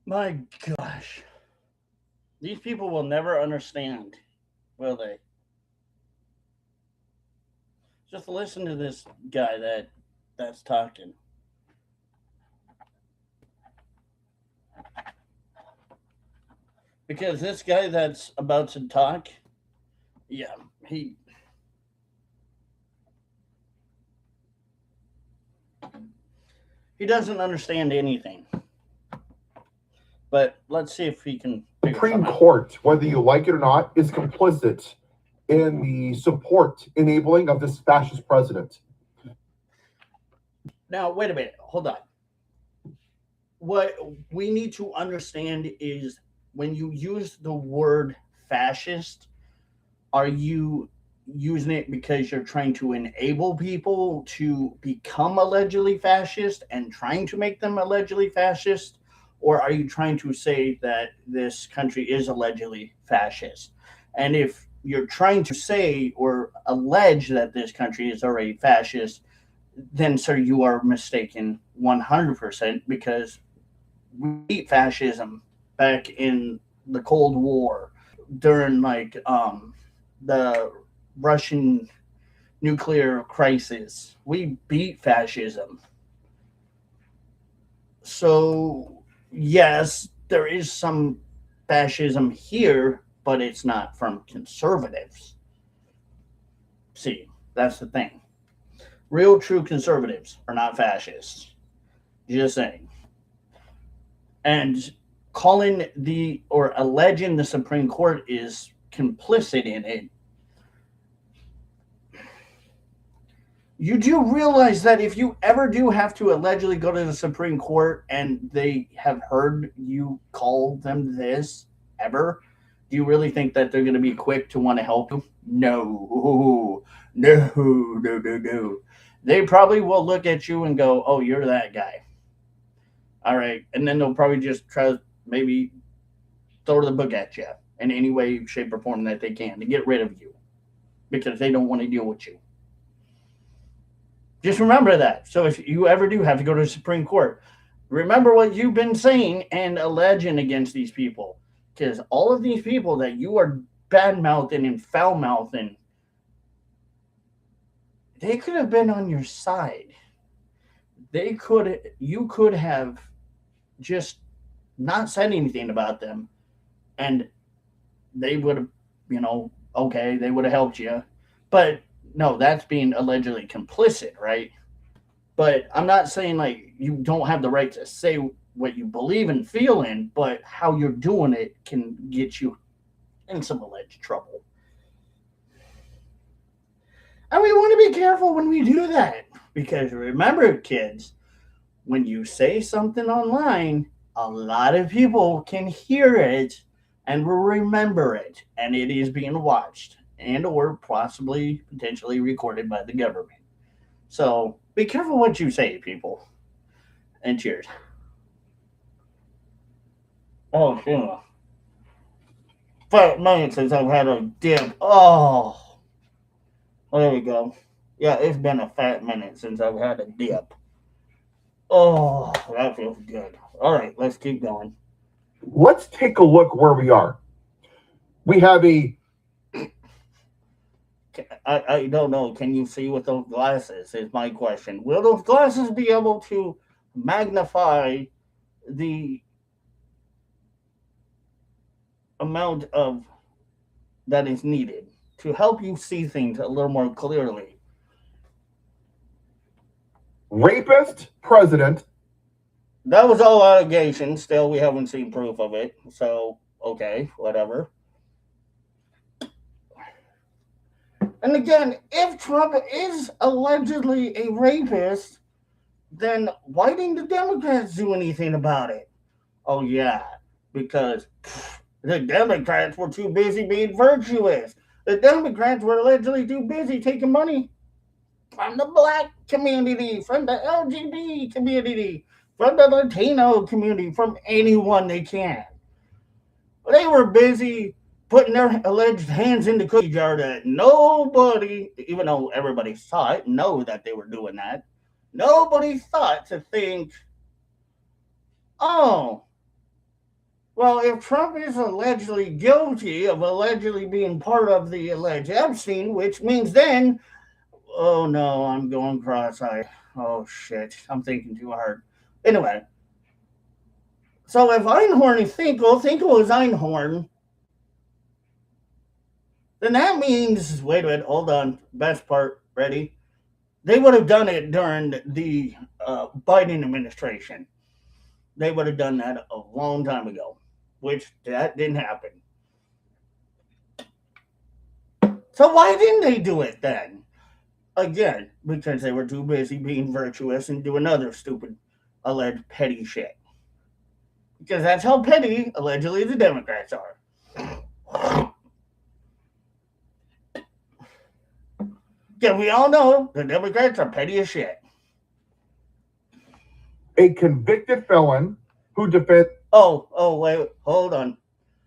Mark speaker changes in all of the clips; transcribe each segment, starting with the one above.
Speaker 1: My gosh. These people will never understand, will they? Just listen to this guy that's talking. Because this guy that's about to talk, yeah, he he doesn't understand anything. But let's see if he can figure
Speaker 2: Supreme
Speaker 1: something out.
Speaker 2: Court, whether you like it or not, is complicit in the support enabling of this fascist president.
Speaker 1: Now, wait a minute. Hold on. What we need to understand is when you use the word fascist, are you using it because you're trying to enable people to become allegedly fascist and trying to make them allegedly fascist? Or are you trying to say that this country is allegedly fascist? And if you're trying to say or allege that this country is already fascist, then, sir, you are mistaken 100% because we beat fascism back in the Cold War during the Russian nuclear crisis. We beat fascism. So yes, there is some fascism here, but it's not from conservatives. See, that's the thing. Real true conservatives are not fascists. Just saying. And calling the or alleging the Supreme Court is complicit in it, you do realize that if you ever do have to allegedly go to the Supreme Court and they have heard you call them this ever, do you really think that they're going to be quick to want to help you? No, no, no, no, no. They probably will look at you and go, "Oh, you're that guy." All right, and then they'll probably just try to maybe throw the book at you in any way, shape, or form that they can to get rid of you because they don't want to deal with you. Just remember that. So if you ever do have to go to the Supreme Court, remember what you've been saying and alleging against these people. Because all of these people that you are bad mouthing and foul mouthing, they could have been on your side. You could have just not said anything about them and they would have, okay, they would have helped you. But no, that's being allegedly complicit, right? But I'm not saying like you don't have the right to say what you believe and feel in, but how you're doing it can get you in some alleged trouble. And we want to be careful when we do that. Because remember, kids, when you say something online, a lot of people can hear it and will remember it. And it is being watched and or possibly potentially recorded by the government. So be careful what you say, people. And cheers. Oh, sure. 5 minutes since I've had a dip. Oh, well, there we go. Yeah, it's been a fat minute since I've had a dip. Oh, that feels good. All right, let's keep going.
Speaker 2: Let's take a look where we are. We have a
Speaker 1: I don't know. Can you see with those glasses? Is my question. Will those glasses be able to magnify the amount of that is needed to help you see things a little more clearly?
Speaker 2: rapist president.
Speaker 1: That was all allegations. Still, we haven't seen proof of it. So, okay, whatever. And again, if Trump is allegedly a rapist, then why didn't the Democrats do anything about it? Oh, yeah, because the Democrats were too busy being virtuous. The Democrats were allegedly too busy taking money from the black community, from the LGBT community, from the Latino community, from anyone they can. They were busy putting their alleged hands in the cookie jar that nobody, even though everybody saw it, know that they were doing that. Nobody thought to think, oh, Well, if Trump is allegedly guilty of allegedly being part of the alleged Epstein, which means then, oh no, I'm going cross-eyed. Oh shit, I'm thinking too hard. Anyway, so if Einhorn is Finkel is Einhorn, then that means, wait a minute, hold on, best part, ready? They would have done it during the Biden administration. They would have done that a long time ago, which that didn't happen. So why didn't they do it then? Again, because they were too busy being virtuous and doing other stupid, alleged petty shit. Because that's how petty, allegedly, the Democrats are. Yeah, we all know the Democrats are petty as shit.
Speaker 2: A convicted felon who defends.
Speaker 1: Wait, hold on.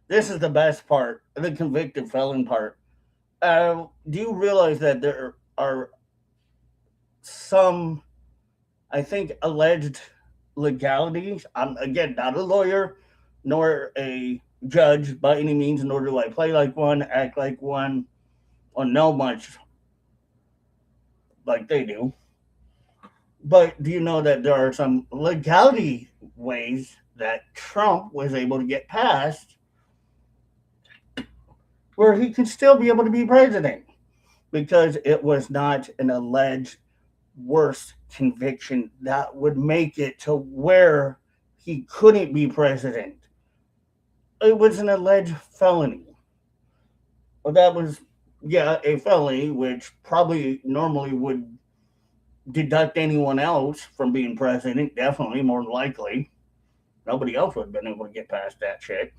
Speaker 1: This is the best part, the convicted felon part. Do you realize that there are some, I think, alleged legalities? I'm, again, not a lawyer nor a judge by any means, nor do I play like one, act like one, or know much like they do. But do you know that there are some legality ways that Trump was able to get past where he could still be able to be president? Because it was not an alleged worse conviction that would make it to where he couldn't be president. It was an alleged felony. Well, that was, yeah, a felony, which probably normally would deduct anyone else from being president, definitely, more than likely. Nobody else would have been able to get past that shit.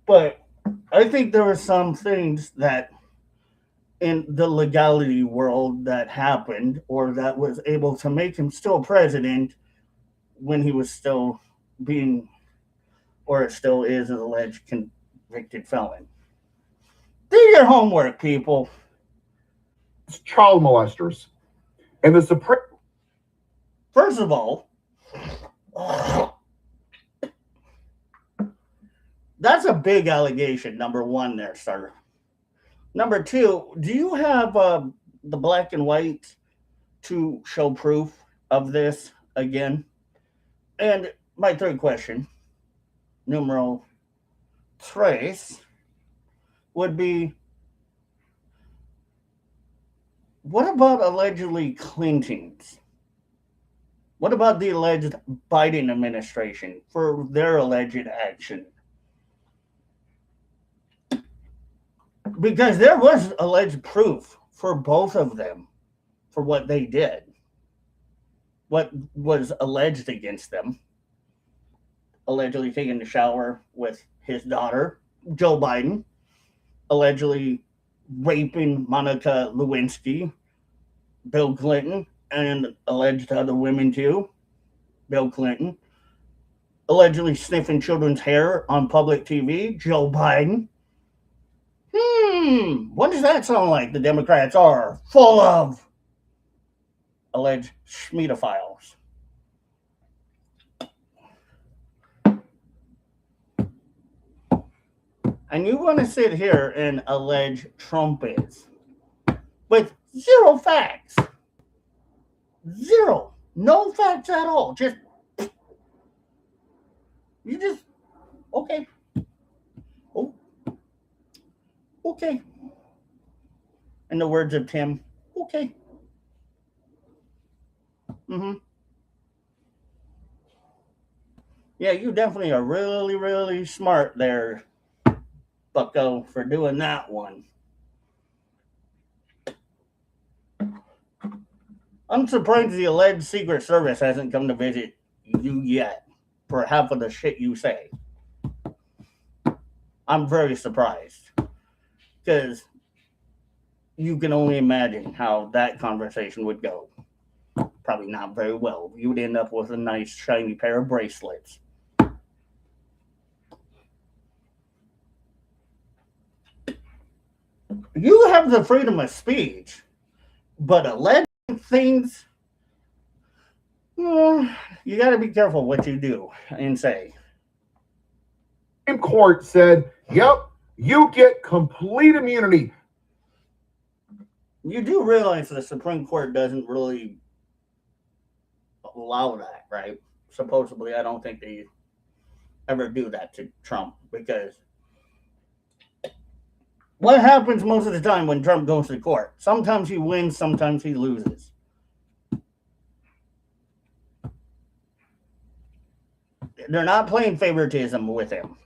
Speaker 1: But I think there were some things that in the legality world that happened or that was able to make him still president when he was still being, or it still is, an alleged convicted felon. Do your homework, people.
Speaker 2: Child molesters. And the Supreme.
Speaker 1: First of all, that's a big allegation, number one, there, sir. Number two, do you have the black and white to show proof of this again? And my third question, numero tres, would be what about allegedly Clintons? What about the alleged Biden administration for their alleged action? Because there was alleged proof for both of them for what they did, what was alleged against them. Allegedly taking a shower with his daughter, Joe Biden, allegedly raping Monica Lewinsky, Bill Clinton, and alleged other women too, Bill Clinton, allegedly sniffing children's hair on public TV, Joe Biden. What does that sound like? The Democrats are full of alleged schmedophiles. And you want to sit here and allege Trump is with zero facts. Zero. No facts at all. Okay. Oh, okay. In the words of Tim, okay. Yeah, you definitely are really, really smart there, bucko, for doing that one. I'm surprised the alleged Secret Service hasn't come to visit you yet for half of the shit you say. I'm very surprised. Because you can only imagine how that conversation would go. Probably not very well. You would end up with a nice, shiny pair of bracelets. You have the freedom of speech, but alleged things, you got to be careful what you do and say.
Speaker 2: Supreme Court said, yep, you get complete immunity.
Speaker 1: You do realize the Supreme Court doesn't really allow that, right? Supposedly, I don't think they ever do that to Trump because what happens most of the time when Trump goes to court? Sometimes he wins, sometimes he loses. They're not playing favoritism with him.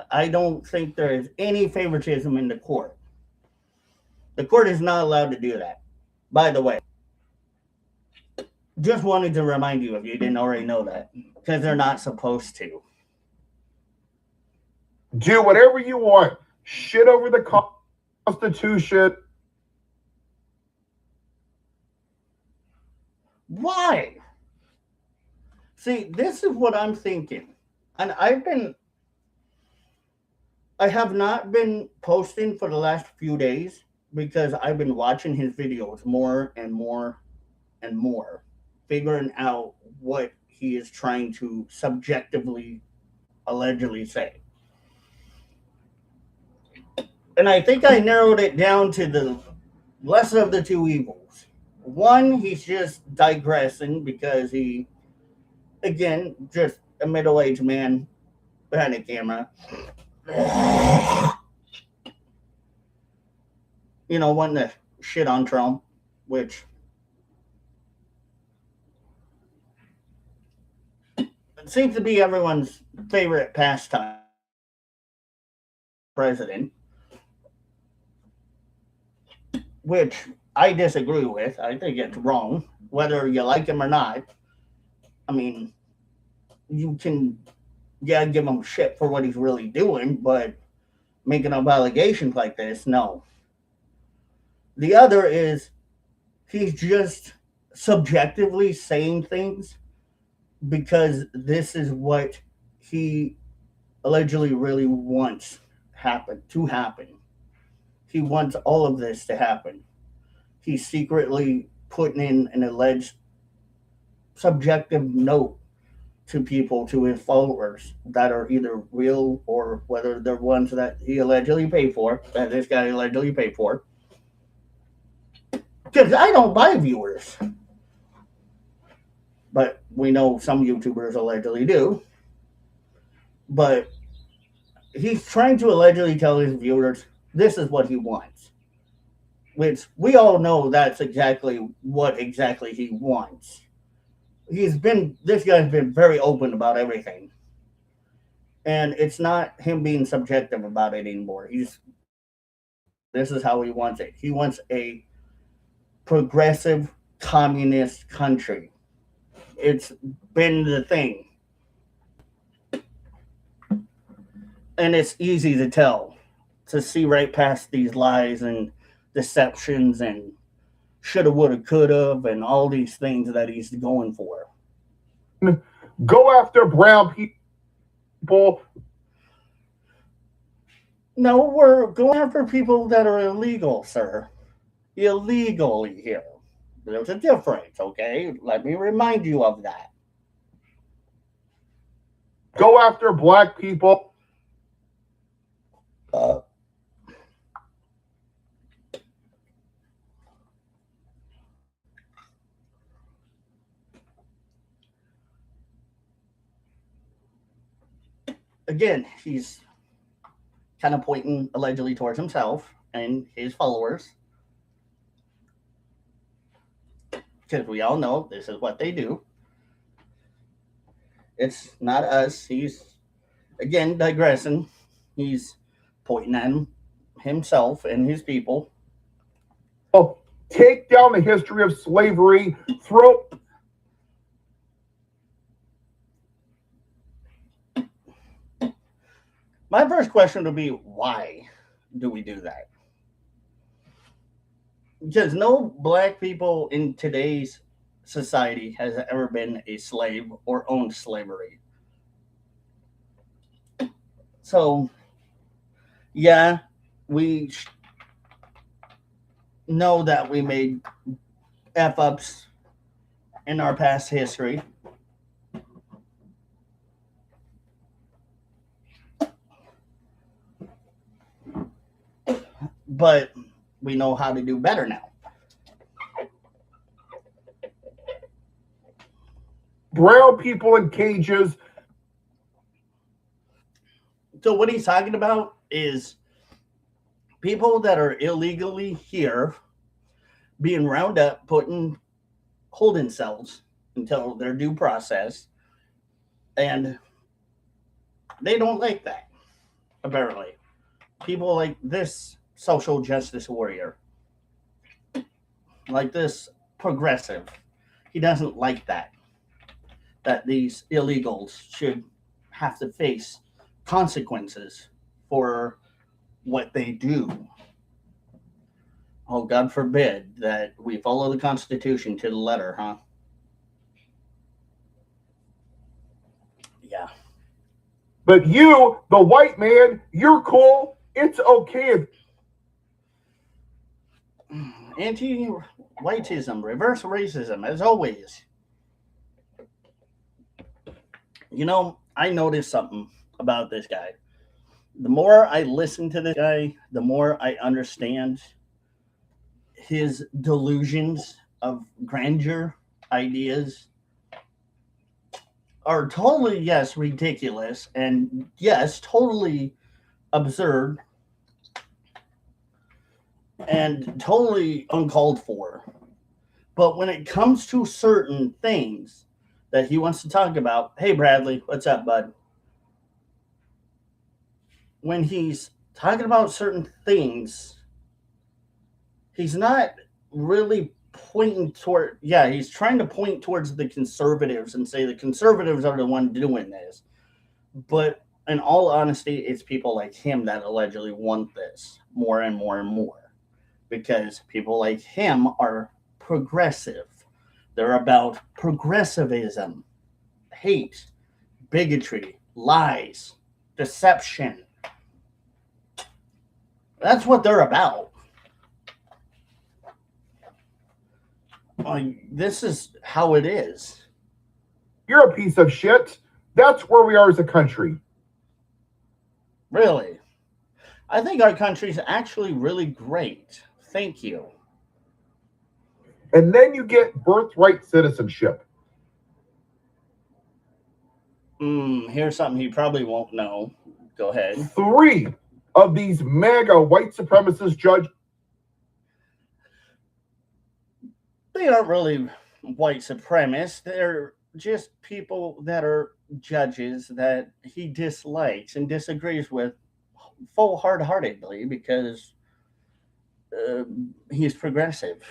Speaker 1: I don't think there is any favoritism in the court. The court is not allowed to do that. By the way, just wanted to remind you if you didn't already know that, because they're not supposed to.
Speaker 2: Do whatever you want. Shit over the Constitution.
Speaker 1: Why? See, this is what I'm thinking. And I have not been posting for the last few days because I've been watching his videos more and more and more, figuring out what he is trying to subjectively, allegedly say. And I think I narrowed it down to the lesser of the two evils. One, he's just digressing because he, again, just a middle aged man behind a camera. Wanting to shit on Trump, which it seems to be everyone's favorite pastime. President, which I disagree with. I think it's wrong, whether you like him or not. I mean, you can, give him shit for what he's really doing, but making up allegations like this, no. The other is he's just subjectively saying things because this is what he allegedly really wants to happen. He wants all of this to happen. He's secretly putting in an alleged subjective note to people, to his followers, that are either real or whether they're ones that he allegedly paid for, that this guy allegedly paid for. Because I don't buy viewers. But we know some YouTubers allegedly do. But he's trying to allegedly tell his viewers this is what he wants. Which we all know that's exactly what exactly he wants. This guy's been very open about everything. And it's not him being subjective about it anymore. This is how he wants it. He wants a progressive communist country. It's been the thing. And it's easy to tell, to see right past these lies and deceptions and shoulda, woulda, coulda, and all these things that he's going for.
Speaker 2: Go after brown people.
Speaker 1: No, we're going after people that are illegal, sir. Illegally here. There's a difference, okay? Let me remind you of that.
Speaker 2: Go after black people.
Speaker 1: Again, he's kind of pointing allegedly towards himself and his followers. Because we all know this is what they do. It's not us. He's, again, digressing. He's pointing at himself and his people.
Speaker 2: Oh, take down the history of slavery.
Speaker 1: My first question would be, why do we do that? Because no black people in today's society has ever been a slave or owned slavery. So, yeah, we know that we made F ups in our past history. but we know how to do better now.
Speaker 2: Brown people in cages.
Speaker 1: So what he's talking about is people that are illegally here being round up, put in holding cells until their due process, and they don't like that. Apparently, people like this social justice warrior, like this progressive, he doesn't like that these illegals should have to face consequences for what they do. Oh, God forbid that we follow the Constitution to the letter, huh? Yeah.
Speaker 2: But you, the white man, you're cool. It's okay.
Speaker 1: Anti-whiteism, reverse racism, as always. You know, I noticed something about this guy. The more I listen to this guy, the more I understand his delusions of grandeur ideas are totally, yes, ridiculous, and yes, totally absurd and totally uncalled for. But when it comes to certain things that he wants to talk about, hey, Bradley, what's up, bud? When he's talking about certain things, he's not really pointing toward, yeah, he's trying to point towards the conservatives and say the conservatives are the one doing this. But in all honesty, it's people like him that allegedly want this more and more and more, because people like him are progressive. They're about progressivism, hate, bigotry, lies, deception. That's what they're about. This is how it is.
Speaker 2: You're a piece of shit. That's where we are as a country.
Speaker 1: Really. I think our country's actually really great. Thank you.
Speaker 2: And then you get birthright citizenship.
Speaker 1: Here's something he probably won't know. Go ahead.
Speaker 2: 3 of these MAGA white supremacist judges.
Speaker 1: They aren't really white supremacists. They're just people that are judges that he dislikes and disagrees with full hard-heartedly because uh, he's progressive.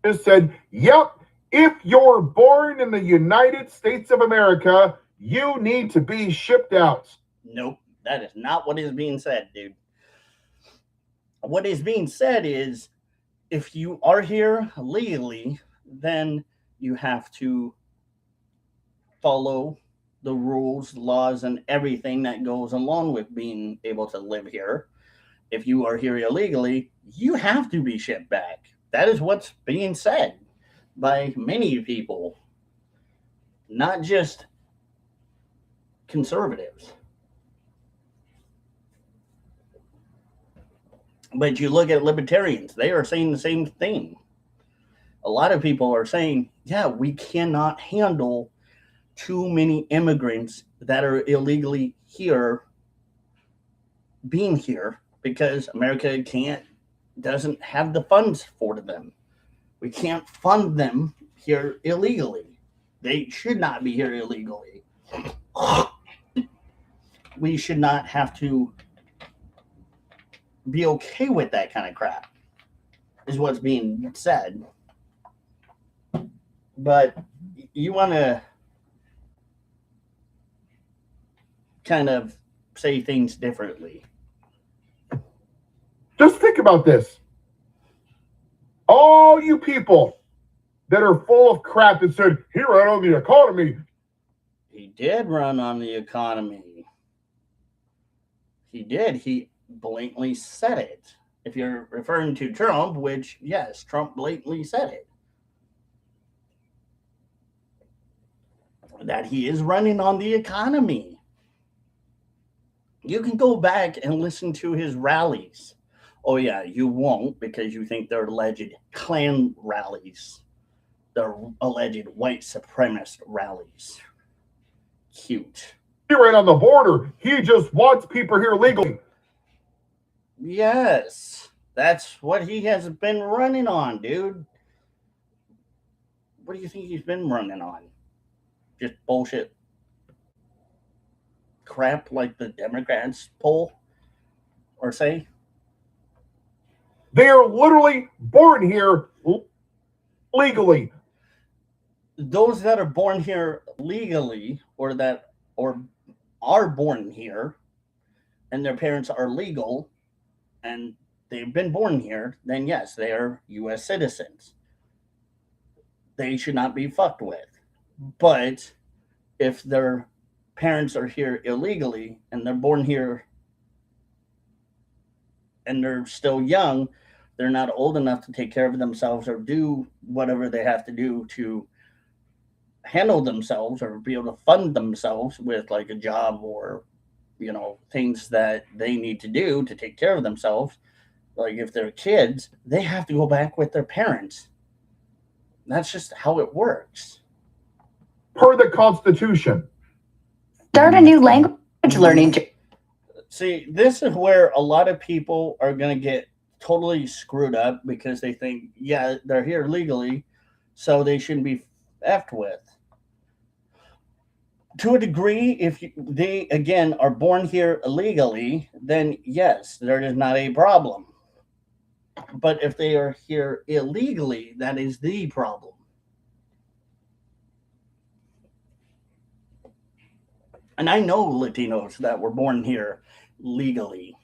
Speaker 2: Just said, yep, if you're born in the United States of America, you need to be shipped out.
Speaker 1: Nope, that is not what is being said, dude. What is being said is if you are here legally, then you have to follow the rules, laws, and everything that goes along with being able to live here. If you are here illegally, you have to be shipped back. That is what's being said by many people, not just conservatives. But you look at libertarians, they are saying the same thing. A lot of people are saying, yeah, we cannot handle too many immigrants that are illegally here being here because America doesn't have the funds for them. We can't fund them here illegally. They should not be here illegally. We should not have to be okay with that kind of crap, is what's being said. But you want to kind of say things differently.
Speaker 2: Just think about this. All you people that are full of crap that said, he ran on the economy.
Speaker 1: He did run on the economy. He did. He blatantly said it. If you're referring to Trump, which, yes, Trump blatantly said it, that he is running on the economy. You can go back and listen to his rallies. Oh, yeah, you won't because you think they're alleged Klan rallies. They're alleged white supremacist rallies. Cute.
Speaker 2: He ran on the border. He just wants people here legally.
Speaker 1: Yes, that's what he has been running on, dude. What do you think he's been running on? Just bullshit crap like the Democrats poll or say?
Speaker 2: They are literally born here legally.
Speaker 1: Those that are born here legally or are born here and their parents are legal and they've been born here, then yes, they are U.S. citizens. They should not be fucked with. But if their parents are here illegally and they're born here and they're still young, they're not old enough to take care of themselves or do whatever they have to do to handle themselves or be able to fund themselves with like a job or things that they need to do to take care of themselves. Like if they're kids, they have to go back with their parents. That's just how it works.
Speaker 2: Per the Constitution.
Speaker 3: Start a new language learning.
Speaker 1: See, this is where a lot of people are going to get totally screwed up because they think, yeah, they're here legally, so they shouldn't be effed with. To a degree, if they, again, are born here illegally, then yes, there is not a problem. But if they are here illegally, that is the problem. And I know Latinos that were born here legally,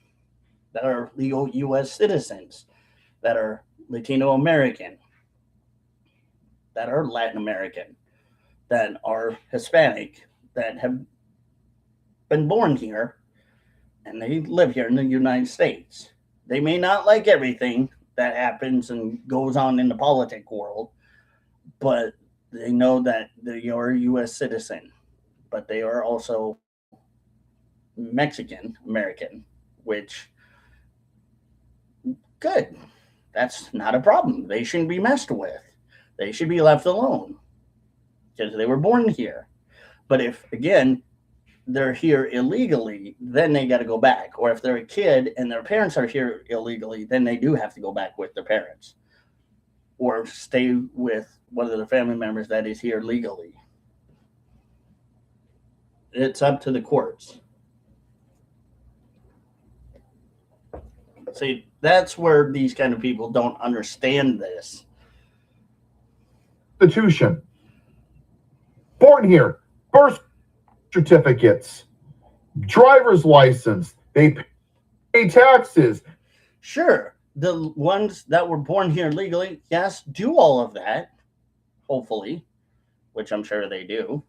Speaker 1: that are legal U.S. citizens, that are Latino American, that are Latin American, that are Hispanic, that have been born here and they live here in the United States. They may not like everything that happens and goes on in the politic world, but they know that they are a U.S. citizen, but they are also Mexican American, which good. That's not a problem. They shouldn't be messed with. They should be left alone because they were born here. But if, again, they're here illegally, then they got to go back. Or if they're a kid and their parents are here illegally, then they do have to go back with their parents or stay with one of the family members that is here legally. It's up to the courts. See, that's where these kind of people don't understand this.
Speaker 2: Constitution. Born here. Birth certificates. Driver's license. They pay taxes.
Speaker 1: Sure, the ones that were born here legally, yes, do all of that, hopefully, which I'm sure they do.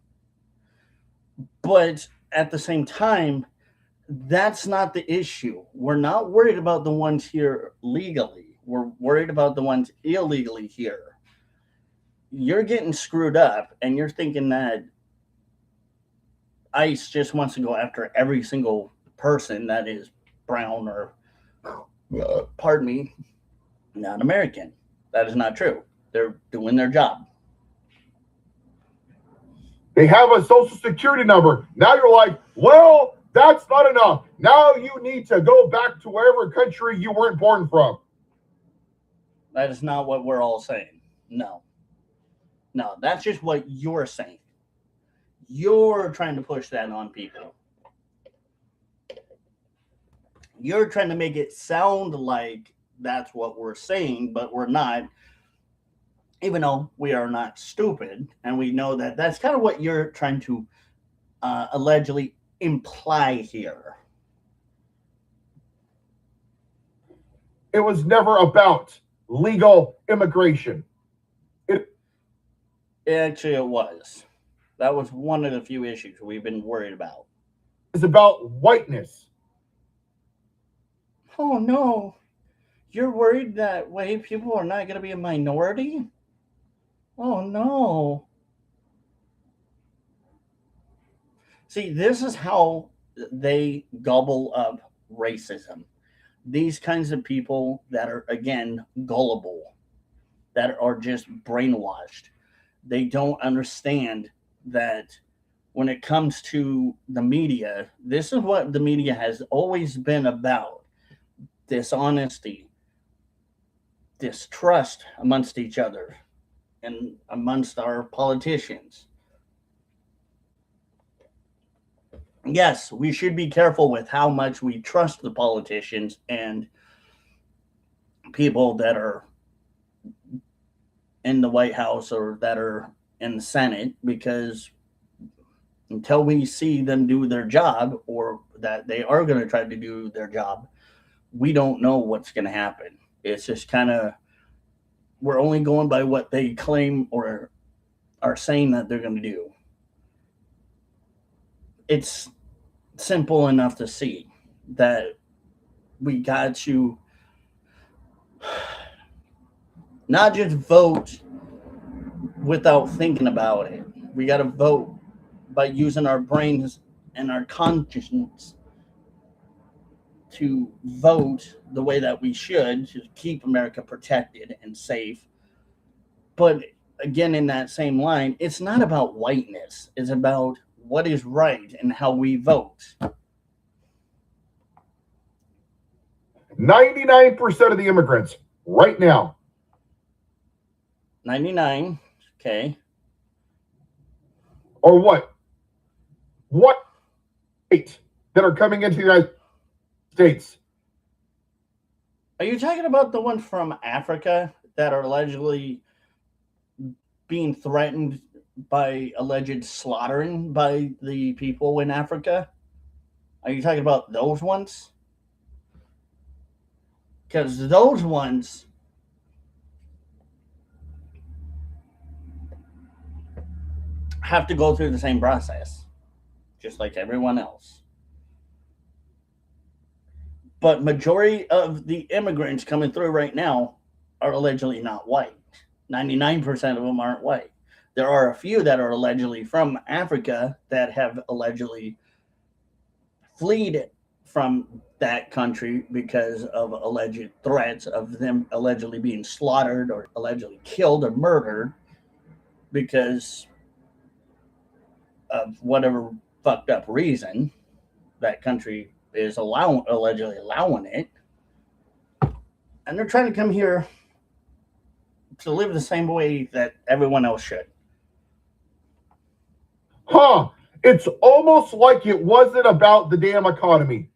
Speaker 1: But at the same time, that's not the issue. We're not worried about the ones here legally. We're worried about the ones illegally here. You're getting screwed up and you're thinking that ICE just wants to go after every single person that is brown or, pardon me, not American. That is not true. They're doing their job.
Speaker 2: They have a social security number. Now you're like, well, that's not enough. Now you need to go back to wherever country you weren't born from.
Speaker 1: That is not what we're all saying. No. No, that's just what you're saying. You're trying to push that on people. You're trying to make it sound like that's what we're saying, but we're not. Even though we are not stupid, and we know that that's kind of what you're trying to allegedly imply here.
Speaker 2: It was never about legal immigration.
Speaker 1: Actually, it was. That was one of the few issues we've been worried about.
Speaker 2: It's about whiteness.
Speaker 1: Oh, no. You're worried that white people are not going to be a minority? Oh, no. See, this is how they gobble up racism. These kinds of people that are, again, gullible, that are just brainwashed, they don't understand that when it comes to the media, this is what the media has always been about: dishonesty, distrust amongst each other, and amongst our politicians. Yes, we should be careful with how much we trust the politicians and people that are in the White House or that are in the Senate, because until we see them do their job, or that they are going to try to do their job, we don't know what's going to happen. It's just kind of, we're only going by what they claim or are saying that they're going to do. It's simple enough to see that we got to not just vote without thinking about it. We got to vote by using our brains and our conscience to vote the way that we should to keep America protected and safe. But again, in that same line, it's not about whiteness, it's about what is right and how we vote.
Speaker 2: 99% of the immigrants right now,
Speaker 1: 99, okay.
Speaker 2: or what? What state that are coming into the United States?
Speaker 1: Are you talking about the ones from Africa that are allegedly being threatened by alleged slaughtering by the people in Africa? Are you talking about those ones? Because those ones have to go through the same process, just like everyone else. But majority of the immigrants coming through right now are allegedly not white. 99% of them aren't white. There are a few that are allegedly from Africa that have allegedly fled from that country because of alleged threats of them allegedly being slaughtered or allegedly killed or murdered because of whatever fucked up reason that country is allegedly allowing it. And they're trying to come here to live the same way that everyone else should.
Speaker 2: Huh. It's almost like it wasn't about the damn economy.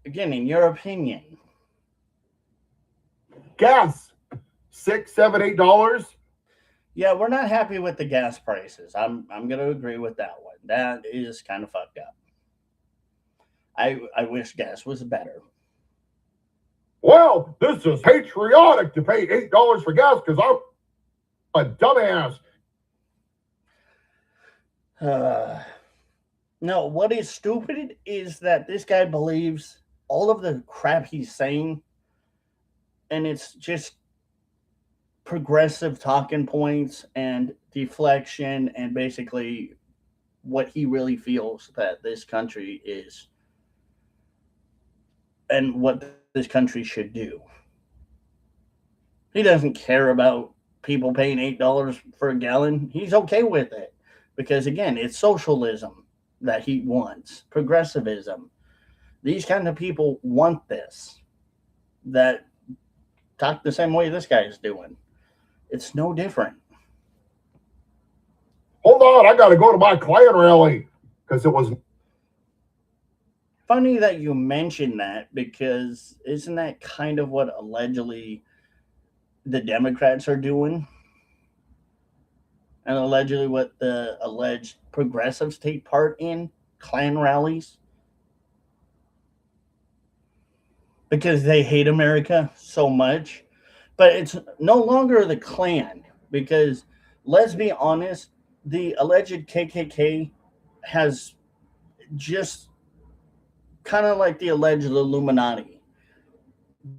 Speaker 1: Again, in your opinion,
Speaker 2: Gas, $6, $7, $8.
Speaker 1: yeah, we're not happy with the gas prices. I'm gonna agree with that one. That is kind of fucked up. I wish gas was better.
Speaker 2: Well, this is patriotic to pay $8 for gas because I'm a dumbass.
Speaker 1: No, what is stupid is that this guy believes all of the crap he's saying, and it's just progressive talking points and deflection, and basically what he really feels that this country is and what this country should do. He doesn't care about people paying $8 for a gallon. He's okay with it because, again, it's socialism that he wants, progressivism. These kind of people want this, that talk the same way this guy is doing. It's no different.
Speaker 2: Hold on, I got to go to my Klan rally because it was
Speaker 1: Funny that you mentioned that, because isn't that kind of what allegedly the Democrats are doing? And allegedly what the alleged progressives take part in? Klan rallies? Because they hate America so much. But it's no longer the Klan, because let's be honest, the alleged KKK has just kind of like the alleged Illuminati.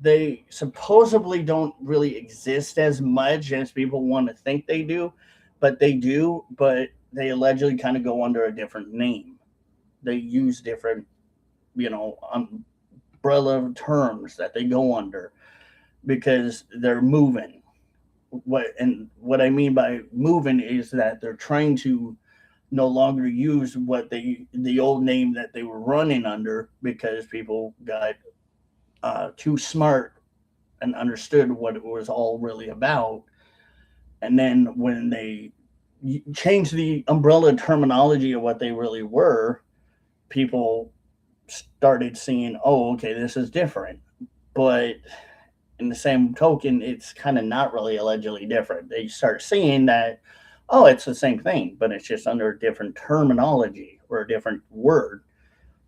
Speaker 1: They supposedly don't really exist as much as people want to think they do, but they do. But they allegedly kind of go under a different name. They use different, umbrella terms that they go under because they're moving. What I mean by moving is that they're trying to no longer use the old name that they were running under because people got too smart and understood what it was all really about. And then when they changed the umbrella terminology of what they really were, people started seeing, oh, okay, this is different. But in the same token, it's kind of not really allegedly different. They start seeing that, oh, it's the same thing, but it's just under a different terminology or a different word.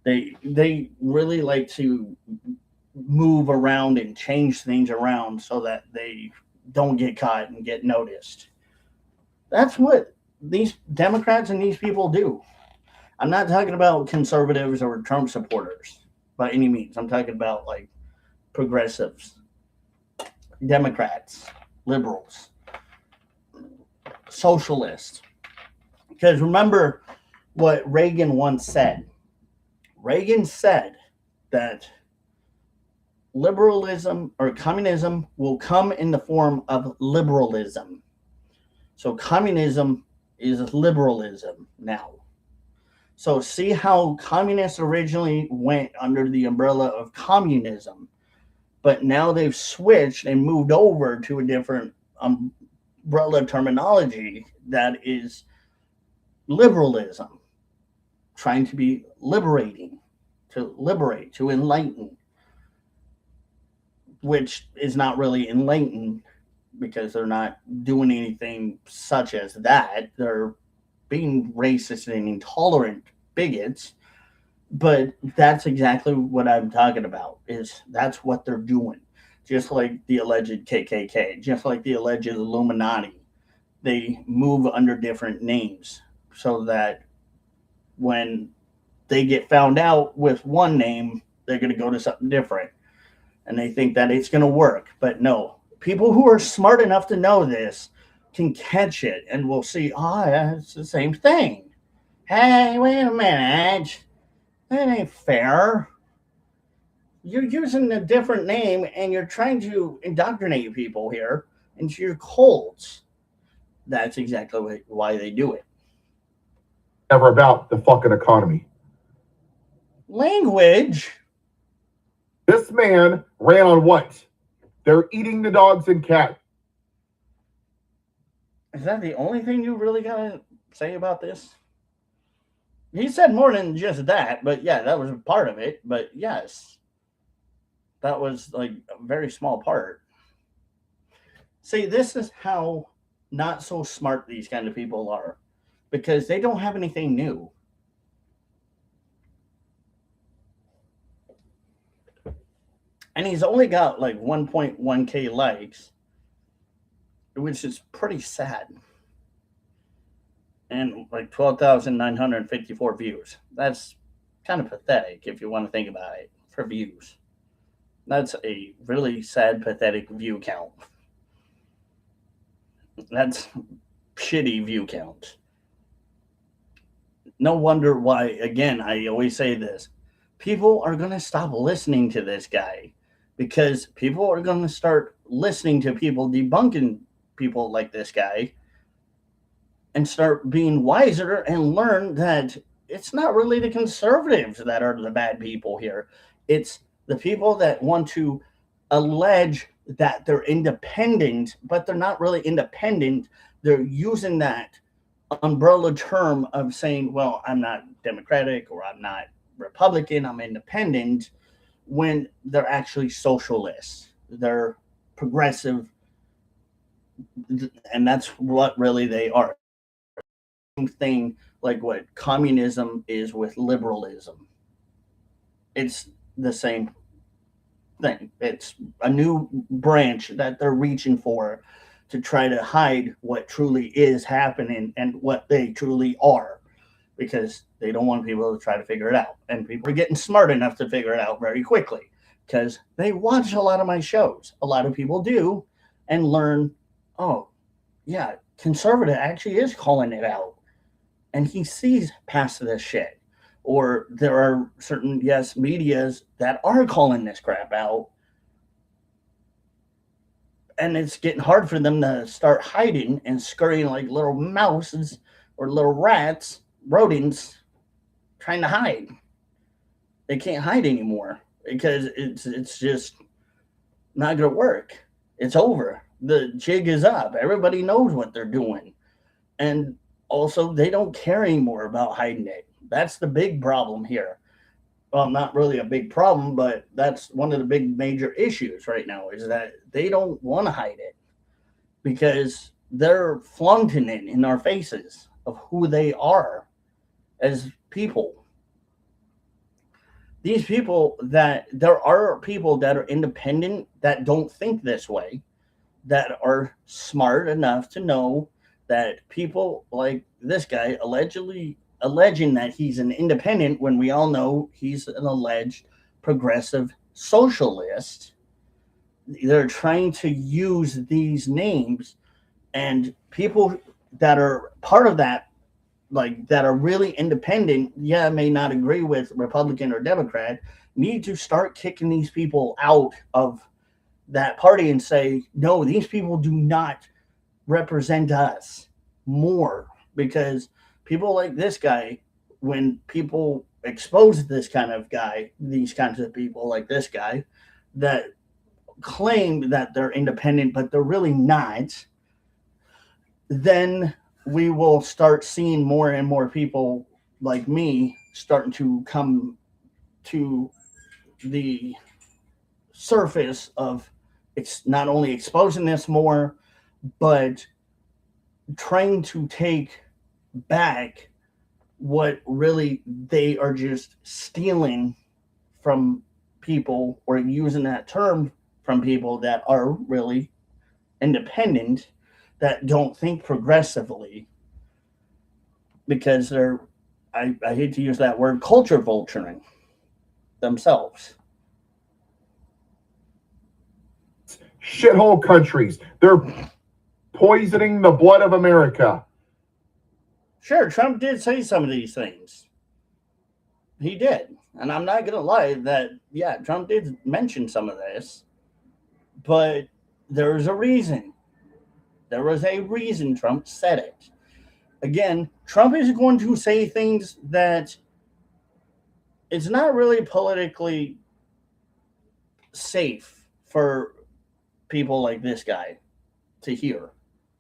Speaker 1: They really like to move around and change things around so that they don't get caught and get noticed. That's what these Democrats and these people do. I'm not talking about conservatives or Trump supporters by any means. I'm talking about like progressives, Democrats, liberals, socialists. Because remember what Reagan once said. Reagan said that liberalism or communism will come in the form of liberalism. So communism is liberalism now. So see how communists originally went under the umbrella of communism, but now they've switched and moved over to a different umbrella terminology that is liberalism, trying to be liberating, to liberate, to enlighten, which is not really enlightened because they're not doing anything such as that. They're being racist and intolerant bigots, but that's exactly what I'm talking about. Is that's what they're doing. Just like the alleged KKK, just like the alleged Illuminati, they move under different names so that when they get found out with one name, they're going to go to something different, and they think that it's going to work. But no, people who are smart enough to know this can catch it and will see, oh, yeah, it's the same thing. Hey, wait a minute. That ain't fair. You're using a different name and you're trying to indoctrinate people here into your cults. That's exactly why they do it.
Speaker 2: Never about the fucking economy.
Speaker 1: Language.
Speaker 2: This man ran on what? They're eating the dogs and cat.
Speaker 1: Is that the only thing you really got to say about this? He said more than just that, but yeah, that was a part of it. But yes, that was like a very small part. See, this is how not so smart these kind of people are because they don't have anything new. And he's only got like 1.1K likes, which is pretty sad. And like 12,954 views. That's kind of pathetic if you want to think about it for views. That's a really sad, pathetic view count. That's shitty view count. No wonder why, again, I always say this. People are going to stop listening to this guy because people are going to start listening to people debunking people like this guy and start being wiser and learn that it's not really the conservatives that are the bad people here. It's the people that want to allege that they're independent, but they're not really independent. They're using that umbrella term of saying, well, I'm not Democratic or I'm not Republican, I'm independent, when they're actually socialists. They're progressive, and that's what really they are. Thing like what communism is with liberalism. It's the same thing. It's a new branch that they're reaching for to try to hide what truly is happening and what they truly are because they don't want people to try to figure it out. And people are getting smart enough to figure it out very quickly because they watch a lot of my shows. A lot of people do and learn, oh, yeah, conservative actually is calling it out. and he sees past this shit. Or there are certain, yes, medias that are calling this crap out, and it's getting hard for them to start hiding and scurrying like little mouses or little rats, rodents, trying to hide. They can't hide anymore because it's just not gonna work. It's over. The jig is up. Everybody knows what they're doing, and also they don't care anymore about hiding it. That's the big problem here. Well, not really a big problem, but that's one of the big major issues right now is that they don't want to hide it because they're flaunting it in our faces of who they are as people. These people that there are people that are independent that don't think this way, that are smart enough to know that people like this guy allegedly alleging that he's an independent when we all know he's an alleged progressive socialist. They're trying to use these names, and people that are part of that, like that are really independent, yeah, may not agree with Republican or Democrat, need to start kicking these people out of that party and say, no, these people do not represent us more, because people like this guy, when people expose this kind of guy, these kinds of people like this guy that claim that they're independent but they're really not, then we will start seeing more and more people like me starting to come to the surface of not only exposing this more, but trying to take back what really they are just stealing from people, or using that term from people that are really independent, that don't think progressively, because they're, I hate to use that word, culture vulturing themselves.
Speaker 2: Shithole countries. They're poisoning the blood of America.
Speaker 1: Sure, Trump did say some of these things. He did. And I'm not going to lie that, yeah, Trump did mention some of this, but there's a reason. There was a reason Trump said it. Again, Trump is going to say things that it's not really politically safe for people like this guy to hear.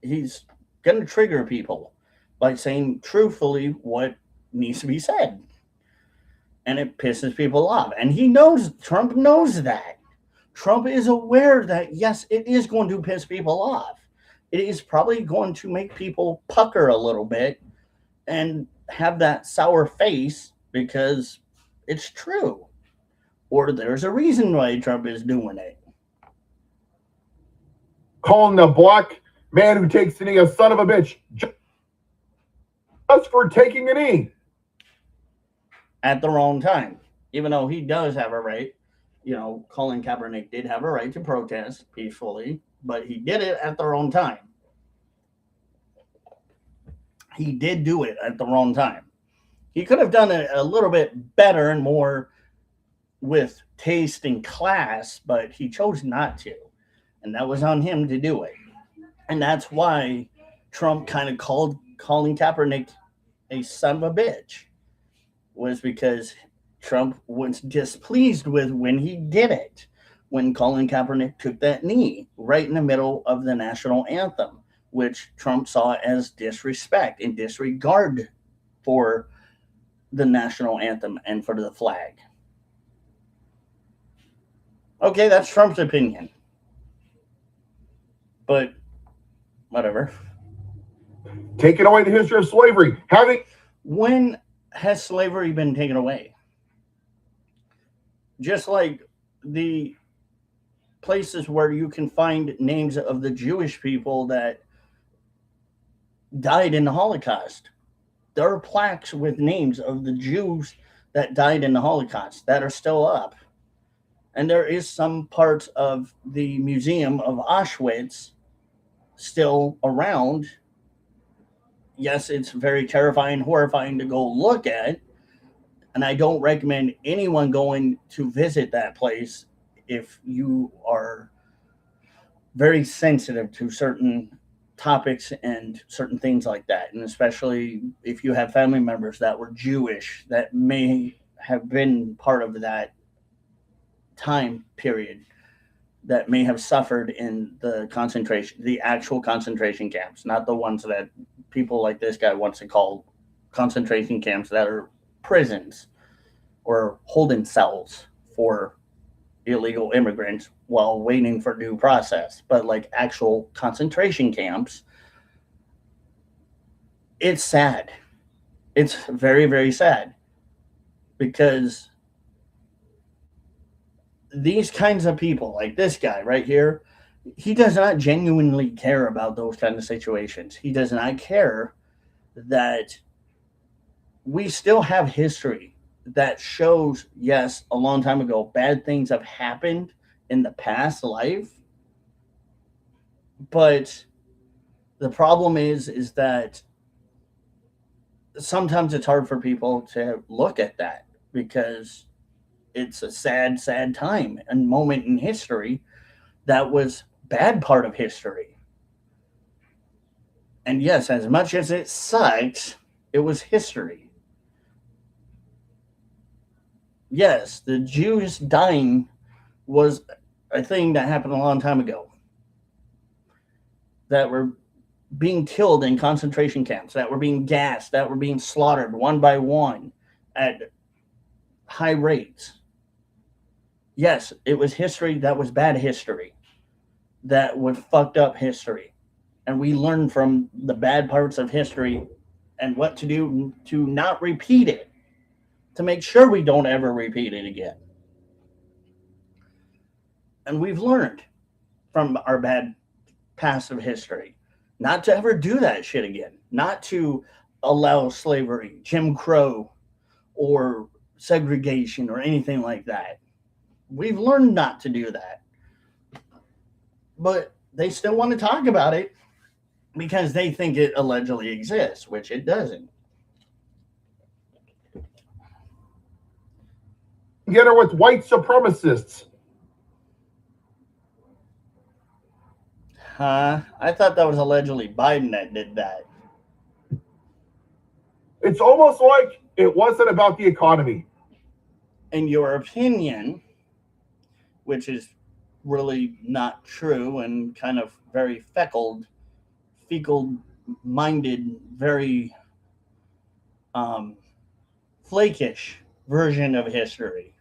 Speaker 1: He's going to trigger people by saying truthfully what needs to be said. And it pisses people off. And he knows, Trump knows that. Trump is aware that, yes, it is going to piss people off. It is probably going to make people pucker a little bit and have that sour face because it's true. Or there's a reason why Trump is doing it.
Speaker 2: Calling the black man who takes a knee a son of a bitch just for taking a knee.
Speaker 1: At the wrong time. Even though he does have a right, Colin Kaepernick did have a right to protest peacefully, but he did it at the wrong time. He did do it at the wrong time. He could have done it a little bit better and more with taste and class, but he chose not to. And that was on him to do it. And that's why Trump kind of called Colin Kaepernick a son of a bitch, was because Trump was displeased with when he did it, when Colin Kaepernick took that knee right in the middle of the national anthem, which Trump saw as disrespect and disregard for the national anthem and for the flag. Okay, that's Trump's opinion. But whatever.
Speaker 2: Taking away the history of slavery.
Speaker 1: When has slavery been taken away? Just like the places where you can find names of the Jewish people that died in the Holocaust. There are plaques with names of the Jews that died in the Holocaust that are still up. And there is some parts of the Museum of Auschwitz still around. yes, it's very terrifying, horrifying to go look at. And I don't recommend anyone going to visit that place if you are very sensitive to certain topics and certain things like that. And especially if you have family members that were Jewish that may have been part of that time period, that may have suffered in the actual concentration camps, not the ones that people like this guy wants to call concentration camps, that are prisons or holding cells for illegal immigrants while waiting for due process. But like actual concentration camps, it's sad. It's very, very sad because these kinds of people, like this guy right here, he does not genuinely care about those kind of situations. He does not care that we still have history that shows, yes, a long time ago, bad things have happened in the past life. But the problem is that sometimes it's hard for people to look at that because it's a sad, sad time and moment in history that was bad part of history. And yes, as much as it sucks, it was history. Yes, the Jews dying was a thing that happened a long time ago. That were being killed in concentration camps, that were being gassed, that were being slaughtered one by one at high rates. Yes, it was history that was bad history, that was fucked up history. And we learn from the bad parts of history and what to do to not repeat it, to make sure we don't ever repeat it again. And we've learned from our bad past of history not to ever do that shit again, not to allow slavery, Jim Crow, or segregation or anything like that. We've learned not to do that. But they still want to talk about it because they think it allegedly exists, which it doesn't.
Speaker 2: Together with white supremacists.
Speaker 1: I thought that was allegedly Biden that did that.
Speaker 2: It's almost like it wasn't about the economy.
Speaker 1: In your opinion, which is really not true and kind of very fecal minded, very flakish version of history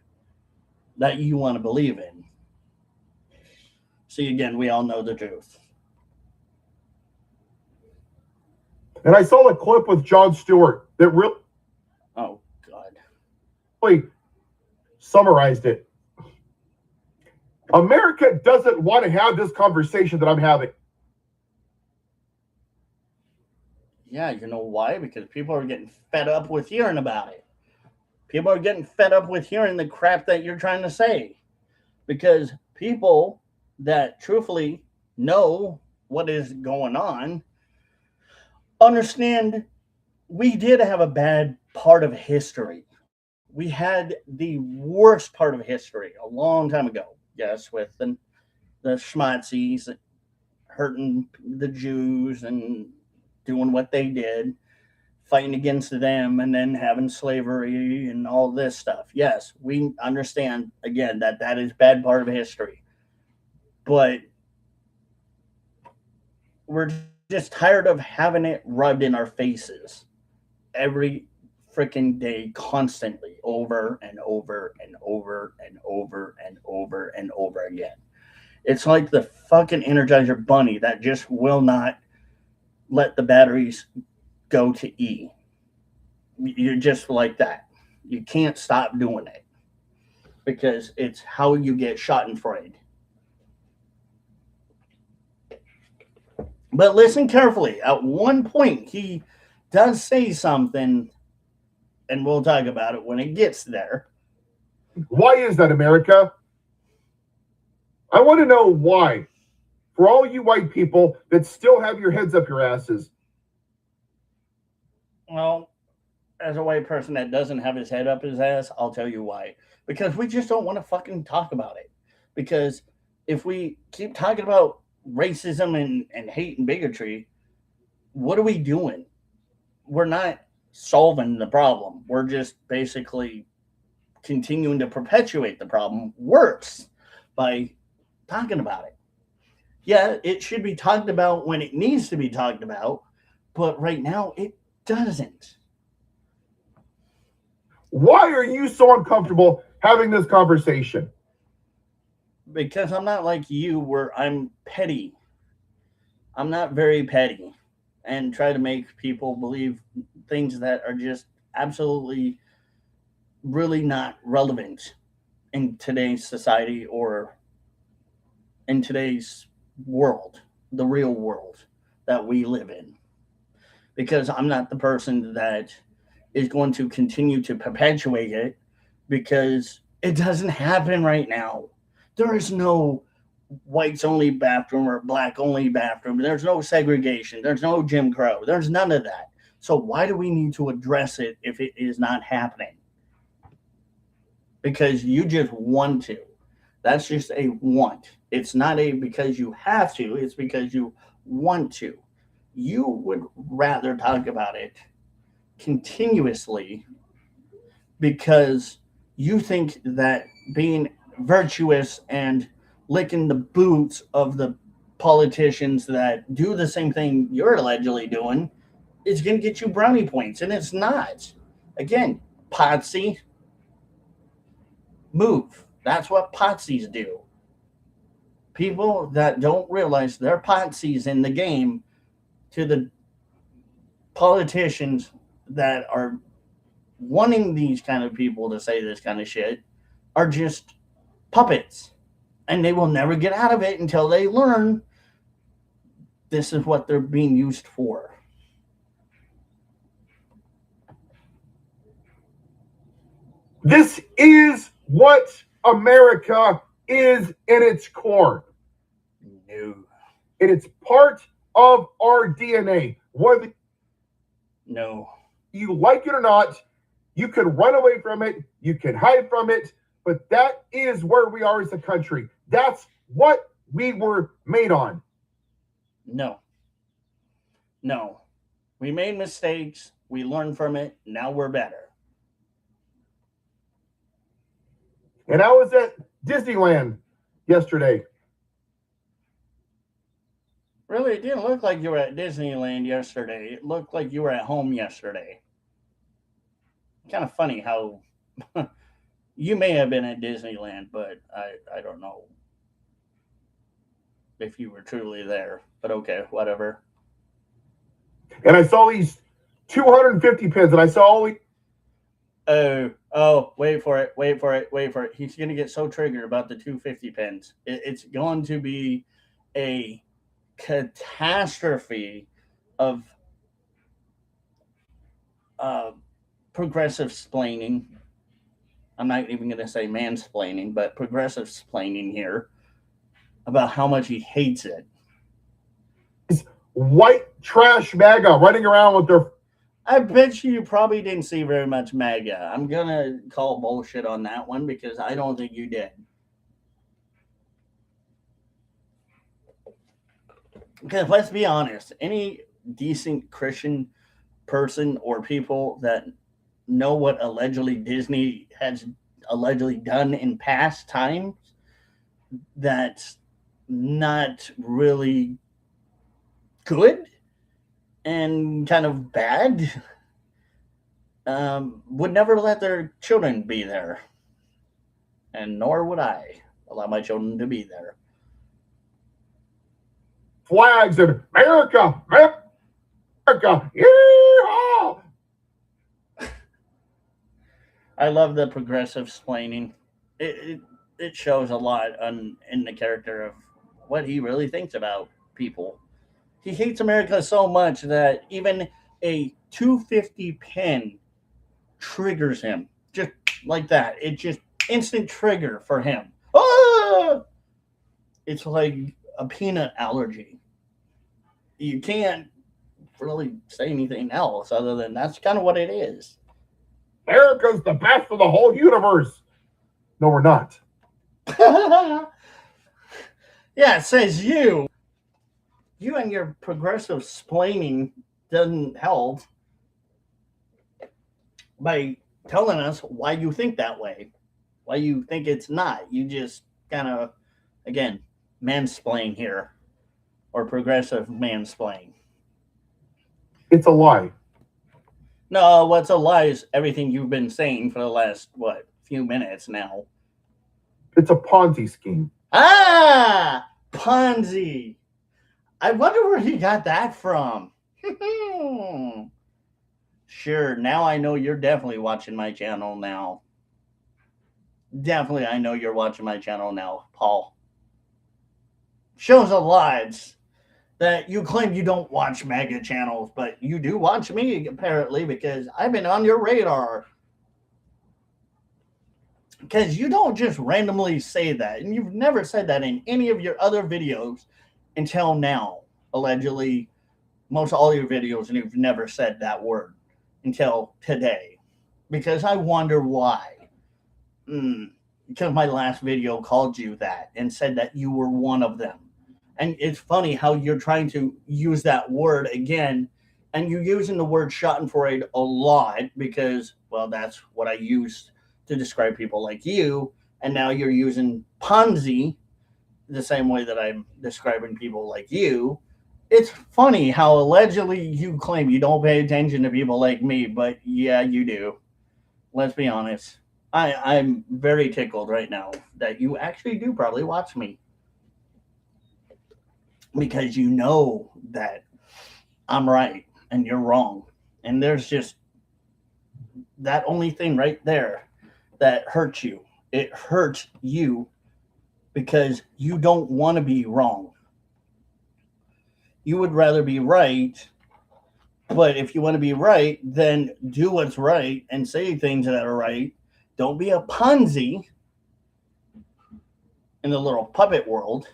Speaker 1: that you want to believe in. See, again, we all know the truth.
Speaker 2: And I saw a clip with Jon Stewart that really
Speaker 1: Oh, God.
Speaker 2: summarized it. America doesn't want to have this conversation that I'm having.
Speaker 1: Yeah, you know why? Because people are getting fed up with hearing about it. People are getting fed up with hearing the crap that you're trying to say. Because people that truthfully know what is going on understand we did have a bad part of history. We had the worst part of history a long time ago. Yes, with the schmatzis hurting the Jews and doing what they did, fighting against them, and then having slavery and all this stuff. Yes, we understand, again, that that is bad part of history. But we're just tired of having it rubbed in our faces every freaking day, constantly, over and over and over and over and over and over again. It's like the fucking Energizer Bunny that just will not let the batteries go to E. You're just like that. You can't stop doing it because it's how you get Schadenfreude. But listen carefully. At one point, he does say something, and we'll talk about it when it gets there.
Speaker 2: Why is that, America? I want to know why. For all you white people that still have your heads up your asses.
Speaker 1: Well, as a white person that doesn't have his head up his ass, I'll tell you why. Because we just don't want to fucking talk about it. Because if we keep talking about racism and hate and bigotry, what are we doing? We're not solving the problem. We're just basically continuing to perpetuate the problem worse by talking about it. Yeah, it should be talked about when it needs to be talked about, but right now it doesn't.
Speaker 2: Why are you so uncomfortable having this conversation?
Speaker 1: Because I'm not like you where I'm petty. I'm not very petty and try to make people believe things that are just absolutely really not relevant in today's society or in today's world, the real world that we live in. Because I'm not the person that is going to continue to perpetuate it because it doesn't happen right now. There is no whites only bathroom or black only bathroom. There's no segregation. There's no Jim Crow. There's none of that. So why do we need to address it if it is not happening? Because you just want to. That's just a want. It's not a because you have to, it's because you want to. You would rather talk about it continuously because you think that being virtuous and licking the boots of the politicians that do the same thing you're allegedly doing is going to get you brownie points, and it's not. Again, Potsy, move. That's what Potsies do. People that don't realize they're Potsies in the game to the politicians that are wanting these kind of people to say this kind of shit are just puppets. And they will never get out of it until they learn this is what they're being used for.
Speaker 2: This is what America is in its core.
Speaker 1: No.
Speaker 2: And it's part of our DNA. Whether
Speaker 1: No.
Speaker 2: you like it or not, you can run away from it, you can hide from it, but that is where we are as a country. That's what we were made on.
Speaker 1: No. No. We made mistakes. We learned from it. Now we're better.
Speaker 2: And I was at Disneyland yesterday.
Speaker 1: Really, it didn't look like you were at Disneyland yesterday. It looked like you were at home yesterday. Kind of funny how you may have been at Disneyland, but I don't know if you were truly there. But okay, whatever.
Speaker 2: And I saw these 250 pins, and I saw all the.
Speaker 1: Oh, wait for it, wait for it, wait for it. He's going to get so triggered about the 250 pins. It's going to be a catastrophe of uh, progressive splaining. I'm not even going to say mansplaining, but progressive splaining here about how much he hates it.
Speaker 2: White trash MAGA running around with their.
Speaker 1: I bet you probably didn't see very much MAGA. I'm going to call bullshit on that one because I don't think you did. Because let's be honest, any decent Christian person or people that know what allegedly Disney has allegedly done in past times that's not really good and kind of bad would never let their children be there. And nor would I allow my children to be there.
Speaker 2: Flags and America, America, yeehaw!
Speaker 1: I love the progressive splaining. It shows a lot in the character of what he really thinks about people. He hates America so much that even a 250 pen triggers him just like that. It just instant trigger for him. Ah! It's like a peanut allergy. You can't really say anything else other than that's kind of what it is.
Speaker 2: America's the best of the whole universe. No, we're not.
Speaker 1: Yeah, it says you. You and your progressive splaining doesn't help by telling us why you think that way, why you think it's not. You just kind of, again, mansplain here, or progressive mansplain.
Speaker 2: It's a lie.
Speaker 1: No, what's a lie is everything you've been saying for the last, few minutes now.
Speaker 2: It's a Ponzi scheme.
Speaker 1: Ah, Ponzi. I wonder where he got that from. Sure, now I know you're definitely watching my channel now. Definitely, I know you're watching my channel now, Paul. Shows of lives that you claim you don't watch mega channels, but you do watch me, apparently, because I've been on your radar. Because you don't just randomly say that, and you've never said that in any of your other videos until now, allegedly. Most all your videos, and you've never said that word until today. Because I wonder why. Because my last video called you that and said that you were one of them. And it's funny how you're trying to use that word again, and you're using the word schadenfreude a lot because, well, that's what I used to describe people like you. And now you're using Ponzi the same way that I'm describing people like you. It's funny how allegedly you claim you don't pay attention to people like me, but yeah, you do. Let's be honest. I'm very tickled right now that you actually do probably watch me. Because you know that I'm right and you're wrong. And there's just that only thing right there that hurts you. It hurts you because you don't want to be wrong. You would rather be right, but if you want to be right, then do what's right and say things that are right. Don't be a Ponzi in the little puppet world.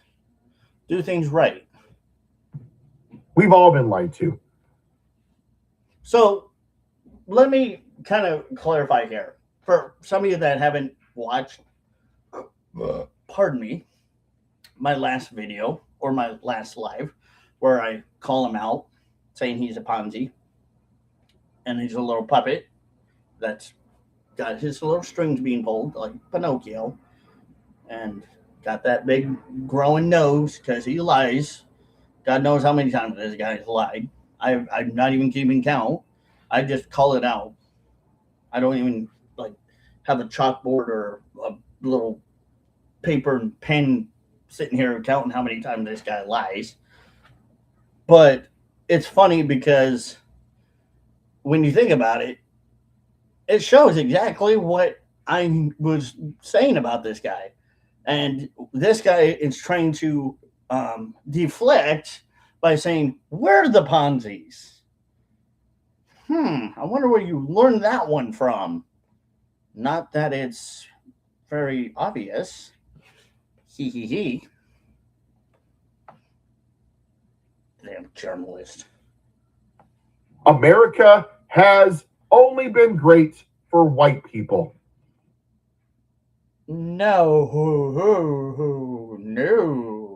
Speaker 1: Do things right.
Speaker 2: We've all been lied to.
Speaker 1: So let me kind of clarify here. For some of you that haven't watched, pardon me, my last video or my last live where I call him out saying he's a Ponzi and he's a little puppet that's got his little strings being pulled like Pinocchio and got that big growing nose because he lies. God knows how many times this guy's lied. I'm not even keeping count. I just call it out. I don't even like have a chalkboard or a little paper and pen sitting here counting how many times this guy lies. But it's funny because when you think about it, it shows exactly what I was saying about this guy. And this guy is trying to deflect by saying, we're the Ponzi's. I wonder where you learned that one from. Not that it's very obvious. Hee hee hee. Damn journalist.
Speaker 2: America has only been great for white people.
Speaker 1: No,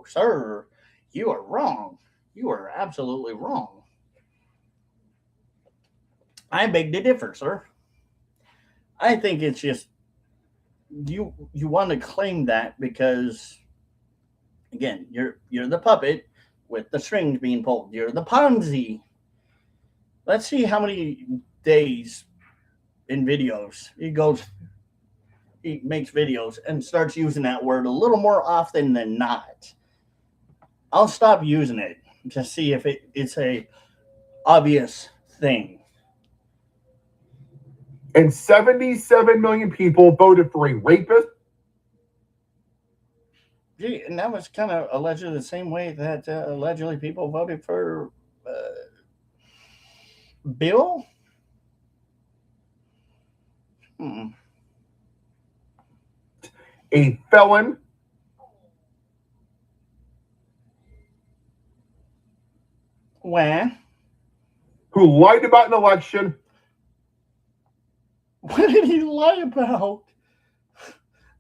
Speaker 1: sir. You are wrong. You are absolutely wrong. I beg to differ, sir. I think it's just you want to claim that because again, you're the puppet with the strings being pulled. You're the Ponzi. Let's see how many days in videos he makes videos and starts using that word a little more often than not. I'll stop using it to see if it's a obvious thing.
Speaker 2: And 77 million people voted for a rapist.
Speaker 1: Gee, and that was kind of allegedly the same way that allegedly people voted for Bill.
Speaker 2: A felon.
Speaker 1: Where?
Speaker 2: who lied about an election.
Speaker 1: What did he lie about?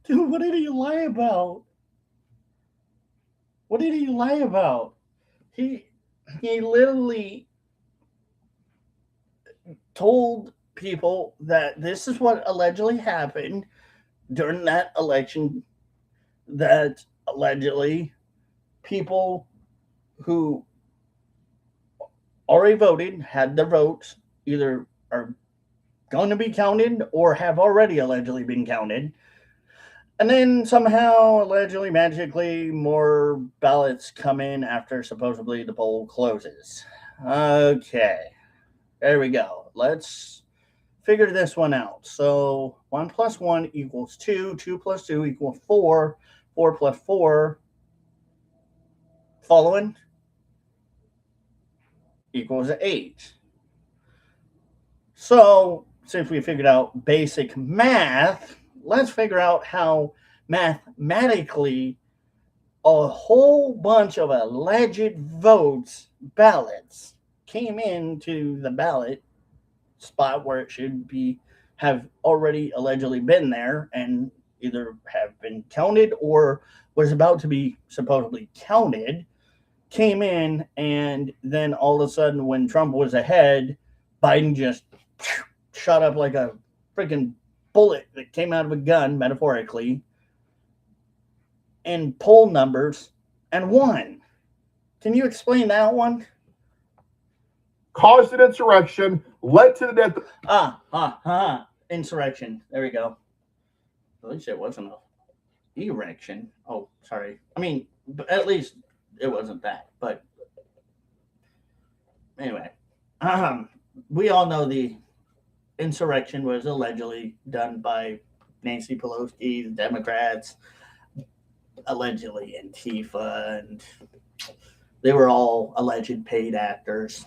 Speaker 1: Dude, what did he lie about? What did he lie about? He literally told people that this is what allegedly happened during that election, that allegedly people who already voted, had their votes, either are going to be counted or have already allegedly been counted. And then somehow, allegedly, magically, more ballots come in after supposedly the poll closes. Okay, there we go. Let's figure this one out. So 1 plus 1 equals 2, 2 plus 2 equals 4, 4 plus 4, following, equals 8. So since we figured out basic math, let's figure out how mathematically a whole bunch of alleged votes, ballots, came into the ballot spot where it should be, have already allegedly been there and either have been counted or was about to be supposedly counted, came in, and then all of a sudden when Trump was ahead, Biden just shot up like a freaking bullet that came out of a gun, metaphorically, in poll numbers and won. Can you explain that one?
Speaker 2: Caused an insurrection, led to the death.
Speaker 1: Insurrection. There we go. At least it wasn't a erection. Oh, sorry. I mean, at least it wasn't that. But anyway, we all know the insurrection was allegedly done by Nancy Pelosi, the Democrats, allegedly Antifa, and they were all alleged paid actors.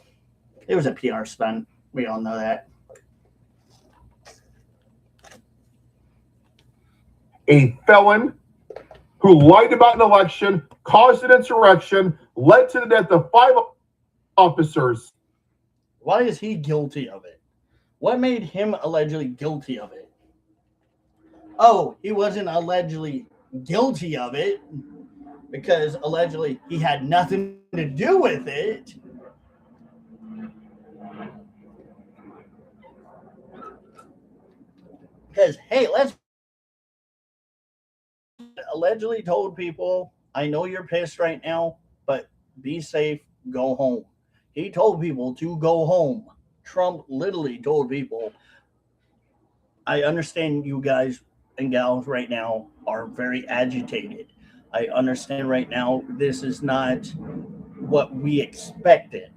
Speaker 1: It was a PR stunt. We all know that.
Speaker 2: A felon who lied about an election, caused an insurrection, led to the death of 5 officers.
Speaker 1: Why is he guilty of it? What made him allegedly guilty of it? Oh, he wasn't allegedly guilty of it because allegedly he had nothing to do with it. Because, hey, let's allegedly told people, I know you're pissed right now, but be safe, go home. He told people to go home. Trump literally told people, I understand you guys and gals right now are very agitated. I understand right now this is not what we expected,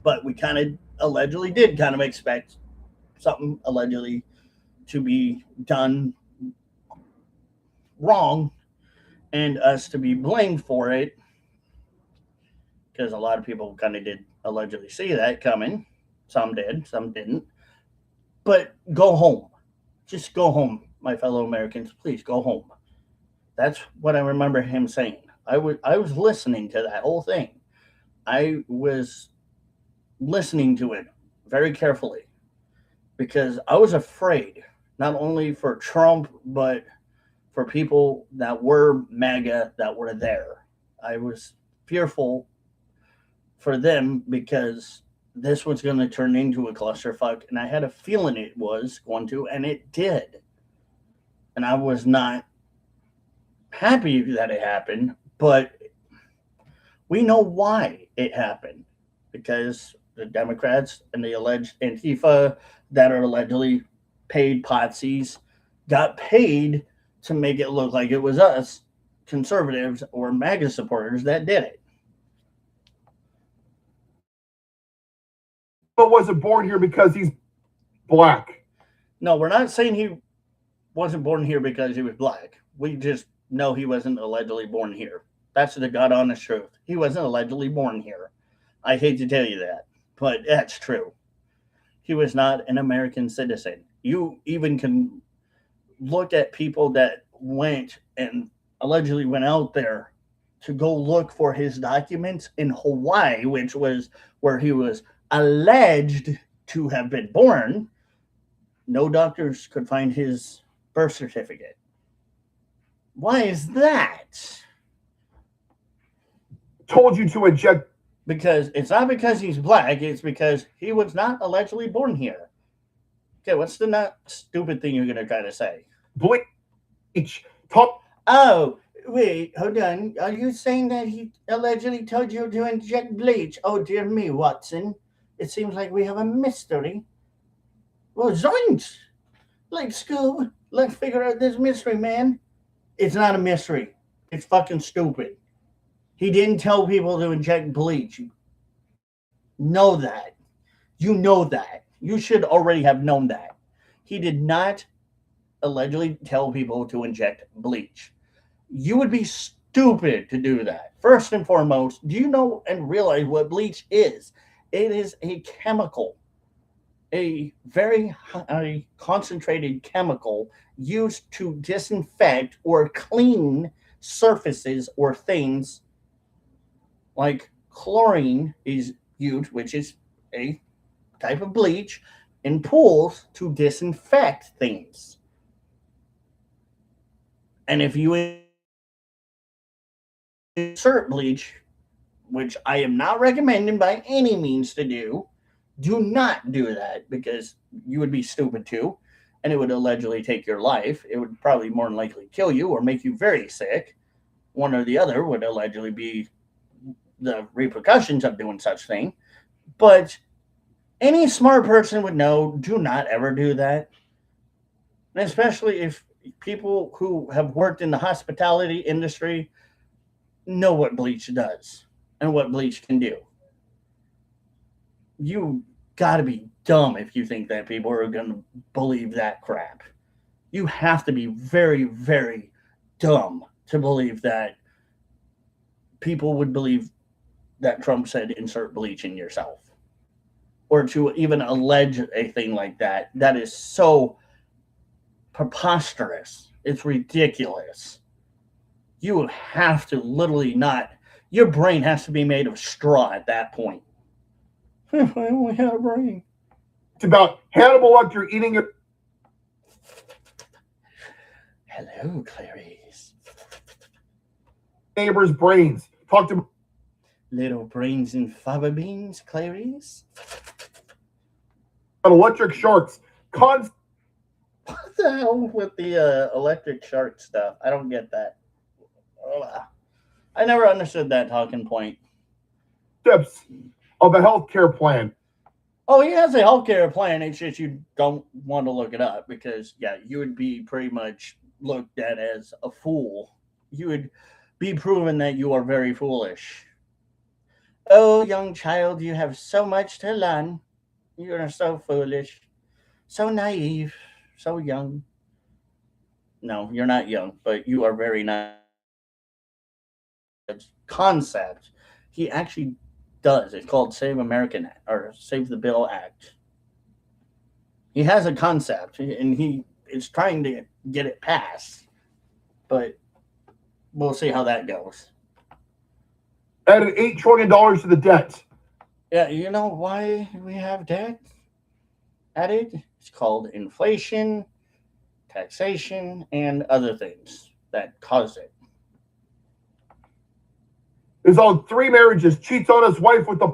Speaker 1: but we kind of allegedly did kind of expect something allegedly to be done wrong and us to be blamed for it, because a lot of people kind of did allegedly see that coming. Some did, some didn't. But go home. Just go home, my fellow Americans. Please go home. That's what I remember him saying. I was listening to that whole thing. I was listening to it very carefully because I was afraid, not only for Trump, but for people that were MAGA that were there. I was fearful for them because this was going to turn into a clusterfuck, and I had a feeling it was going to, and it did. And I was not happy that it happened, but we know why it happened, because the Democrats and the alleged Antifa that are allegedly paid patsies got paid to make it look like it was us, conservatives or MAGA supporters, that did it.
Speaker 2: But wasn't born here because he's black.
Speaker 1: No, we're not saying he wasn't born here because he was black. We just know he wasn't allegedly born here. That's the God honest truth. He wasn't allegedly born here. I hate to tell you that, but that's true. He was not an American citizen. You even can look at people that went and allegedly went out there to go look for his documents in Hawaii, which was where he was alleged to have been born, no doctors could find his birth certificate. Why is that?
Speaker 2: Told you to inject
Speaker 1: Because it's not because he's black, it's because he was not allegedly born here. Okay, what's the not stupid thing you're going to try to say?
Speaker 2: bleach. Talk
Speaker 1: Oh, wait, hold on. Are you saying that he allegedly told you to inject bleach? Oh, dear me, Watson. It seems like we have a mystery. Well, zoinks! Let's go. Let's figure out this mystery, man. It's not a mystery. It's fucking stupid. He didn't tell people to inject bleach. Know that. You know that. You should already have known that. He did not allegedly tell people to inject bleach. You would be stupid to do that. First and foremost, do you know and realize what bleach is? It is a chemical, a very high concentrated chemical used to disinfect or clean surfaces or things. Like chlorine is used, which is a type of bleach, in pools to disinfect things. And if you insert bleach, which I am not recommending by any means to do not do that because you would be stupid too, and it would allegedly take your life. It would probably more than likely kill you or make you very sick. One or the other would allegedly be the repercussions of doing such thing. But any smart person would know do not ever do that. And especially if people who have worked in the hospitality industry know what bleach does and what bleach can do. You got to be dumb if you think that people are going to believe that crap. You have to be very, very dumb to believe that people would believe that Trump said insert bleach in yourself. Or to even allege a thing like that. That is so preposterous. It's ridiculous. You have to literally not, your brain has to be made of straw at that point. I only had a brain.
Speaker 2: It's about Hannibal Lecter eating your
Speaker 1: Hello, Clarice.
Speaker 2: neighbor's brains. Talk to
Speaker 1: Little brains and fava beans, Clarice.
Speaker 2: electric sharks. Concepts
Speaker 1: What the hell with the electric shark stuff? I don't get that. I never understood that talking point.
Speaker 2: of a healthcare plan.
Speaker 1: Oh, he has a healthcare plan. It's just you don't want to look it up because, yeah, you would be pretty much looked at as a fool. You would be proven that you are very foolish. Oh, young child, you have so much to learn. You are so foolish, so naive, so young. No, you're not young, but you are very naive. Concept. He actually does. It's called Save American or Save the Bill Act. He has a concept and he is trying to get it passed, but we'll see how that goes.
Speaker 2: Added $8 trillion to the debt.
Speaker 1: Yeah, you know why we have debt added? It's called inflation, taxation, and other things that cause it.
Speaker 2: Is on 3 marriages, cheats on his wife with a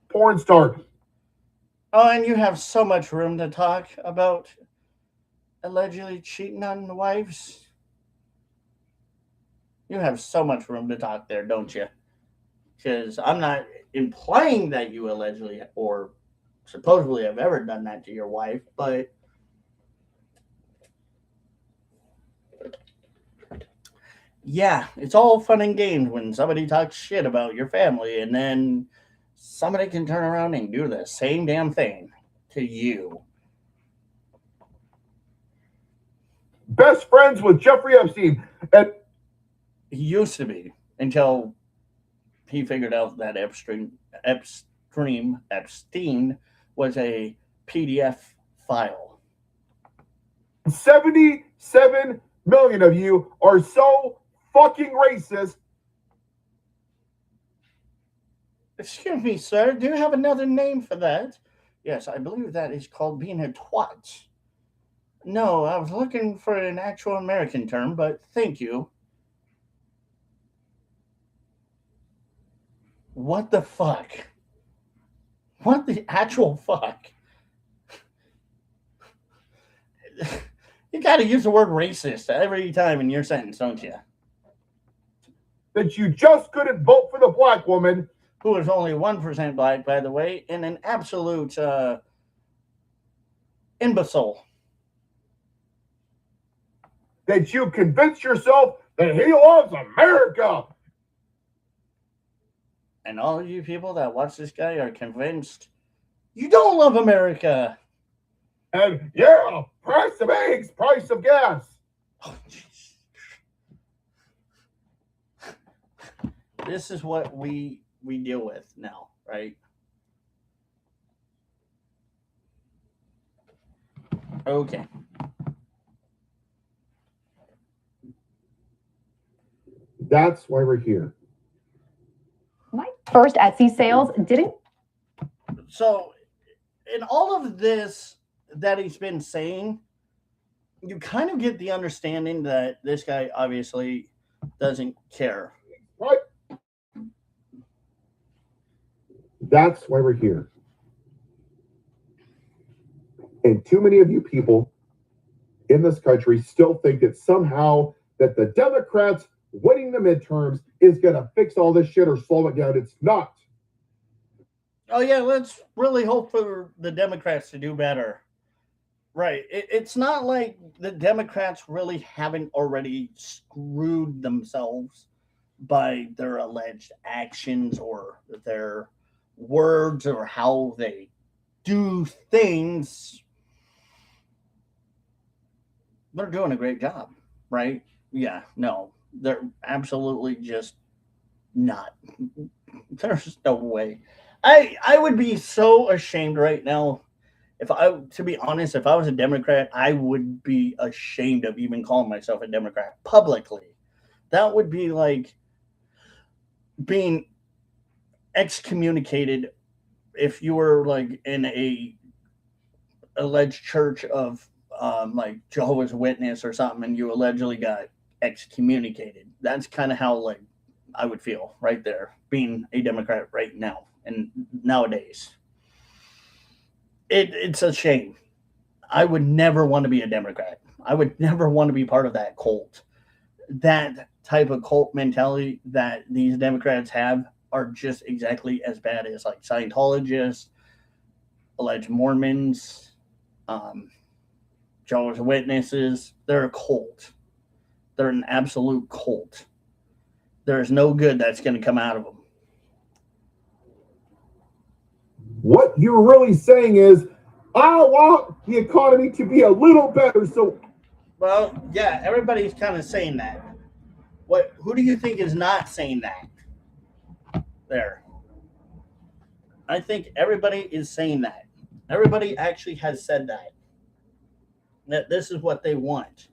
Speaker 2: porn star.
Speaker 1: Oh, and you have so much room to talk about allegedly cheating on the wives. You have so much room to talk there, don't you? Because I'm not implying that you allegedly or supposedly have ever done that to your wife, but yeah, it's all fun and games when somebody talks shit about your family and then somebody can turn around and do the same damn thing to you.
Speaker 2: Best friends with Jeffrey Epstein. And
Speaker 1: He used to be until he figured out that Epstein was a PDF file.
Speaker 2: 77 million of you are so fucking racist.
Speaker 1: Excuse me, sir. Do you have another name for that? Yes, I believe that is called being a twat. No, I was looking for an actual American term, but thank you. What the fuck? What the actual fuck? You gotta use the word racist every time in your sentence, don't you?
Speaker 2: That you just couldn't vote for the black woman.
Speaker 1: Who is only 1% black, by the way, and an absolute imbecile.
Speaker 2: That you convinced yourself that he loves America.
Speaker 1: And all you people that watch this guy are convinced you don't love America.
Speaker 2: And yeah, price of eggs, price of gas.
Speaker 1: Oh, this is what we deal with now, right? Okay.
Speaker 2: That's why we're here.
Speaker 3: My first Etsy sales didn't.
Speaker 1: So, in all of this that he's been saying, you kind of get the understanding that this guy obviously doesn't care.
Speaker 2: Right? That's why we're here. And too many of you people in this country still think that somehow that the Democrats winning the midterms is going to fix all this shit or slow it down. It's not.
Speaker 1: Oh, yeah, let's really hope for the Democrats to do better. Right. It's not like the Democrats really haven't already screwed themselves by their alleged actions or their words or how they do things. They're doing a great job, right? Yeah, no, they're absolutely just not. There's no way. I would be so ashamed right now. If I, to be honest, if I was a Democrat, I would be ashamed of even calling myself a Democrat publicly. That would be like being excommunicated if you were like in a alleged church of like Jehovah's Witness or something, and you allegedly got excommunicated. That's kind of how like I would feel right there, being a Democrat right now and nowadays. It's a shame. I would never want to be a Democrat. I would never want to be part of that cult. That type of cult mentality that these Democrats have are just exactly as bad as like Scientologists, alleged Mormons, Jehovah's Witnesses. They're a cult. They're an absolute cult. There's no good that's going to come out of them.
Speaker 2: What you're really saying is, I want the economy to be a little better. So,
Speaker 1: well, yeah, everybody's kind of saying that. What? Who do you think is not saying that? There. I think everybody is saying that. Everybody actually has said that. That this is what they want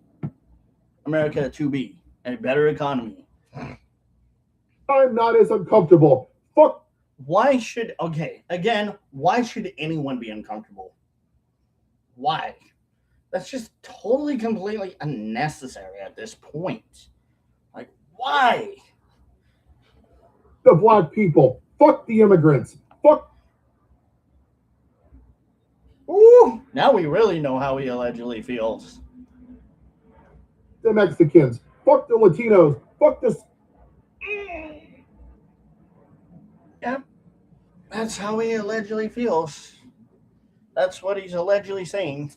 Speaker 1: America to be a better economy.
Speaker 2: I'm not as uncomfortable. Fuck.
Speaker 1: Why should, okay, again, why should anyone be uncomfortable? Why? That's just totally, completely unnecessary at this point. Like, why?
Speaker 2: The black people. Fuck the immigrants. Fuck.
Speaker 1: Ooh, now we really know how he allegedly feels.
Speaker 2: The Mexicans. Fuck the Latinos. Fuck the.
Speaker 1: Yep, that's how he allegedly feels. That's what he's allegedly saying.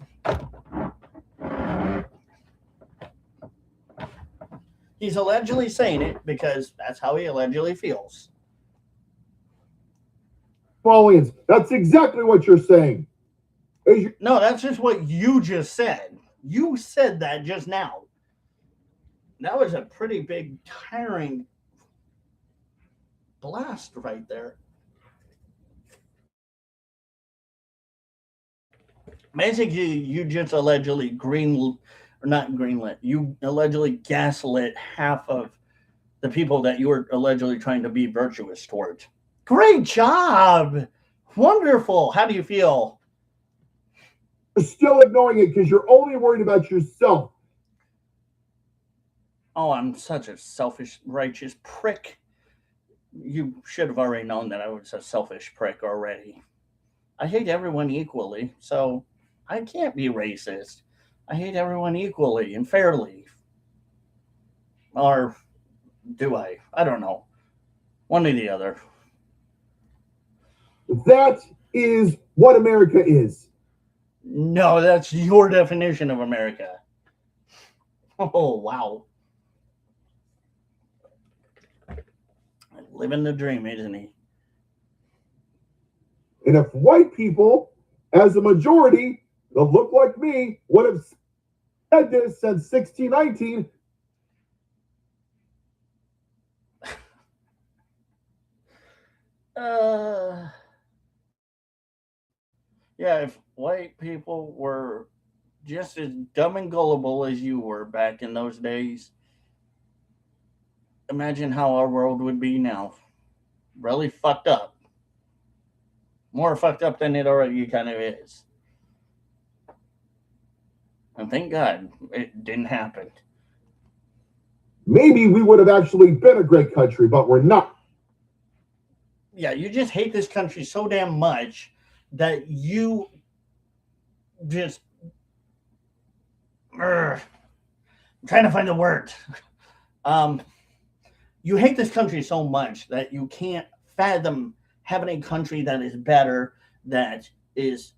Speaker 1: He's allegedly saying it because that's how he allegedly feels.
Speaker 2: Paulians. That's exactly what you're saying.
Speaker 1: No, that's just what you just said. You said that just now. That was a pretty big, tiring blast right there. Basically, you just allegedly you allegedly gaslit half of the people that you were allegedly trying to be virtuous towards. Great job. Wonderful. How do you feel?
Speaker 2: You're still ignoring it because you're only worried about yourself.
Speaker 1: Oh, I'm such a selfish, righteous prick. You should have already known that I was a selfish prick already. I hate everyone equally, so I can't be racist. I hate everyone equally and fairly. Or do I? I don't know. One or the other.
Speaker 2: That is what America is.
Speaker 1: No, that's your definition of America. Oh, wow. Living the dream, isn't he?
Speaker 2: And if white people, as a majority, that look like me, would have said this since 1619,
Speaker 1: Yeah, if white people were just as dumb and gullible as you were back in those days, imagine how our world would be now. Really fucked up. More fucked up than it already kind of is. And thank God it didn't happen.
Speaker 2: maybe we would have actually been a great country, but we're not.
Speaker 1: Yeah, you just hate this country so damn much that you just. I'm trying to find the word. Um, you hate this country so much that you can't fathom having a country that is better, that is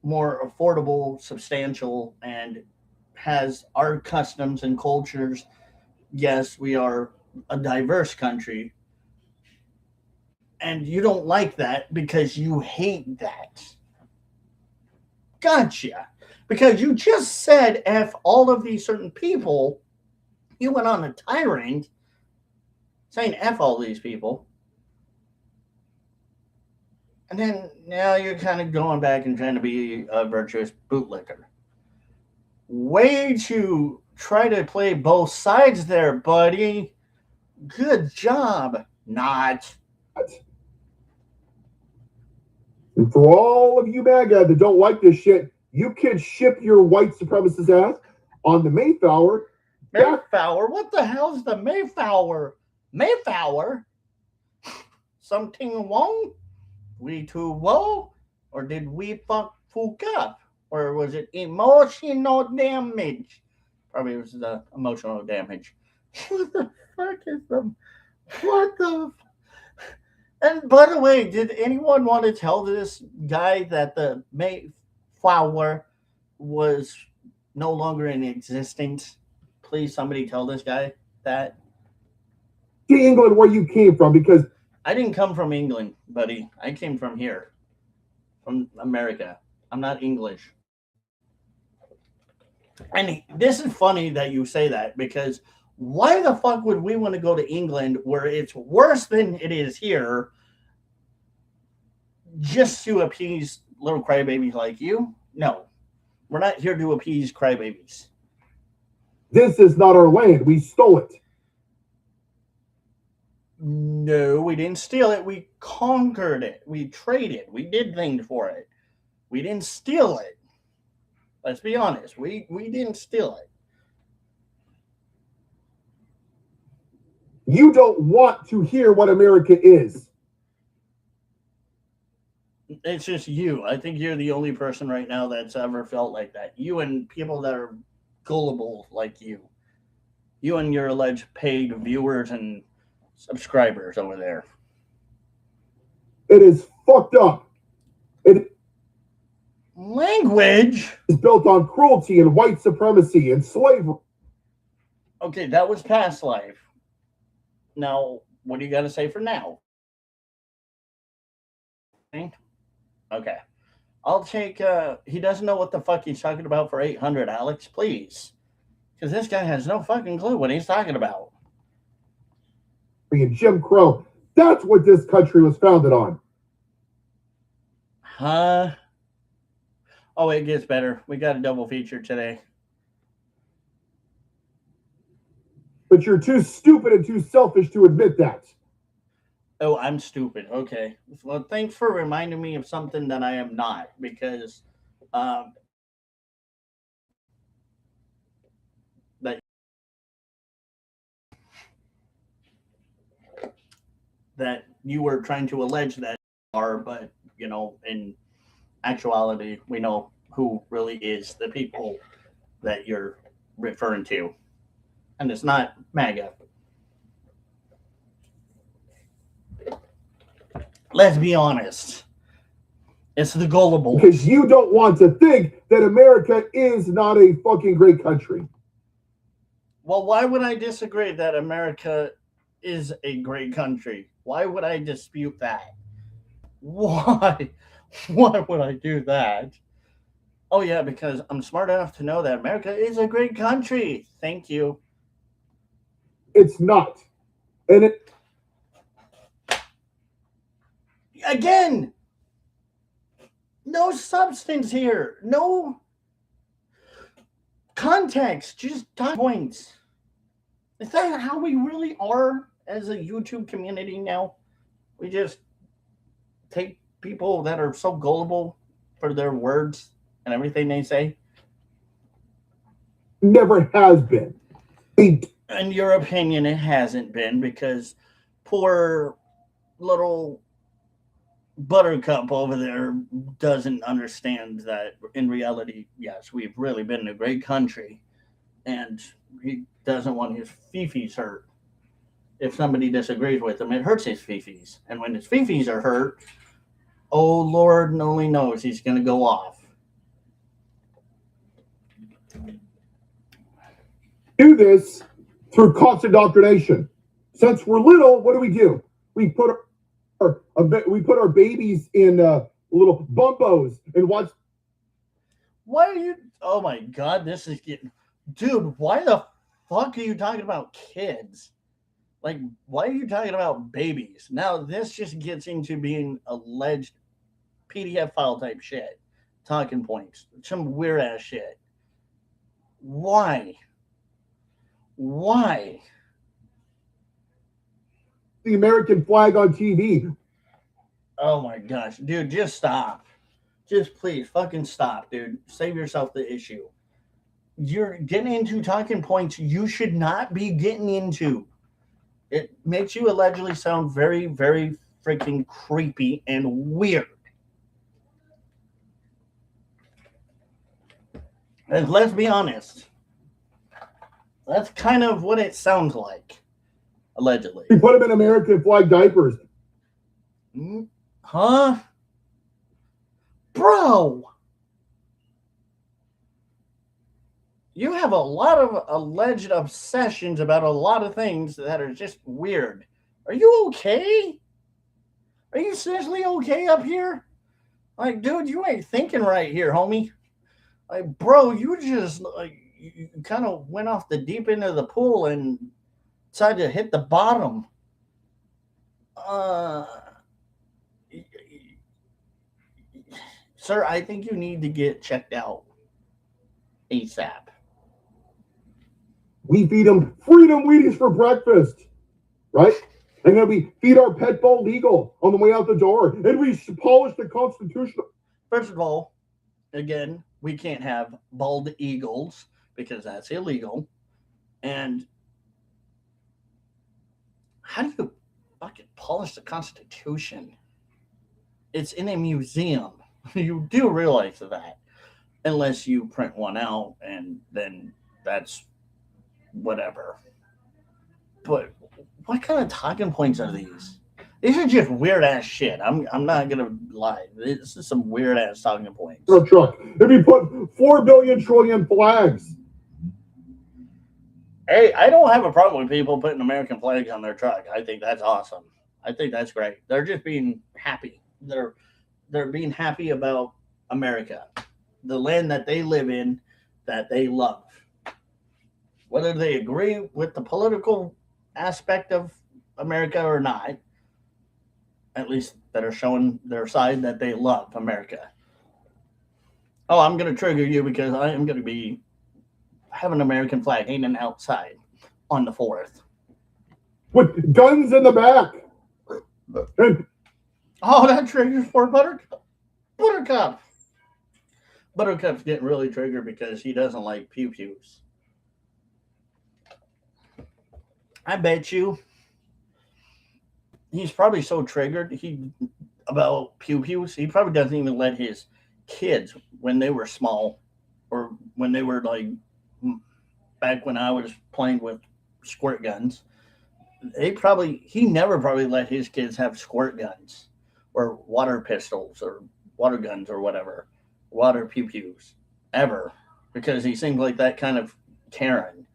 Speaker 1: more affordable, substantial, and has our customs and cultures. Yes, we are a diverse country, and you don't like that because you hate that. Gotcha. Because you just said F all of these certain people, you went on a tirade saying F all these people. And then now you're kind of going back and trying to be a virtuous bootlicker. Way to try to play both sides there, buddy. Good job. Not.
Speaker 2: And for all of you MAGA that don't like this shit, you can ship your white supremacist ass on the Mayflower.
Speaker 1: Mayflower? What the hell's the Mayflower? Mayflower? Something wrong? We too low? Or did we fuck up? Or was it emotional damage? Probably it was the emotional damage. What the fuck is the. What the. And by the way, did anyone want to tell this guy that the Mayflower was no longer in existence? Please, somebody tell this guy that.
Speaker 2: To England, where you came from, because
Speaker 1: I didn't come from England, buddy. I came from here, from America. I'm not English. And this is funny that you say that because why the fuck would we want to go to England where it's worse than it is here just to appease little crybabies like you? No, we're not here to appease crybabies.
Speaker 2: this is not our land. We stole it.
Speaker 1: No, we didn't steal it. We conquered it. We traded. We did things for it. We didn't steal it. Let's be honest. We didn't steal it.
Speaker 2: You don't want to hear what America is.
Speaker 1: It's just you. I think you're the only person right now that's ever felt like that. You and people that are gullible like you. You and your alleged paid viewers and subscribers over there.
Speaker 2: It is fucked up. It
Speaker 1: Language?
Speaker 2: is built on cruelty and white supremacy and slavery.
Speaker 1: Okay, that was past life. Now, what do you got to say for now? Okay. I'll take, he doesn't know what the fuck he's talking about for 800, Alex, please. Because this guy has no fucking clue what he's talking about.
Speaker 2: And Jim Crow. That's what this country was founded on.
Speaker 1: Huh? Oh, it gets better. We got a double feature today.
Speaker 2: But you're too stupid and too selfish to admit that.
Speaker 1: Oh, I'm stupid. Okay. Well, thanks for reminding me of something that I am not, because um, that that you were trying to allege that you are, but in actuality, we know who really is the people that you're referring to, and it's not MAGA. Let's be honest. It's the
Speaker 2: Because
Speaker 1: gullables.
Speaker 2: you don't want to think that America is not a fucking great country.
Speaker 1: Well, why would I disagree that America is a great country? Why would I dispute that? Why? Why would I do that? Oh, yeah, because I'm smart enough to know that America is a great country. Thank you.
Speaker 2: It's not. And it
Speaker 1: Again, no substance here. No context. Just talk points. Is that how we really are as a YouTube community now? We just take people that are so gullible for their words and everything they say.
Speaker 2: never has been.
Speaker 1: In your opinion, it hasn't been, because poor little Buttercup over there doesn't understand that in reality, yes, we've really been a great country, and he doesn't want his fifis hurt. If somebody disagrees with him, it hurts his fifis, and when his fifis are hurt, oh Lord only knows he's going to go off.
Speaker 2: Do this through constant indoctrination. Since we're little, what do? We put our babies in little bumbos and watch.
Speaker 1: Why are you? Oh my God, this is getting. Dude, why the fuck are you talking about kids? Like, why are you talking about babies? Now, this just gets into being alleged PDF file type shit. Talking points. Some weird ass shit. Why? Why?
Speaker 2: The American flag on TV.
Speaker 1: Oh my gosh. Dude, just stop. Just please fucking stop, dude. Save yourself the issue. You're getting into talking points you should not be getting into. It makes you allegedly sound very, very freaking creepy and weird. And let's be honest, that's kind of what it sounds like, allegedly.
Speaker 2: We put them in American flag diapers.
Speaker 1: Huh? Bro! You have a lot of alleged obsessions about a lot of things that are just weird. Are you okay? Are you seriously okay up here? Like, dude, you ain't thinking right here, homie. Like, bro, you just like you kind of went off the deep end of the pool and decided to hit the bottom. Uh, sir, I think you need to get checked out ASAP.
Speaker 2: We feed them freedom Wheaties for breakfast, right? And then we feed our pet bull legal on the way out the door, and we polish the Constitution.
Speaker 1: First of all, again, we can't have bald eagles because that's illegal. And how do you fucking polish the Constitution? It's in a museum. You do realize that. Unless you print one out and then that's whatever. But what kind of talking points are these? These are just weird ass shit. I'm not gonna lie. This is some weird ass talking points.
Speaker 2: Our truck, and we put 4 billion trillion flags.
Speaker 1: Hey, I don't have a problem with people putting American flags on their truck. I think that's awesome. I think that's great. They're just being happy. They're being happy about America, the land that they live in, that they love. Whether they agree with the political aspect of America or not, at least that are showing their side that they love America. Oh, I'm going to trigger you because I am going to be having an American flag hanging outside on the 4th.
Speaker 2: With guns in the back. And
Speaker 1: Oh, that triggers for Buttercup. Buttercup. Buttercup's getting really triggered because he doesn't like pew pews. I bet you he's probably so triggered about pew pews. He probably doesn't even let his kids when they were small, or when they were like back when I was playing with squirt guns. He never probably let his kids have squirt guns or water pistols or water guns or whatever, water pew pews ever, because he seemed like that kind of Karen.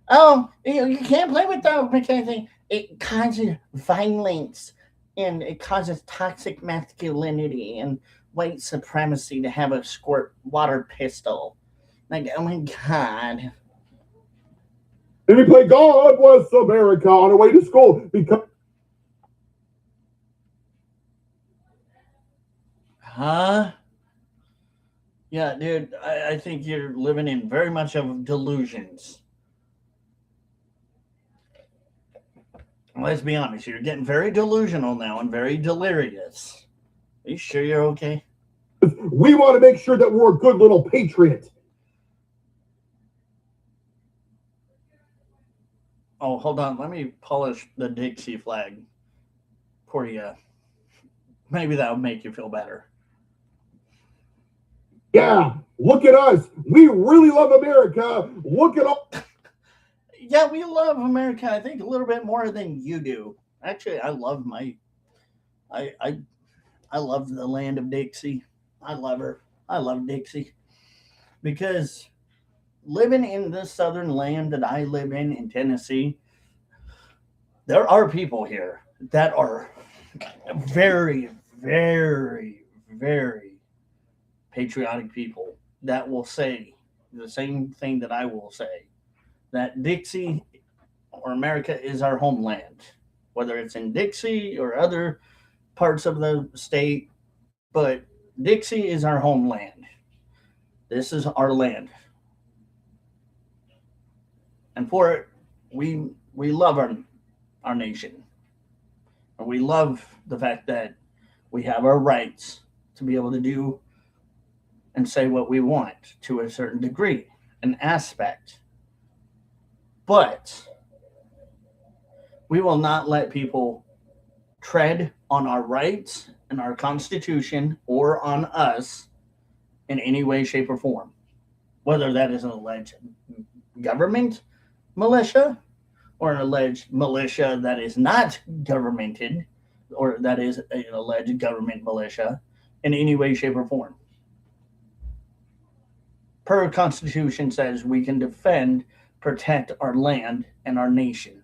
Speaker 1: Oh, you can't play with that because it causes violence and it causes toxic masculinity and white supremacy to have a squirt water pistol. Like, oh my god.
Speaker 2: then we play God Bless America on our way to school because
Speaker 1: Huh? Yeah, dude, I think you're living in very much of delusions. Let's be honest, you're getting very delusional now and very delirious. Are you sure you're okay?
Speaker 2: we want to make sure that we're a good little patriot.
Speaker 1: Oh, hold on. Let me polish the Dixie flag for you. Maybe that would make you feel better.
Speaker 2: Yeah, look at us. We really love America. Look at all.
Speaker 1: Yeah, we love America. I think a little bit more than you do. Actually, I love my. I I I love the land of Dixie. I love her. I love Dixie because living in this southern land that I live in Tennessee, there are people here that are very, very, very patriotic people that will say the same thing that I will say, that Dixie or America is our homeland, whether it's in Dixie or other parts of the state. But Dixie is our homeland. This is our land, and for it, we love our nation, and we love the fact that we have our rights to be able to do and say what we want to a certain degree, an aspect. But we will not let people tread on our rights and our Constitution or on us in any way, shape, or form. Whether that is an alleged government militia or an alleged militia that is not governmented, or that is an alleged government militia in any way, shape, or form. Per Constitution says we can defend, protect our land and our nation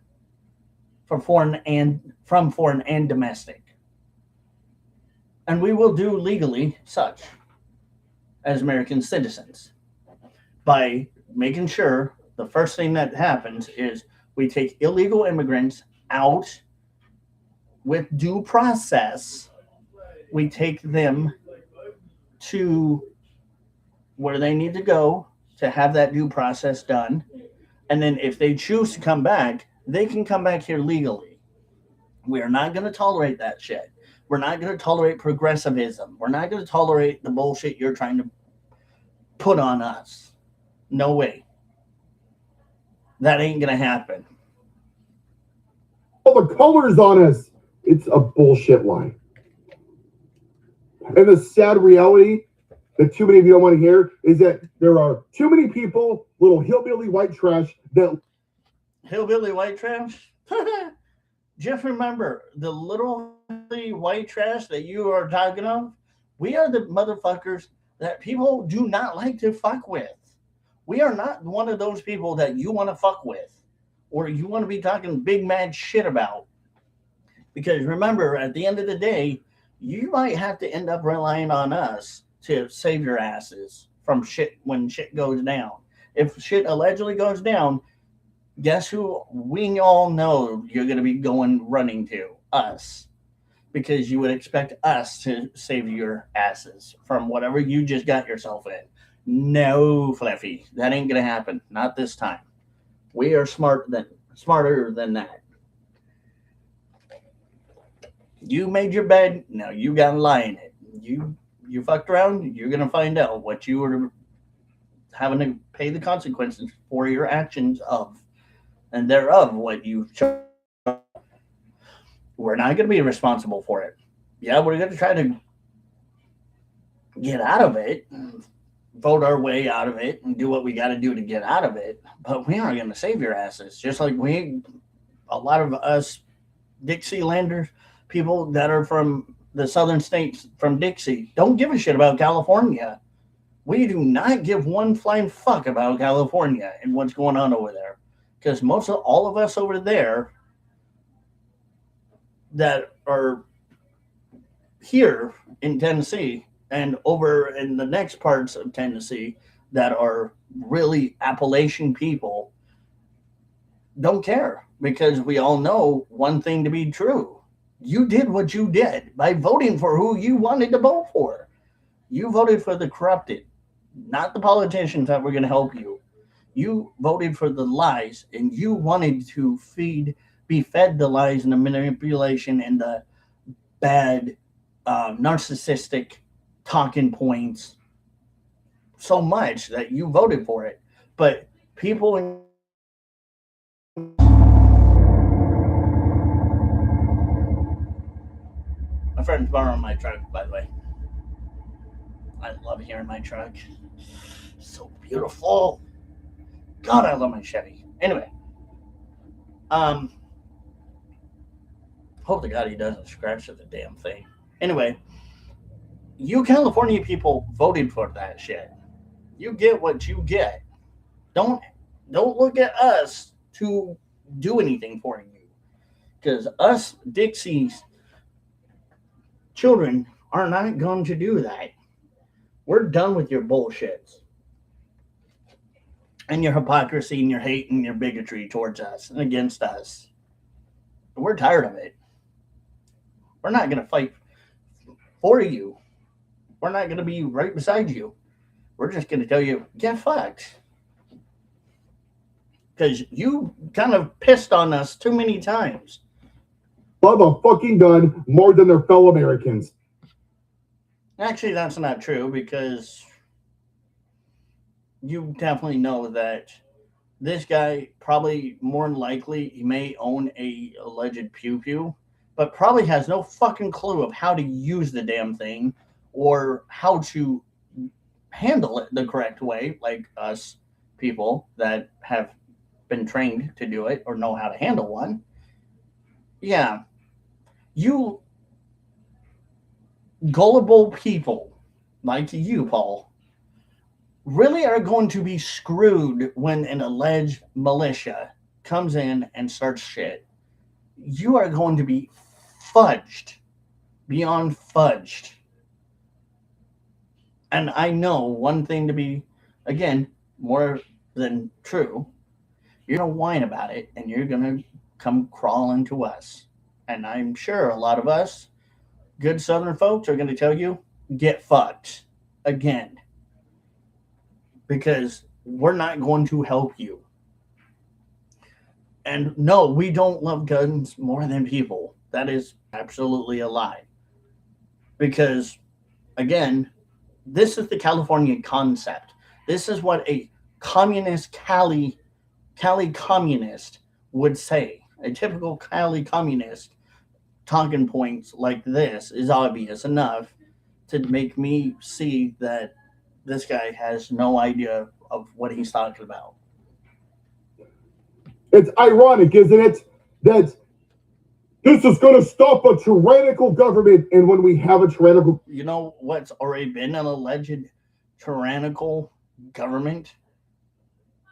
Speaker 1: from foreign and domestic. And we will do legally such as American citizens by making sure the first thing that happens is we take illegal immigrants out with due process. We take them to where they need to go to have that due process done. And then if they choose to come back, they can come back here legally. We are not going to tolerate that shit. We're not going to tolerate progressivism. We're not going to tolerate the bullshit you're trying to put on us. No way. That ain't going to happen.
Speaker 2: All the colors on us. It's a bullshit lie. And the sad reality that too many of you don't want to hear is that there are too many people, little hillbilly white trash, that
Speaker 1: Hillbilly white trash? Just remember the little white trash that you are talking of. We are the motherfuckers that people do not like to fuck with. We are not one of those people that you want to fuck with or you want to be talking big mad shit about. Because remember, at the end of the day, you might have to end up relying on us to save your asses from shit when shit goes down. If shit allegedly goes down, guess who we all know you're going to be going running to? Us. Because you would expect us to save your asses from whatever you just got yourself in. No, Fluffy, that ain't going to happen. Not this time. We are smarter than that. You made your bed, now you gotta lie in it. You fucked around, you're gonna find out what you were having to pay the consequences for your actions of and thereof what you chose. We're not gonna be responsible for it. Yeah, we're gonna try to get out of it, vote our way out of it, and do what we got to do to get out of it. But we aren't going to save your asses. Just like a lot of us Dixielanders, people that are from the southern states from Dixie, don't give a shit about California. We do not give one flying fuck about California and what's going on over there. Because most of all of us over there that are here in Tennessee and over in the next parts of Tennessee that are really Appalachian people don't care because we all know one thing to be true. You did what you did by voting for who you wanted to vote for. You voted for the corrupted, not the politicians that were going to help you. You voted for the lies and you wanted to be fed the lies and the manipulation and the bad, narcissistic talking points so much that you voted for it. But people in my friend's borrowing my truck, by the way. I love hearing my truck. So beautiful. God, I love my Chevy. Anyway, hope to God he doesn't scratch the damn thing. Anyway, you California people voted for that shit. You get what you get. Don't don't look at us to do anything for you. Because us Dixie's children are not going to do that. We're done with your bullshits and your hypocrisy and your hate and your bigotry towards us and against us. We're tired of it. We're not going to fight for you. We're not going to be right beside you. We're just going to tell you, get fucked. Because you kind of pissed on us too many times.
Speaker 2: Love a fucking gun more than their fellow Americans.
Speaker 1: Actually, that's not true because you definitely know that this guy probably more than likely he may own a alleged pew pew, but probably has no fucking clue of how to use the damn thing or how to handle it the correct way, like us people that have been trained to do it or know how to handle one. Yeah, you gullible people like you, Paul, really are going to be screwed when an alleged militia comes in and starts shit. You are going to be fudged beyond fudged. And I know one thing to be, again, more than true. You're going to whine about it and you're going to come crawling to us. And I'm sure a lot of us, good Southern folks, are going to tell you, get fucked again. Because we're not going to help you. And no, we don't love guns more than people. That is absolutely a lie. Because, again, this is the California concept. This is what a communist Cali communist would say. A typical Cali communist talking points like this is obvious enough to make me see that this guy has no idea of what he's talking about.
Speaker 2: It's ironic, isn't it, that this is going to stop a tyrannical government, and when we have a tyrannical...
Speaker 1: You know what's already been an alleged tyrannical government?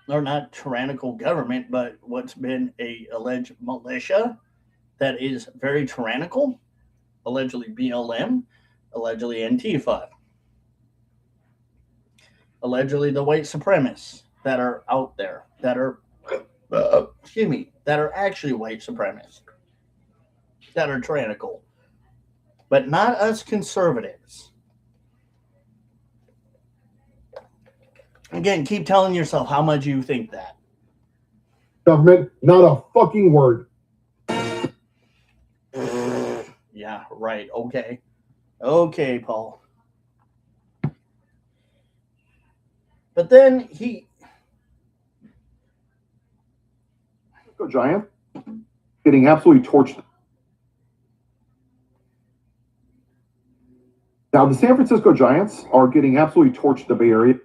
Speaker 1: Or not tyrannical government, but what's been a alleged militia that is very tyrannical? Allegedly BLM, allegedly Antifa, allegedly the white supremacists that are out there, that are, that are actually white supremacists, that are tyrannical, but not us conservatives. Again, keep telling yourself how much you think that.
Speaker 2: Government, not a fucking word.
Speaker 1: Yeah, right. Okay. Okay, Paul. But then
Speaker 2: Go Giant, getting absolutely torched. Now, the San Francisco Giants are getting absolutely torched the Bay Area.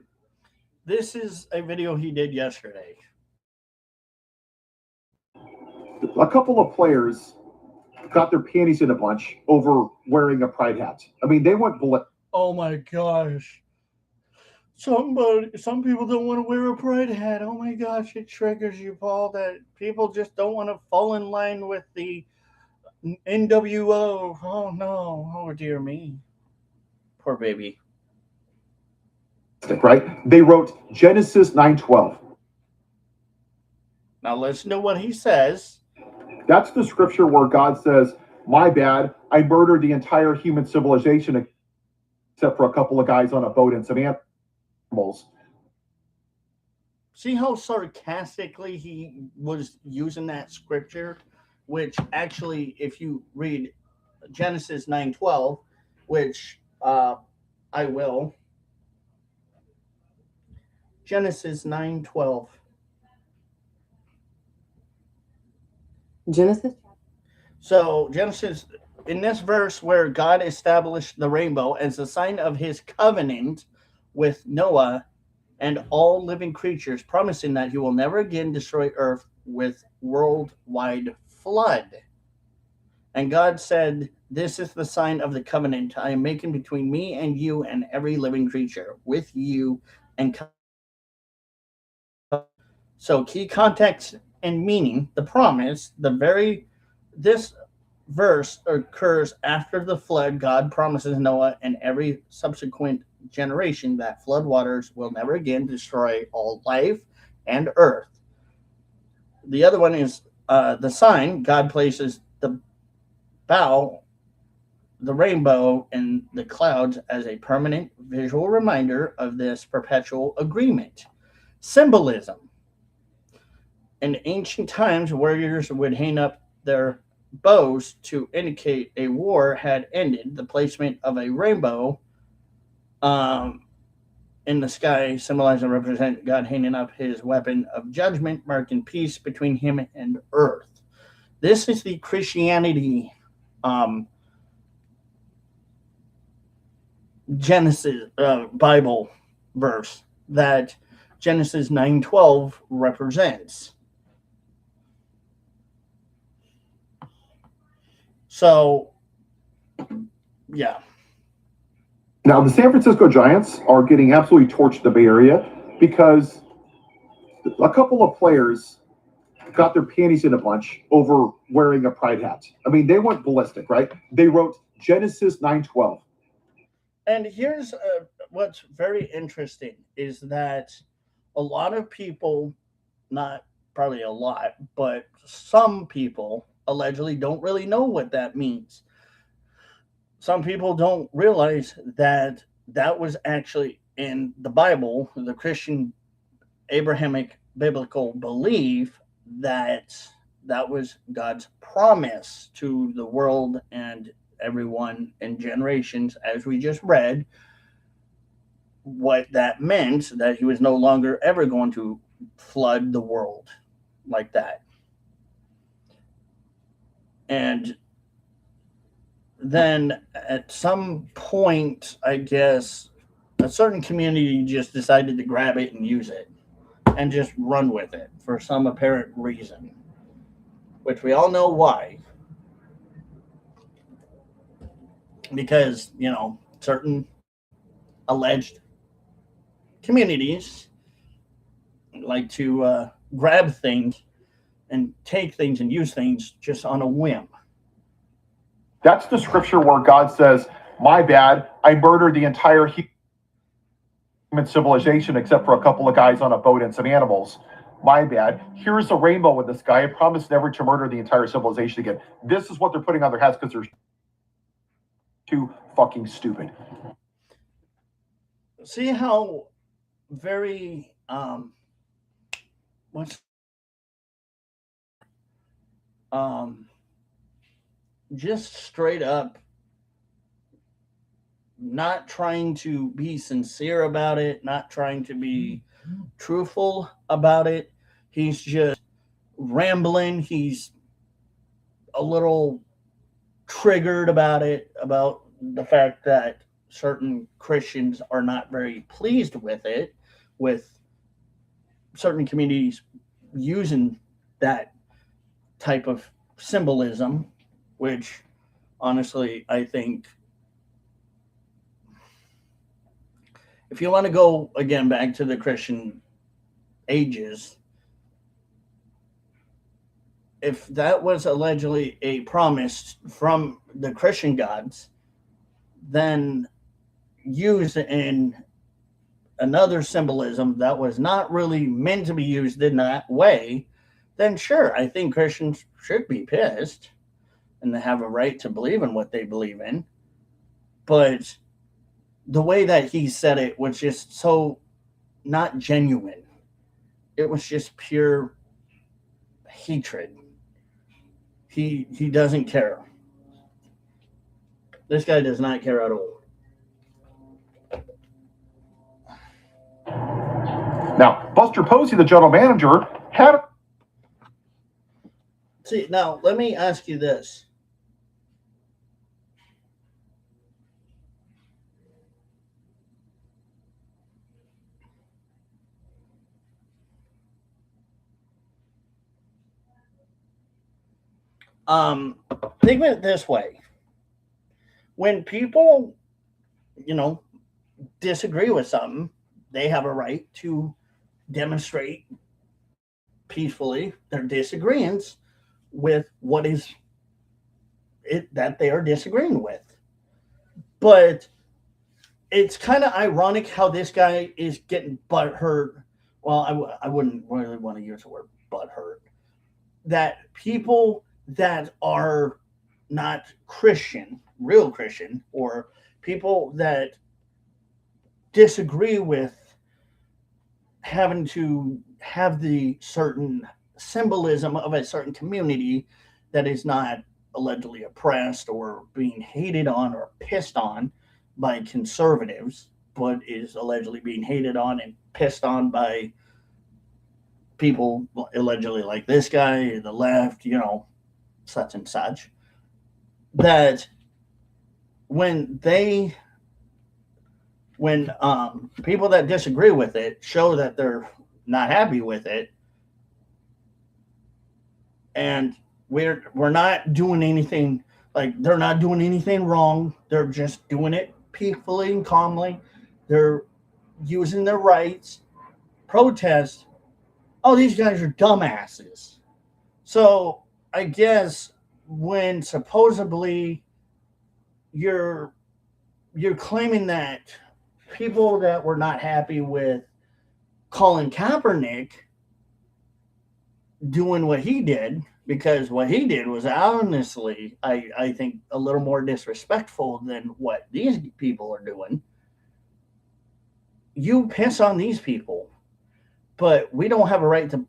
Speaker 1: This is a video he did yesterday.
Speaker 2: A couple of players got their panties in a bunch over wearing a pride hat. I mean, they went ballistic.
Speaker 1: Oh my gosh. Some people don't want to wear a pride hat. Oh my gosh, it triggers you, Paul, that people just don't want to fall in line with the NWO. Oh no. Oh dear me. Poor baby.
Speaker 2: Right? They wrote Genesis 9:12.
Speaker 1: Now listen to what he says.
Speaker 2: That's the scripture where God says, "My bad, I murdered the entire human civilization except for a couple of guys on a boat and some animals."
Speaker 1: See how sarcastically he was using that scripture, which actually, if you read Genesis 9:12, which I will. Genesis 9:12.
Speaker 4: Genesis?
Speaker 1: So Genesis, in this verse where God established the rainbow as a sign of his covenant with Noah and all living creatures, promising that he will never again destroy earth with worldwide flood. And God said, "This is the sign of the covenant I am making between me and you and every living creature, with you and." So key context and meaning, the promise, this verse occurs after the flood. God promises Noah and every subsequent generation that flood waters will never again destroy all life and earth. The other one is the sign. God places the rainbow in the clouds as a permanent visual reminder of this perpetual agreement. Symbolism. In ancient times, warriors would hang up their bows to indicate a war had ended. The placement of a rainbow in the sky symbolizes and represents God hanging up his weapon of judgment, marking peace between him and earth. This is the Christianity Genesis Bible verse that Genesis 9:12 represents. So, yeah.
Speaker 2: Now, the San Francisco Giants are getting absolutely torched the Bay Area because a couple of players got their panties in a bunch over wearing a pride hat. I mean, they went ballistic, right? They wrote Genesis 9:12.
Speaker 1: And here's what's very interesting is that a lot of people, not probably a lot, but some people allegedly don't really know what that means. Some people don't realize that that was actually in the Bible, the Christian Abrahamic biblical belief that that was God's promise to the world and everyone in generations, as we just read, what that meant, that he was no longer ever going to flood the world like that. And then at some point, I guess, a certain community just decided to grab it and use it and just run with it for some apparent reason, which we all know why. Because, certain alleged communities like to grab things and take things and use things just on a whim.
Speaker 2: That's the scripture where God says, "My bad, I murdered the entire human civilization except for a couple of guys on a boat and some animals. My bad. Here's a rainbow in the sky. I promise never to murder the entire civilization again." This is what they're putting on their hats because they're too fucking stupid.
Speaker 1: See how very what's just straight up not trying to be sincere about it, not trying to be truthful about it. He's just rambling. He's a little triggered about it, about the fact that certain Christians are not very pleased with it, with certain communities using that type of symbolism, which honestly, I think if you want to go again back to the Christian ages, if that was allegedly a promise from the Christian gods, then used in another symbolism that was not really meant to be used in that way, then sure, I think Christians should be pissed and they have a right to believe in what they believe in. But the way that he said it was just so not genuine. It was just pure hatred. He doesn't care. This guy does not care at all.
Speaker 2: Now, Buster Posey, the general manager, had
Speaker 1: See, now let me ask you this. Think of it this way. When people, you know, disagree with something, they have a right to demonstrate peacefully their disagreements with what is it that they are disagreeing with. But it's kind of ironic how this guy is getting butt hurt. Well, I wouldn't really want to use the word butt hurt. That people that are not Christian, real Christian, or people that disagree with having to have the certain symbolism of a certain community that is not allegedly oppressed or being hated on or pissed on by conservatives, but is allegedly being hated on and pissed on by people allegedly like this guy, the left, such and such. That when they when people that disagree with it show that they're not happy with it, and we're not doing anything, like they're not doing anything wrong, they're just doing it peacefully and calmly, they're using their rights, protest. Oh, these guys are dumbasses. So I guess when supposedly you're claiming that people that were not happy with Colin Kaepernick doing what he did, because what he did was honestly, I think, a little more disrespectful than what these people are doing. You piss on these people, but we don't have a right to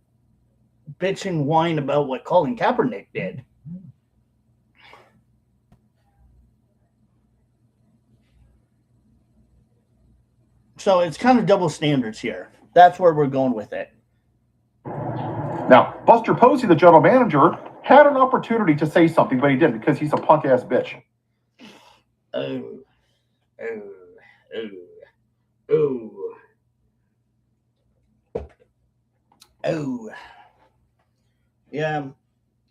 Speaker 1: bitch and whine about what Colin Kaepernick did. So it's kind of double standards here. That's where we're going with it.
Speaker 2: Now, Buster Posey, the general manager, had an opportunity to say something, but he didn't because he's a punk ass bitch.
Speaker 1: Oh, oh, oh, oh, oh. Yeah.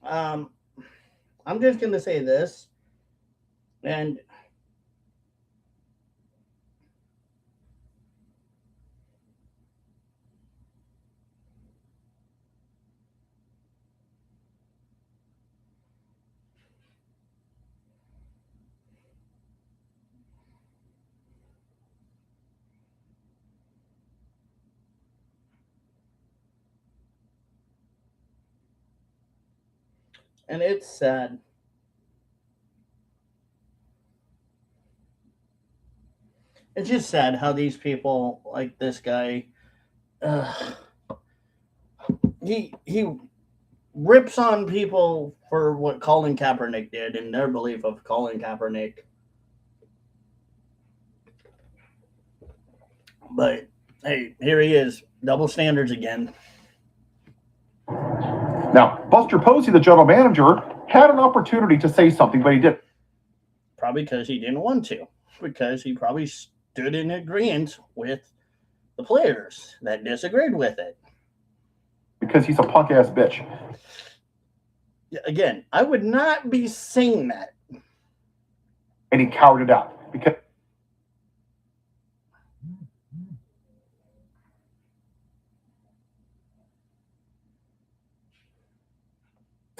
Speaker 1: I'm just gonna say this, and it's sad. It's just sad how these people, like this guy, uh, he rips on people for what Colin Kaepernick did and their belief of Colin Kaepernick. But hey, here he is, double standards again.
Speaker 2: Now, Buster Posey, the general manager, had an opportunity to say something, but he didn't.
Speaker 1: Probably because he didn't want to, because he probably stood in agreement with the players that disagreed with it.
Speaker 2: Because he's a punk ass bitch.
Speaker 1: Again, I would not be saying that.
Speaker 2: And he cowered it out because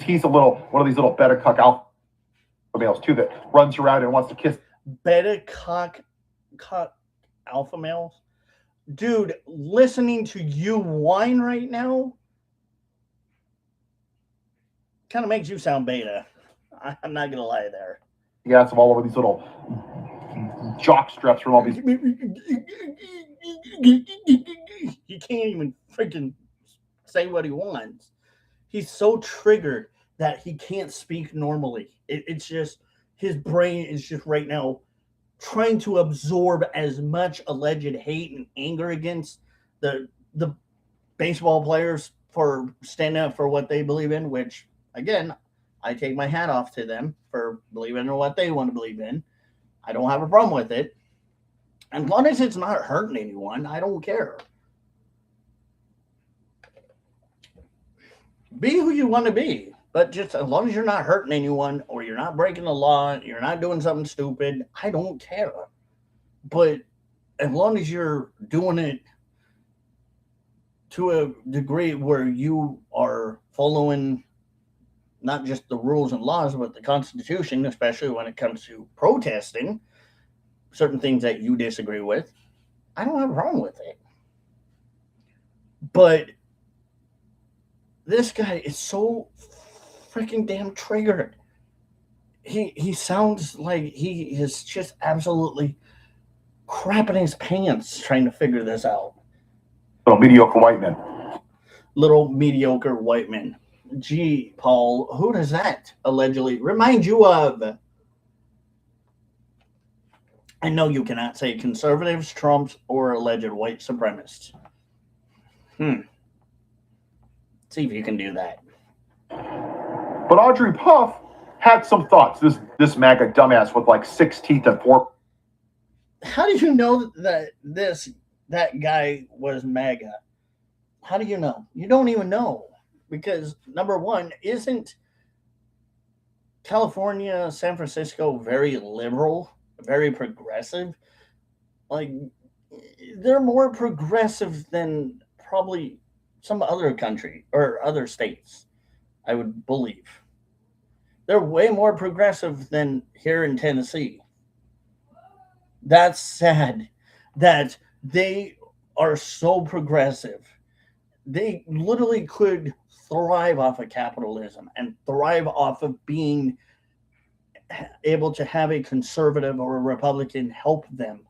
Speaker 2: he's one of these little beta cuck alpha males too that runs around and wants to kiss.
Speaker 1: Beta cuck alpha males? Dude, listening to you whine right now kind of makes you sound beta. I'm not going to lie there.
Speaker 2: He has them all over these little jock straps from all these.
Speaker 1: He can't even freaking say what he wants. He's so triggered that he can't speak normally. It's just his brain is just right now trying to absorb as much alleged hate and anger against the baseball players for standing up for what they believe in, which again, I take my hat off to them for believing in what they want to believe in. I don't have a problem with it. As long as it's not hurting anyone, I don't care. Be who you want to be, but just as long as you're not hurting anyone or you're not breaking the law, you're not doing something stupid, I don't care. But as long as you're doing it to a degree where you are following not just the rules and laws, but the Constitution, especially when it comes to protesting certain things that you disagree with, I don't have a problem with it. But this guy is so freaking damn triggered. He sounds like he is just absolutely crapping his pants trying to figure this out.
Speaker 2: Little mediocre white men.
Speaker 1: Little mediocre white men. Gee, Paul, who does that allegedly remind you of? I know you cannot say conservatives, Trumps, or alleged white supremacists. See if you can do that.
Speaker 2: But Audrey Puff had some thoughts. This MAGA dumbass with like 6 teeth and 4.
Speaker 1: How do you know that that guy was MAGA? How do you know? You don't even know. Because number one, isn't California, San Francisco very liberal, very progressive? Like, they're more progressive than probably some other country or other states, I would believe. They're way more progressive than here in Tennessee. That's sad that they are so progressive. They literally could thrive off of capitalism and thrive off of being able to have a conservative or a Republican help them,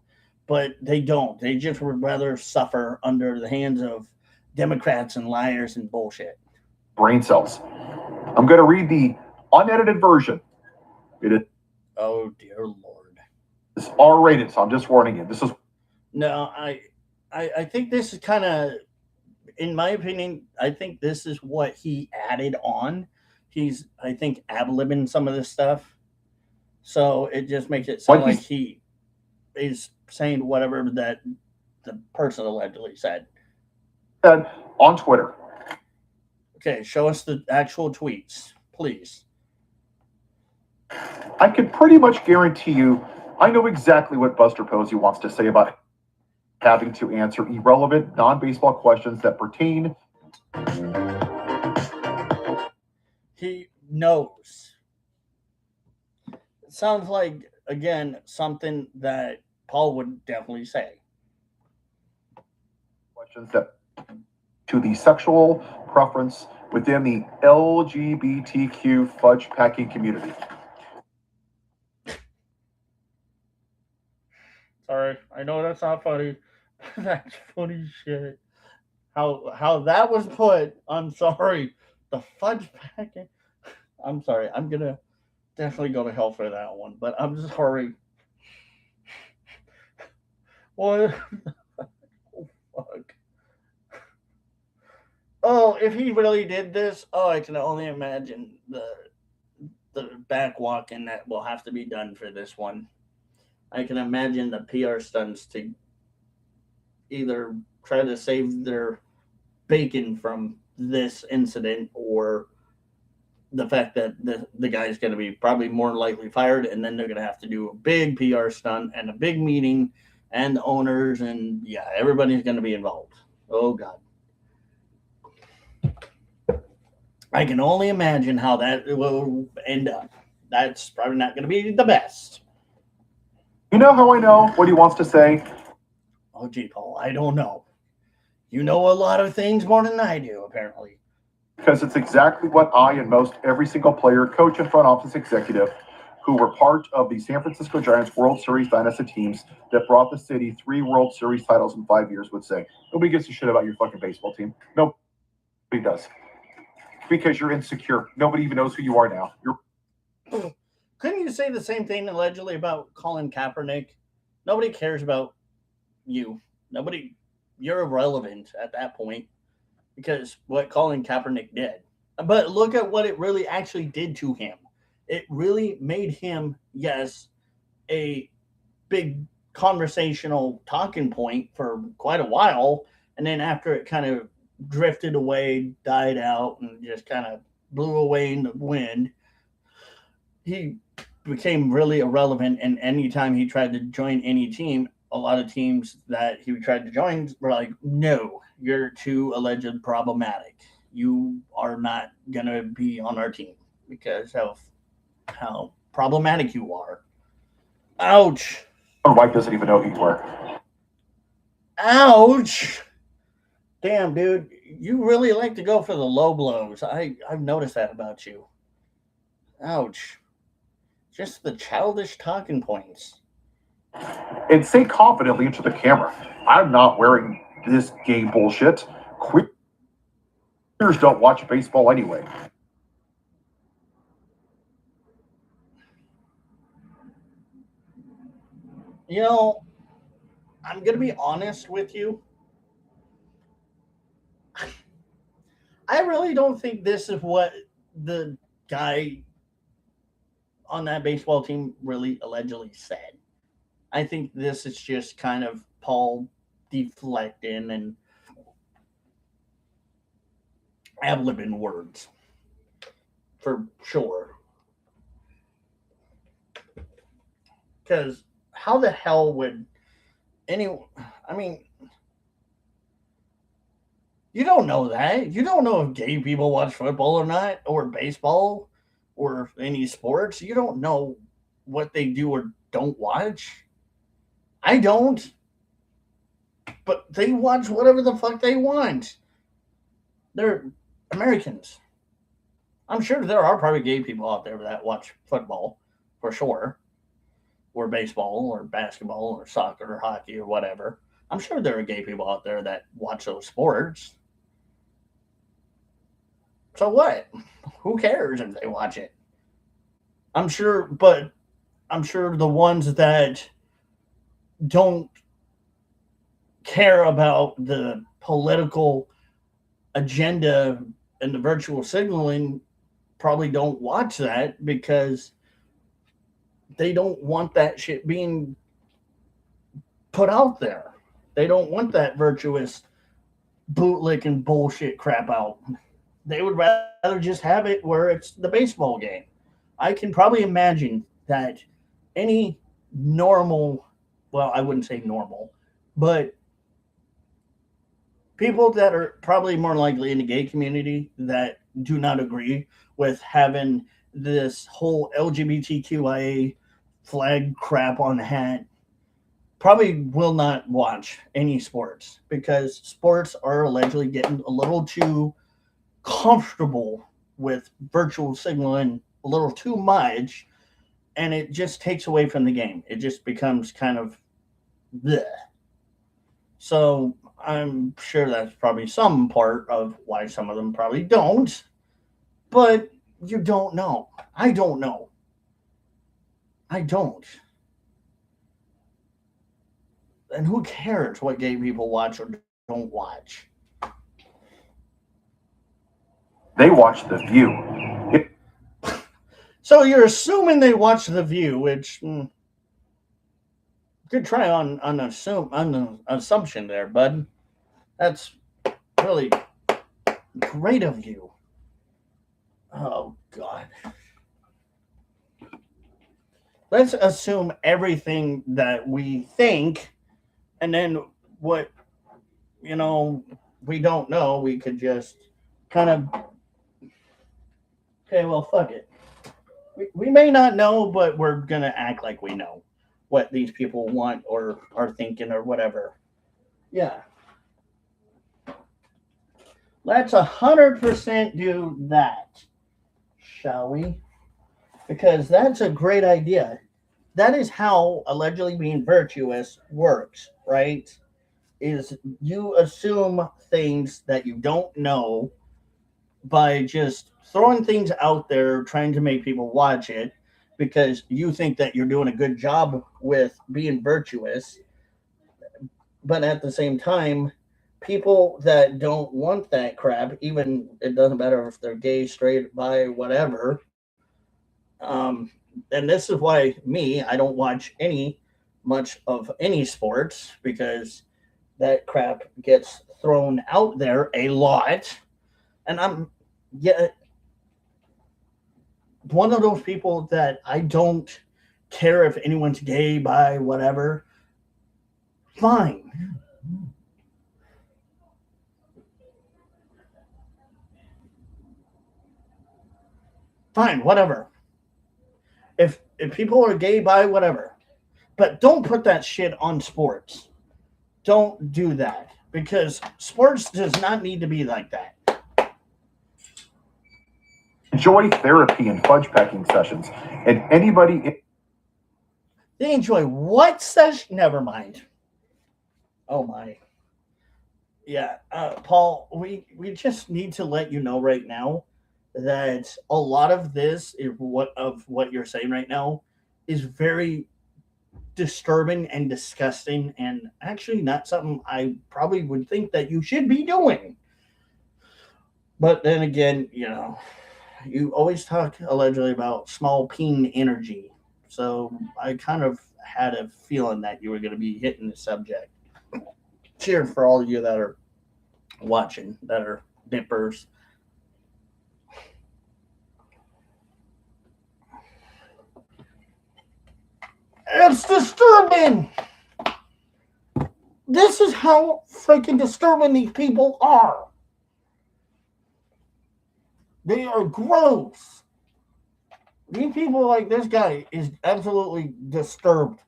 Speaker 1: but they don't. They just would rather suffer under the hands of Democrats and liars and bullshit.
Speaker 2: Brain cells. I'm going to read the unedited version. It is.
Speaker 1: Oh dear Lord.
Speaker 2: It's R-rated, so I'm just warning you. This is.
Speaker 1: No, I think this is kind of, in my opinion, I think this is what he added on. He's, I think, ad-libbing some of this stuff. So it just makes it sound like he is saying whatever that the person allegedly said.
Speaker 2: On Twitter.
Speaker 1: Okay, show us the actual tweets, please.
Speaker 2: I can pretty much guarantee you, I know exactly what Buster Posey wants to say about having to answer irrelevant, non-baseball questions that pertain.
Speaker 1: He knows. It sounds like, again, something that Paul would definitely say.
Speaker 2: Questions that to the sexual preference within the LGBTQ fudge packing community.
Speaker 1: Sorry, I know that's not funny. That's funny shit. How that was put, I'm sorry. The fudge packing. I'm sorry. I'm gonna definitely go to hell for that one, but I'm sorry. What? Oh, if he really did this, oh, I can only imagine the back walking that will have to be done for this one. I can imagine the PR stunts to either try to save their bacon from this incident or the fact that the guy's going to be probably more likely fired, and then they're going to have to do a big PR stunt and a big meeting, and the owners, and yeah, everybody's going to be involved. Oh God, I can only imagine how that will end up. That's probably not going to be the best.
Speaker 2: You know how I know what he wants to say?
Speaker 1: Oh gee, Paul, I don't know. You know a lot of things more than I do, apparently.
Speaker 2: Because it's exactly what I and most every single player, coach, and front office executive who were part of the San Francisco Giants World Series dynasty teams that brought the city 3 World Series titles in 5 years would say. Nobody gives a shit about your fucking baseball team. Nobody does. Because you're insecure. Nobody even knows who you are now.
Speaker 1: Couldn't you say the same thing allegedly about Colin Kaepernick? Nobody cares about you. Nobody, you're irrelevant at that point because what Colin Kaepernick did. But look at what it really actually did to him. It really made him, yes, a big conversational talking point for quite a while. And then after it kind of drifted away, died out, and just kind of blew away in the wind, he became really irrelevant. And anytime he tried to join any team, a lot of teams that he tried to join were like, no, you're too alleged problematic. You are not going to be on our team because of how problematic you are. Ouch.
Speaker 2: Your wife doesn't even know who you are.
Speaker 1: Ouch. Damn, dude. You really like to go for the low blows. I've noticed that about you. Ouch. Just the childish talking points.
Speaker 2: And say confidently into the camera, I'm not wearing this gay bullshit. Queers don't watch baseball anyway.
Speaker 1: You know, I'm going to be honest with you. I really don't think this is what the guy on that baseball team really allegedly said. I think this is just kind of Paul deflecting and ad libbing words for sure. Because how the hell would any? I mean, you don't know that. You don't know if gay people watch football or not, or baseball, or any sports. You don't know what they do or don't watch. I don't, but they watch whatever the fuck they want. They're Americans. I'm sure there are probably gay people out there that watch football for sure, or baseball, or basketball, or soccer, or hockey, or whatever. I'm sure there are gay people out there that watch those sports. So what? Who cares if they watch it? I'm sure, but I'm sure the ones that don't care about the political agenda and the virtual signaling probably don't watch that because they don't want that shit being put out there. They don't want that virtuous bootlicking bullshit crap out. They would rather just have it where it's the baseball game. I can probably imagine that any normal, well, I wouldn't say normal, but people that are probably more likely in the gay community that do not agree with having this whole LGBTQIA flag crap on the hat probably will not watch any sports because sports are allegedly getting a little too comfortable with virtual signaling a little too much and it just takes away from the game. It just becomes kind of bleh. So I'm sure that's probably some part of why some of them probably don't, but you don't know. I don't know. I don't. And who cares what gay people watch or don't watch?
Speaker 2: They watch The View.
Speaker 1: So you're assuming they watch The View, which good try on an assumption there, bud. That's really great of you. Oh God. Let's assume everything that we think, and then what we don't know, we could just kind of okay, well, fuck it. We may not know, but we're gonna act like we know what these people want or are thinking or whatever. Yeah. Let's 100% do that, shall we? Because that's a great idea. That is how allegedly being virtuous works, right? Is you assume things that you don't know by just throwing things out there, trying to make people watch it because you think that you're doing a good job with being virtuous. But at the same time, people that don't want that crap, even it doesn't matter if they're gay, straight, bi, whatever. Um, and this is why I don't watch much of any sports because that crap gets thrown out there a lot. And I'm yeah, one of those people that I don't care if anyone's gay, bi, whatever. Fine. Fine, whatever. If people are gay, bi, whatever. But don't put that shit on sports. Don't do that because sports does not need to be like that.
Speaker 2: Enjoy therapy and fudge packing sessions. And anybody
Speaker 1: They enjoy what session? Never mind. Oh my. Yeah, Paul, we just need to let you know right now that a lot of this is what you're saying right now is very disturbing and disgusting and actually not something I probably would think that you should be doing. But then again, you always talk allegedly about small peen energy. So I kind of had a feeling that you were going to be hitting the subject. Cheers for all of you that are watching, that are dippers. It's disturbing. This is how freaking disturbing these people are. They are gross. These people like this guy is absolutely disturbed.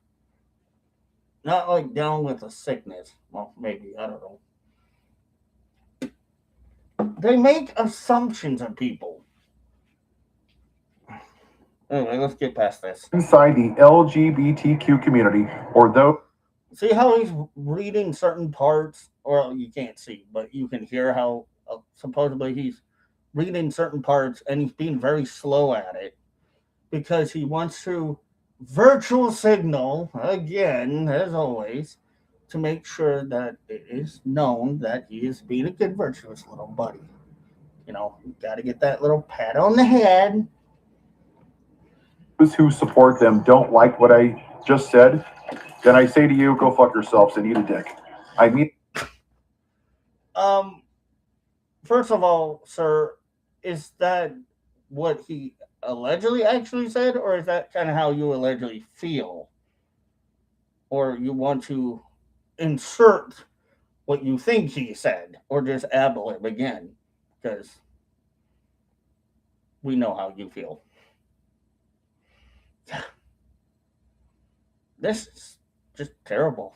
Speaker 1: Not like down with a sickness. Well, maybe. I don't know. They make assumptions of people. Anyway, let's get past this.
Speaker 2: inside the LGBTQ community or those
Speaker 1: See how he's reading certain parts? Or you can't see, but you can hear how supposedly he's reading certain parts and he's being very slow at it because he wants to virtual signal again, as always, to make sure that it is known that he is being a good, virtuous little buddy. You got to get that little pat on the head.
Speaker 2: who support them don't like what I just said, then I say to you, go fuck yourselves and eat a dick. I mean,
Speaker 1: Um, First of all, sir, is that what he allegedly actually said, or is that kind of how you allegedly feel? Or you want to insert what you think he said, or just ad-lib again? Because we know how you feel. This is just terrible.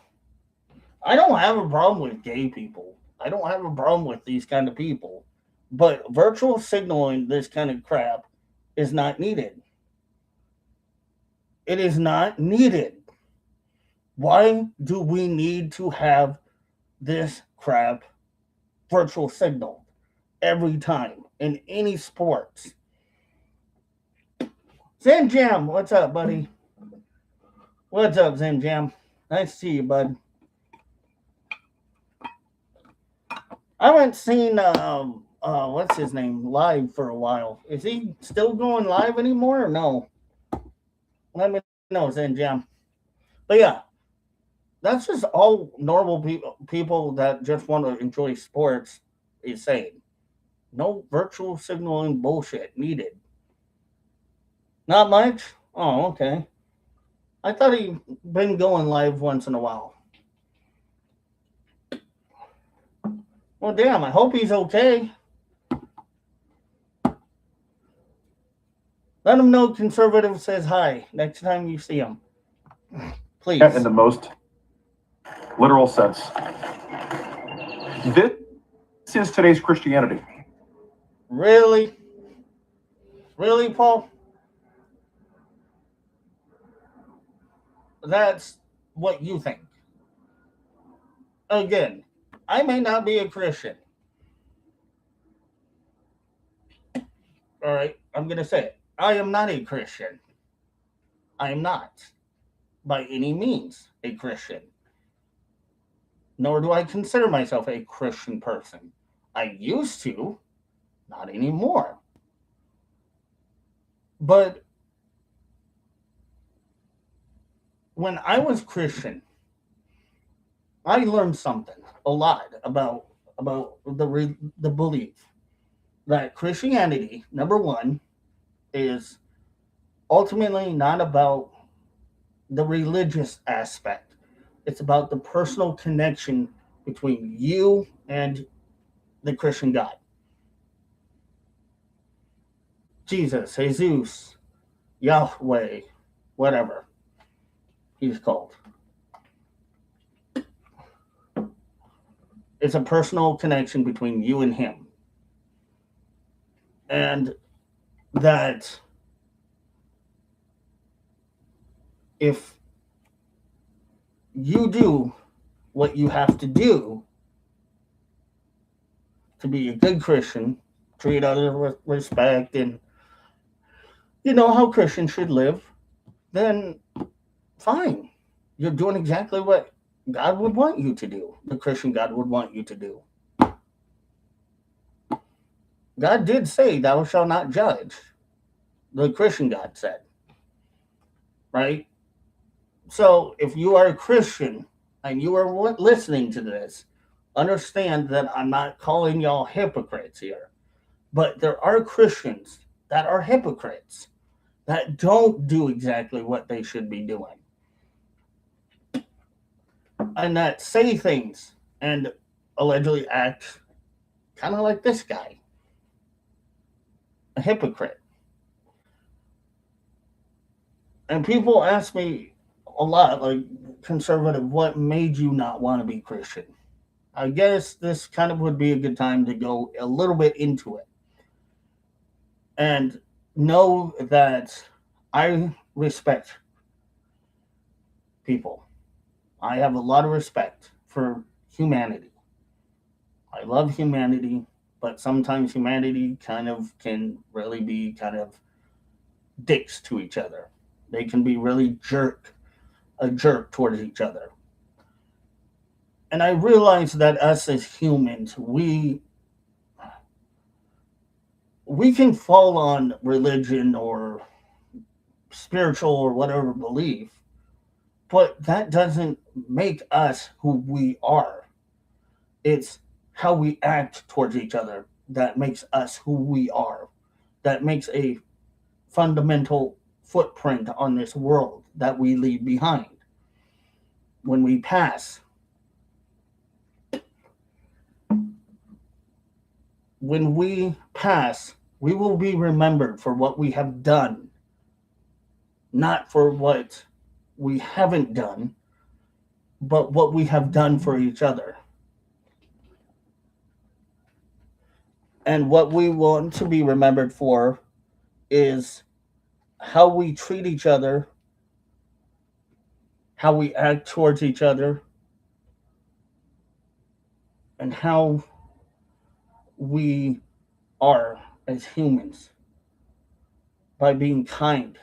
Speaker 1: I don't have a problem with gay people. I don't have a problem with these kind of people. But virtual signaling this kind of crap is not needed. It is not needed. Why do we need to have this crap virtual signal every time in any sports? Zam Jam, what's up, buddy? What's up, Zam Jam? Nice to see you, bud. I haven't seen what's his name, live for a while. Is he still going live anymore or no? Let me know, Zen Jam. But yeah, that's just all normal people that just want to enjoy sports is saying. No virtual signaling bullshit needed. Not much? Oh, okay. I thought he'd been going live once in a while. Well, damn, I hope he's okay. Let him know conservative says hi next time you see him. Please.
Speaker 2: In the most literal sense. This is today's Christianity.
Speaker 1: Really? Really, Paul? That's what you think. Again, I may not be a Christian. All right, I'm going to say it. I am not a Christian. I am not, by any means, a Christian. Nor do I consider myself a Christian person. I used to, not anymore. But when I was Christian, I learned something a lot about the belief that Christianity, number one, is ultimately not about the religious aspect. It's about the personal connection between you and the Christian God. Jesus, Jesus, Yahweh, whatever he's called. It's a personal connection between you and him. And that if you do what you have to do to be a good Christian, treat others with respect, and you know how Christians should live, then fine. You're doing exactly what God would want you to do, the Christian God would want you to do. God did say, thou shalt not judge. The Christian God said. Right? So if you are a Christian and you are listening to this, understand that I'm not calling y'all hypocrites here. But there are Christians that are hypocrites that don't do exactly what they should be doing. And that say things and allegedly act kind of like this guy, a hypocrite. And people ask me a lot, like, conservative, what made you not want to be Christian? I guess this kind of would be a good time to go a little bit into it. And know that I respect people. I have a lot of respect for humanity. I love humanity, but sometimes humanity kind of can really be kind of dicks to each other. They can be really a jerk towards each other. And I realize that us as humans, we can fall on religion or spiritual or whatever belief, but that doesn't make us who we are. It's how we act towards each other that makes us who we are. That makes a fundamental footprint on this world that we leave behind when we pass. When we pass, we will be remembered for what we have done, not for what we haven't done, but what we have done for each other. And what we want to be remembered for is how we treat each other, how we act towards each other, and how we are as humans by being kind,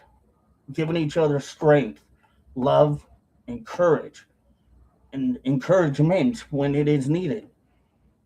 Speaker 1: giving each other strength, love, and courage, and encouragement when it is needed.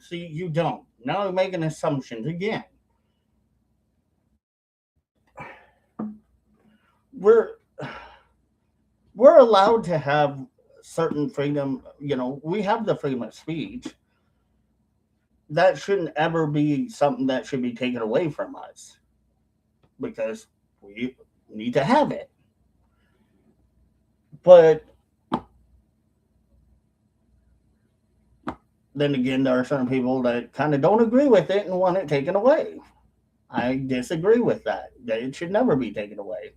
Speaker 1: See, you don't. Now you're making assumptions again. We're we're allowed to have certain freedom. We have the freedom of speech. That shouldn't ever be something that should be taken away from us because we need to have it. But then again, there are certain people that kind of don't agree with it and want it taken away. I disagree with that. That it should never be taken away.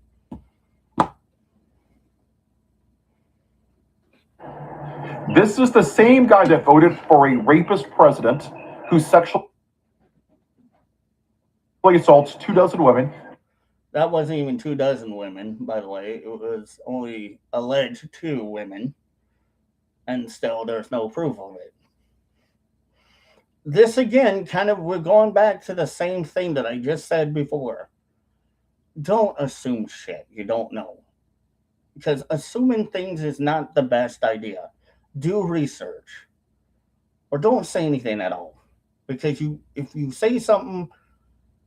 Speaker 2: This is the same guy that voted for a rapist president who sexually assaults 24 women.
Speaker 1: That wasn't even 24 women, by the way. It was only alleged 2 women, and still there's no proof of it. This again, we're going back to the same thing that I just said before. Don't assume shit you don't know. Because assuming things is not the best idea. Do research. Or don't say anything at all. Because if you say something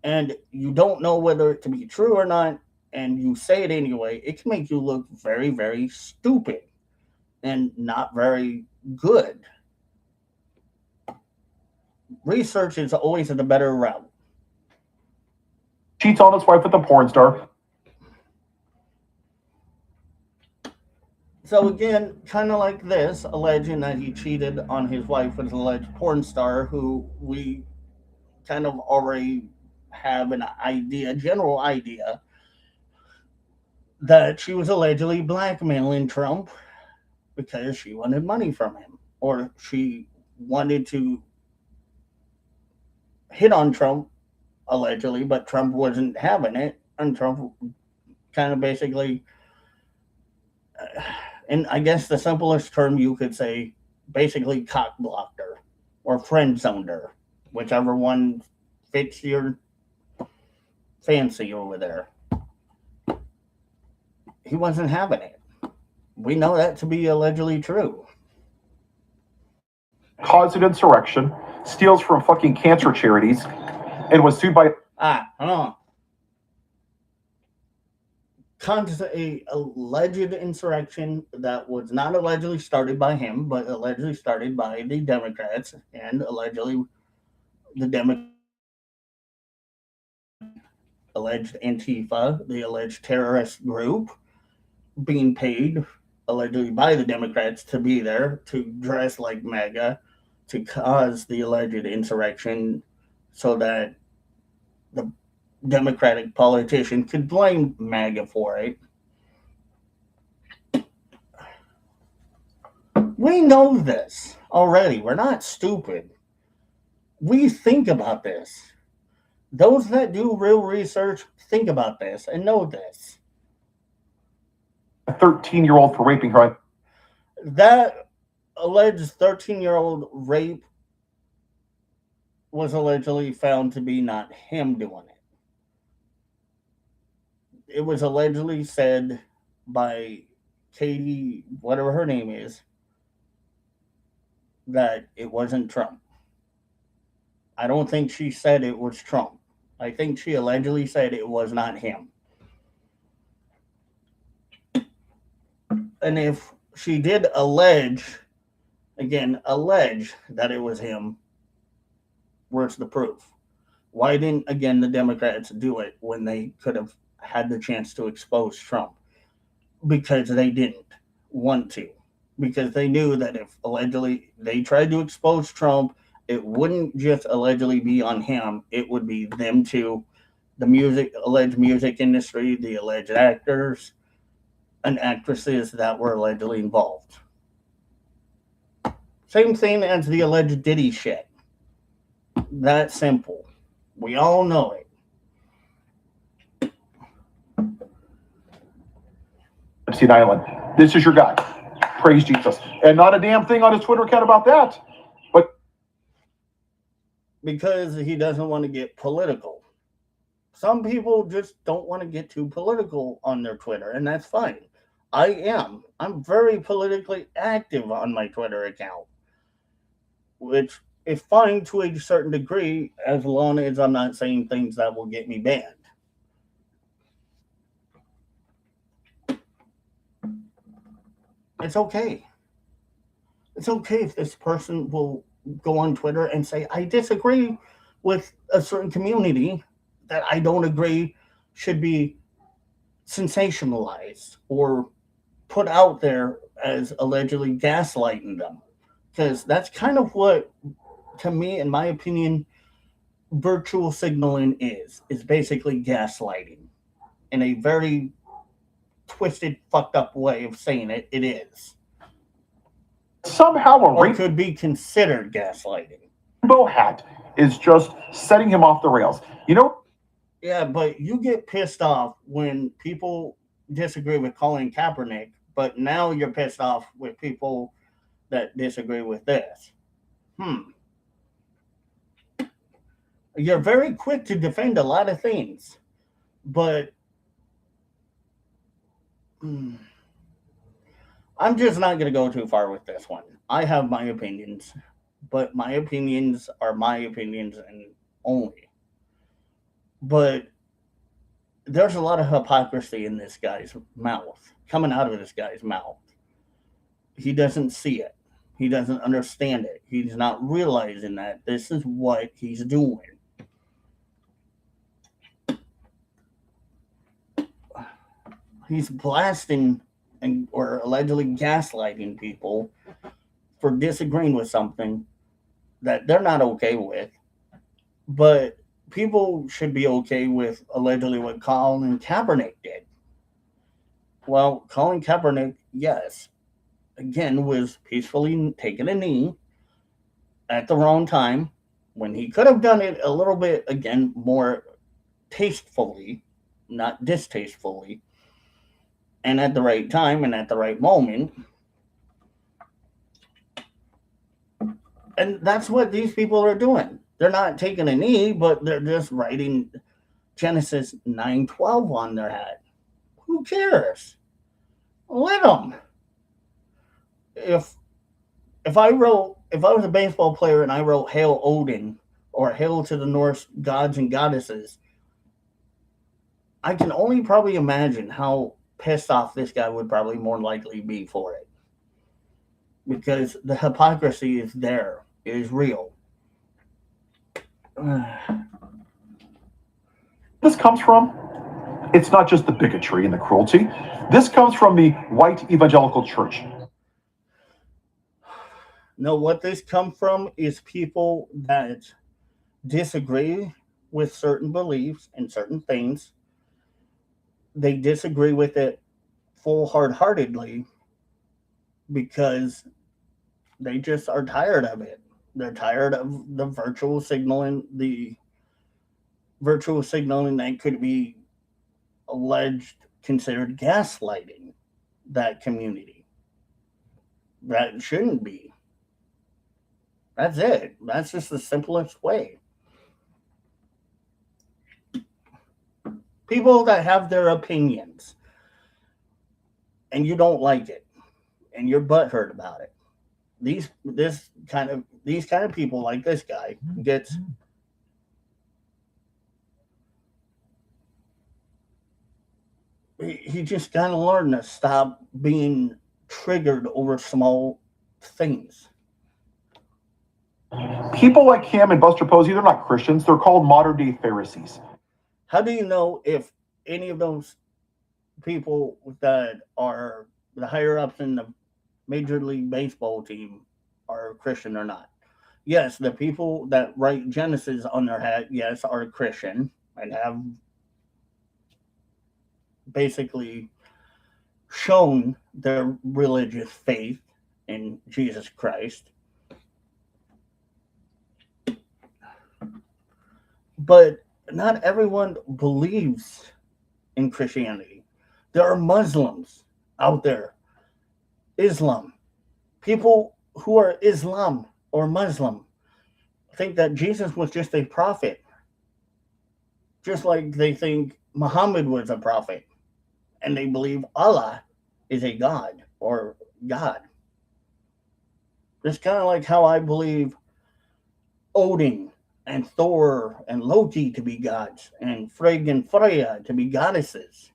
Speaker 1: and you don't know whether it to be true or not, and you say it anyway, it can make you look very, very stupid and not very good. Research is always the better route.
Speaker 2: Cheats on his wife with a porn star.
Speaker 1: So again, kind of like this, alleging that he cheated on his wife with an alleged porn star who we kind of already have an idea, general idea, that she was allegedly blackmailing Trump because she wanted money from him, or she wanted to hit on Trump, allegedly, but Trump wasn't having it, and Trump kind of basically, and I guess the simplest term you could say, basically cock blocked her or friend zoned her, whichever one fits your fancy over there. He wasn't having it. We know that to be allegedly true.
Speaker 2: Caused an insurrection, steals from fucking cancer charities, and was sued by.
Speaker 1: Hold on. A alleged insurrection that was not allegedly started by him, but allegedly started by the Democrats, and allegedly the Democrats alleged Antifa, the alleged terrorist group, being paid allegedly by the Democrats to be there to dress like MAGA to cause the alleged insurrection so that the Democratic politician could blame MAGA for it. We know this already. We're not stupid. We think about this. Those that do real research think about this and know this.
Speaker 2: A 13-year-old for raping her.
Speaker 1: That alleged 13-year-old rape was allegedly found to be not him doing it. It was allegedly said by Katie, whatever her name is, that it wasn't Trump. I don't think she said it was Trump. I think she allegedly said it was not him. And if she did allege that it was him, where's the proof? Why didn't, again, the Democrats do it when they could have had the chance to expose Trump? Because they didn't want to. Because they knew that if allegedly they tried to expose Trump, it wouldn't just allegedly be on him. It would be them too, the alleged music industry, the alleged actors and actresses that were allegedly involved. Same thing as the alleged Diddy shit. That simple. We all know it.
Speaker 2: Epstein Island. This is your guy. Praise Jesus. And not a damn thing on his Twitter account about that. But
Speaker 1: because he doesn't want to get political. Some people just don't want to get too political on their Twitter, and that's fine. I am. I'm very politically active on my Twitter account, which is fine to a certain degree, as long as I'm not saying things that will get me banned. It's okay. It's okay if this person will go on Twitter and say, I disagree with a certain community that I don't agree should be sensationalized or put out there as allegedly gaslighting them. Because that's kind of what, to me, in my opinion, virtual signaling is basically gaslighting in a very twisted, fucked up way of saying it. It is,
Speaker 2: Somehow a
Speaker 1: or could be considered gaslighting.
Speaker 2: rainbow hat is just setting him off the rails. You know,
Speaker 1: Yeah, but you get pissed off when people disagree with Colin Kaepernick, but now you're pissed off with people that disagree with this. Hmm. You're very quick to defend a lot of things, but hmm, I'm just not going to go too far with this one. I have my opinions, but my opinions are my opinions and only. But there's a lot of hypocrisy in this guy's mouth, coming out of this guy's mouth. He doesn't see it. He doesn't understand it. He's not realizing that this is what he's doing. He's blasting and or allegedly gaslighting people for disagreeing with something that they're not okay with. But people should be okay with allegedly what Colin Kaepernick did. Well, Colin Kaepernick, yes, again, was peacefully taking a knee at the wrong time when he could have done it a little bit, again, more tastefully, not distastefully, and at the right time and at the right moment. And that's what these people are doing. They're not taking a knee, but they're just writing Genesis 9:12 on their hat. Who cares? Let them. If if I was a baseball player and I wrote Hail Odin or Hail to the Norse gods and goddesses, I can only probably imagine how pissed off this guy would probably more likely be for it. Because the hypocrisy is there. It is real.
Speaker 2: this comes from, it's not just the bigotry and the cruelty. This comes from the white evangelical church.
Speaker 1: No, what this comes from is people that disagree with certain beliefs and certain things. They disagree with it full heartedly because they just are tired of it. They're tired of the virtual signaling that could be alleged considered gaslighting that community. That shouldn't be. That's it. That's just the simplest way. People that have their opinions and you don't like it and you're butthurt about it. These kind of people like this guy gets he just gotta learn to stop being triggered over small things.
Speaker 2: People like him and Buster Posey, they're not Christians. They're called modern day Pharisees.
Speaker 1: How do you know if any of those people that are the higher ups in the Major League Baseball team are Christian or not? Yes, the people that write Genesis on their hat, yes, are Christian and have basically shown their religious faith in Jesus Christ. But not everyone believes in Christianity. There are Muslims out there, Islam. People who are Islam or Muslim think that Jesus was just a prophet, just like they think Muhammad was a prophet, and they believe Allah is a God or God. It's kind of like how I believe Odin and Thor and Loki to be gods and Frigg and Freya to be goddesses.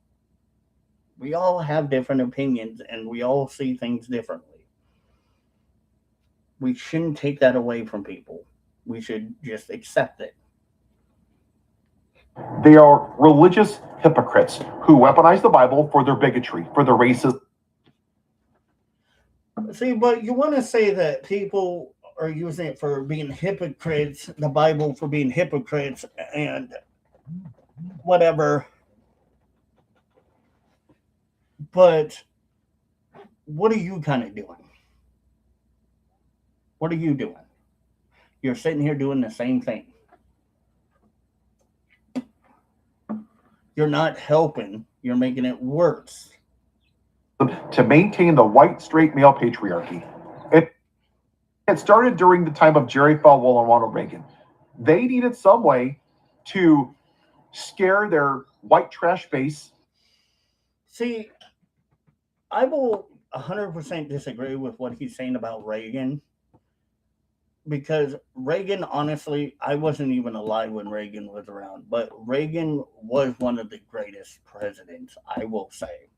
Speaker 1: We all have different opinions and we all see things differently. We shouldn't take that away from people. We should just accept it.
Speaker 2: They are religious hypocrites who weaponize the Bible for their bigotry, for their racism.
Speaker 1: See, but you want to say that people are using it for being hypocrites, the Bible for being hypocrites, and whatever. But what are you kind of doing? What are you doing? You're sitting here doing the same thing. You're not helping, you're making it worse.
Speaker 2: To maintain the white, straight male patriarchy. It started during the time of Jerry Falwell and Ronald Reagan. They needed some way to scare their white trash base.
Speaker 1: See, I will 100% disagree with what he's saying about Reagan. Because Reagan, honestly, I wasn't even alive when Reagan was around, but Reagan was one of the greatest presidents, I will say.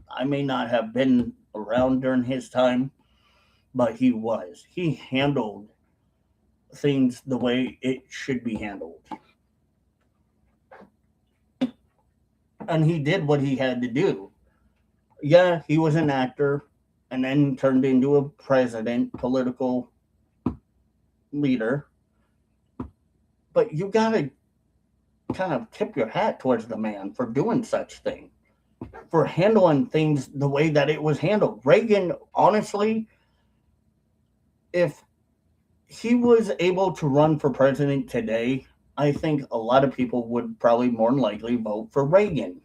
Speaker 1: I may not have been around during his time, but he was. He handled things the way it should be handled. And he did what he had to do. Yeah, he was an actor and then turned into a president, political leader. But you got to kind of tip your hat towards the man for doing such thing, for handling things the way that it was handled. Reagan, honestly, if he was able to run for president today, I think a lot of people would probably more than likely vote for Reagan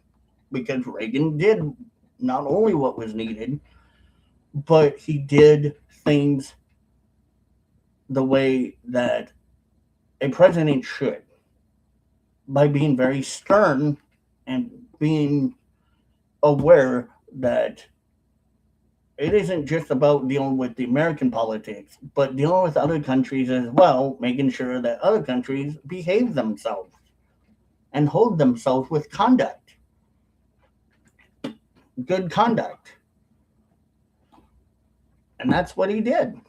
Speaker 1: because Reagan did not only what was needed, but he did things the way that a president should, by being very stern and being aware that it isn't just about dealing with the American politics, but dealing with other countries as well, making sure that other countries behave themselves and hold themselves with conduct. Good conduct. And that's what he did.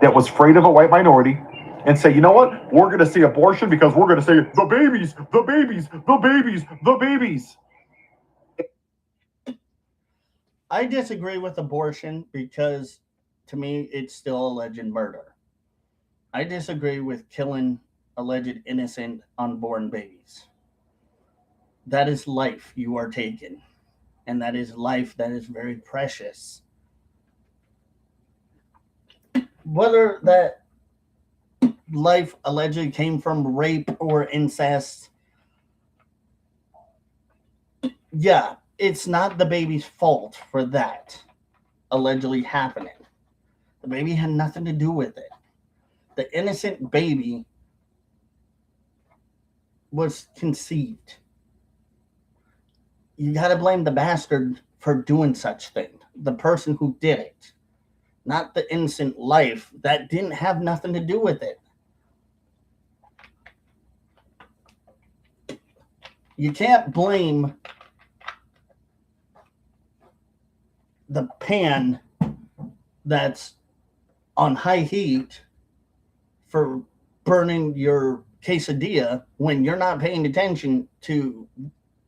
Speaker 2: That was afraid of a white minority and say, you know what? We're going to say abortion because we're going to say the babies, the babies, the babies, the babies.
Speaker 1: I disagree with abortion because to me it's still alleged murder. I disagree with killing alleged innocent unborn babies. That is life you are taking, and that is life that is very precious. Whether that life allegedly came from rape or incest, yeah, it's not the baby's fault for that allegedly happening. The baby had nothing to do with it. The innocent baby was conceived. You got to blame the bastard for doing such thing. The person who did it, not the innocent life that didn't have nothing to do with it. You can't blame the pan that's on high heat for burning your quesadilla when you're not paying attention to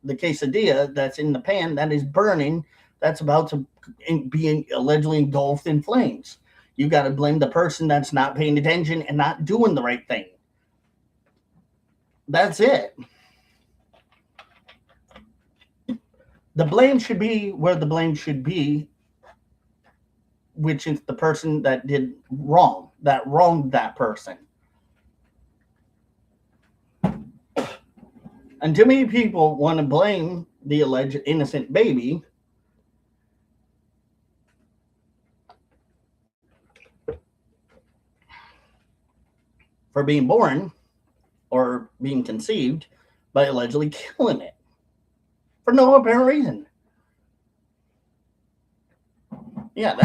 Speaker 1: the quesadilla that's in the pan that is burning, that's about to be allegedly engulfed in flames. You got to blame the person that's not paying attention and not doing the right thing. That's it. The blame should be where the blame should be, which is the person that did wrong, that wronged that person. And too many people want to blame the alleged innocent baby for being born or being conceived by allegedly killing it for no apparent reason. Yeah,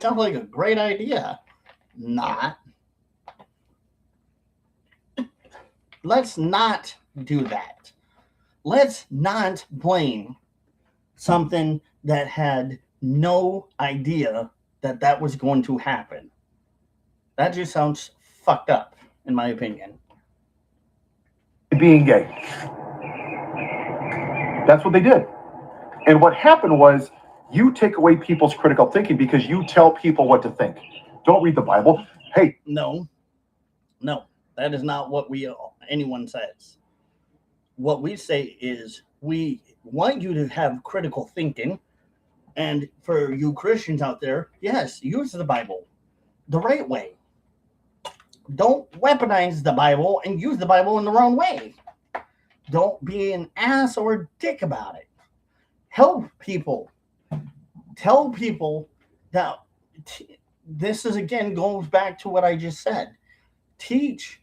Speaker 1: Sounds like a great idea. Not. Let's not do that. Let's not blame something that had no idea that that was going to happen. That just sounds fucked up, in my opinion.
Speaker 2: Being gay. That's what they did. And what happened was you take away people's critical thinking because you tell people what to think. Don't read the Bible. Hey,
Speaker 1: No, that is not what anyone says. What we say is we want you to have critical thinking. And for you Christians out there, yes, use the Bible the right way. Don't weaponize the Bible and use the Bible in the wrong way. Don't be an ass or a dick about it. Help people. Tell people that this is, again, goes back to what I just said. Teach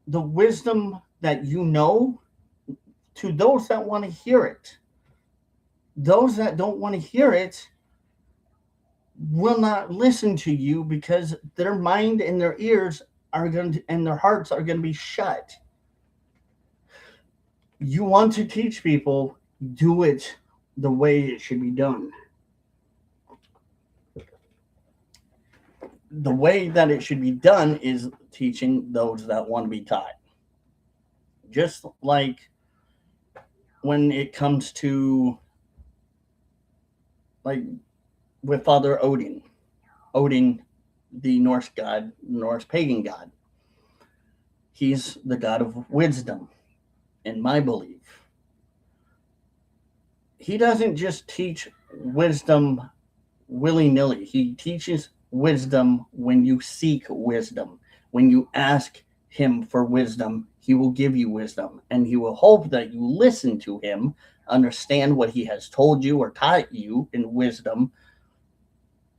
Speaker 1: the wisdom that you know to those that want to hear it. Those that don't want to hear it will not listen to you because their mind and their ears are going to, and their hearts are going to be shut. You want to teach people, do it the way it should be done. The way that it should be done is teaching those that want to be taught. Just like when it comes to, like, with Father Odin, the Norse god, Norse pagan god. He's the god of wisdom, in my belief. He doesn't just teach wisdom willy-nilly. He teaches wisdom when you seek wisdom. When you ask him for wisdom, he will give you wisdom, and he will hope that you listen to him, understand what he has told you or taught you in wisdom,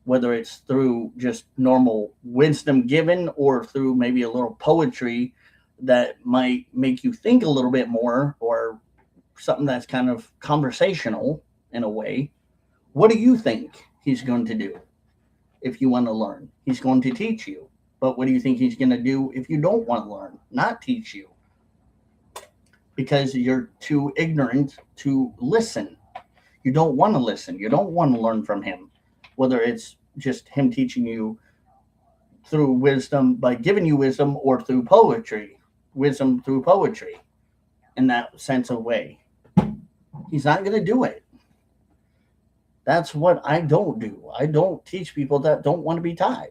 Speaker 1: whether it's through just normal wisdom given or through maybe a little poetry that might make you think a little bit more, or something that's kind of conversational in a way. What do you think he's going to do if you want to learn? He's going to teach you. But what do you think he's going to do if you don't want to learn? Not teach you. Because you're too ignorant to listen. You don't want to listen. You don't want to learn from him. Whether it's just him teaching you through wisdom by giving you wisdom, or through poetry, wisdom through poetry, in that sense of way. He's not going to do it. That's what I don't do. I don't teach people that don't want to be taught.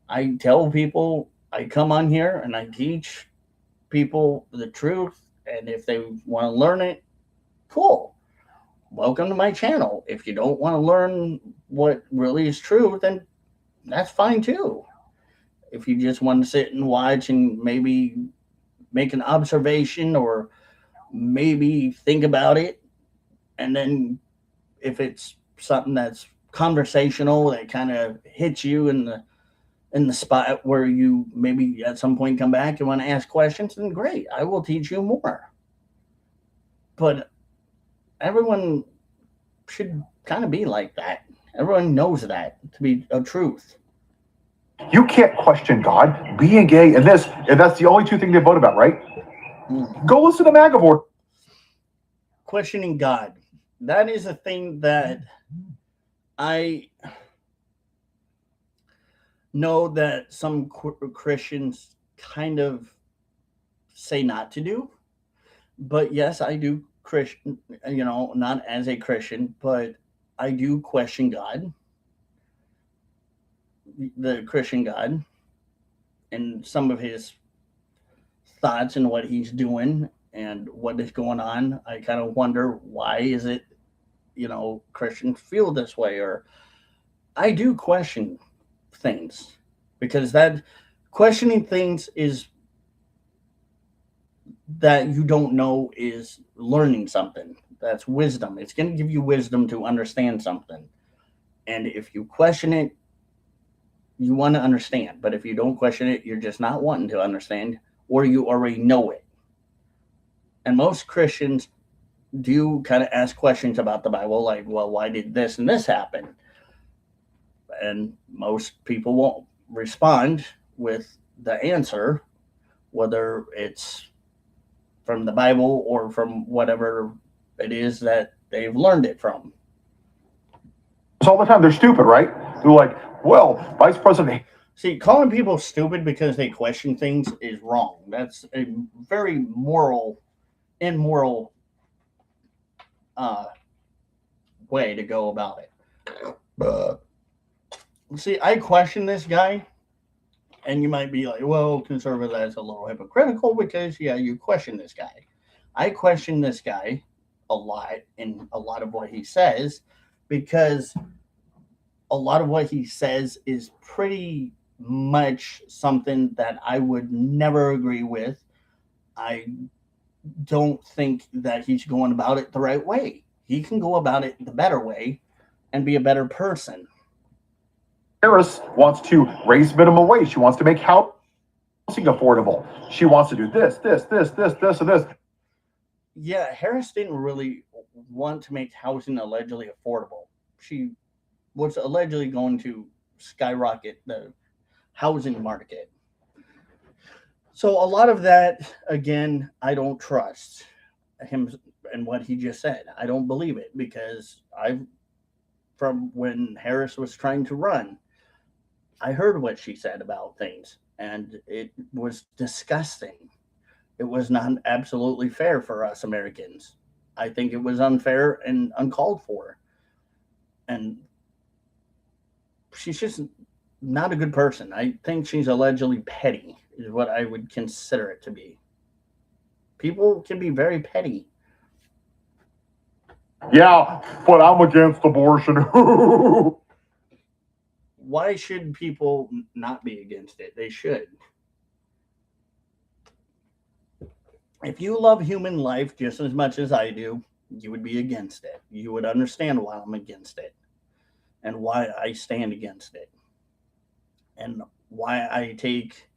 Speaker 1: I tell people, I come on here and I teach people the truth, and if they want to learn it, cool. Welcome to my channel. If you don't want to learn what really is true, then that's fine too. If you just want to sit and watch and maybe make an observation or maybe think about it, and then if it's something that's conversational that kind of hits you in the spot where you maybe at some point come back and want to ask questions, then great, I will teach you more. But everyone should kind of be like that. Everyone knows that to be a truth.
Speaker 2: you can't question God, being gay, and this, and that's the only two things they vote about, right? Go listen to Magavore.
Speaker 1: Questioning God. That is a thing that I know that some Christians kind of say not to do. But yes, I do Christian, not as a Christian, but I do question God, the Christian God, and some of his thoughts and what he's doing and what is going on. I kind of wonder, why is it, Christians feel this way? Or I do question things, because that questioning things is that you don't know is learning something. That's wisdom. It's going to give you wisdom to understand something. And if you question it, you want to understand. But if you don't question it, you're just not wanting to understand, or you already know it. And most Christians do kind of ask questions about the Bible, like, well, why did this and this happen? and most people won't respond with the answer, whether it's from the Bible or from whatever it is that they've learned it from.
Speaker 2: All the time. They're stupid, right? They're like, well, Vice President.
Speaker 1: See, calling people stupid because they question things is wrong. That's a very immoral way to go about it. See, I question this guy, and you might be like, well, conservative, that's a little hypocritical because, yeah, you question this guy. I question this guy a lot in a lot of what he says because a lot of what he says is pretty much something that I would never agree with. I don't think that he's going about it the right way. He can go about it the better way and be a better person.
Speaker 2: Harris wants to raise minimum wage. She wants to make housing affordable. She wants to do this, and this.
Speaker 1: Yeah, Harris didn't really want to make housing allegedly affordable. She was allegedly going to skyrocket the housing market. So a lot of that, again, I don't trust him and what he just said. I don't believe it because from when Harris was trying to run, I heard what she said about things, and it was disgusting. It was not absolutely fair for us Americans. I think it was unfair and uncalled for. And she's just not a good person. I think she's allegedly petty, is what I would consider it to be. People can be very petty.
Speaker 2: Yeah, but I'm against abortion.
Speaker 1: Why should people not be against it? They should. If you love human life just as much as I do, you would be against it. You would understand why I'm against it and why I stand against it and why I take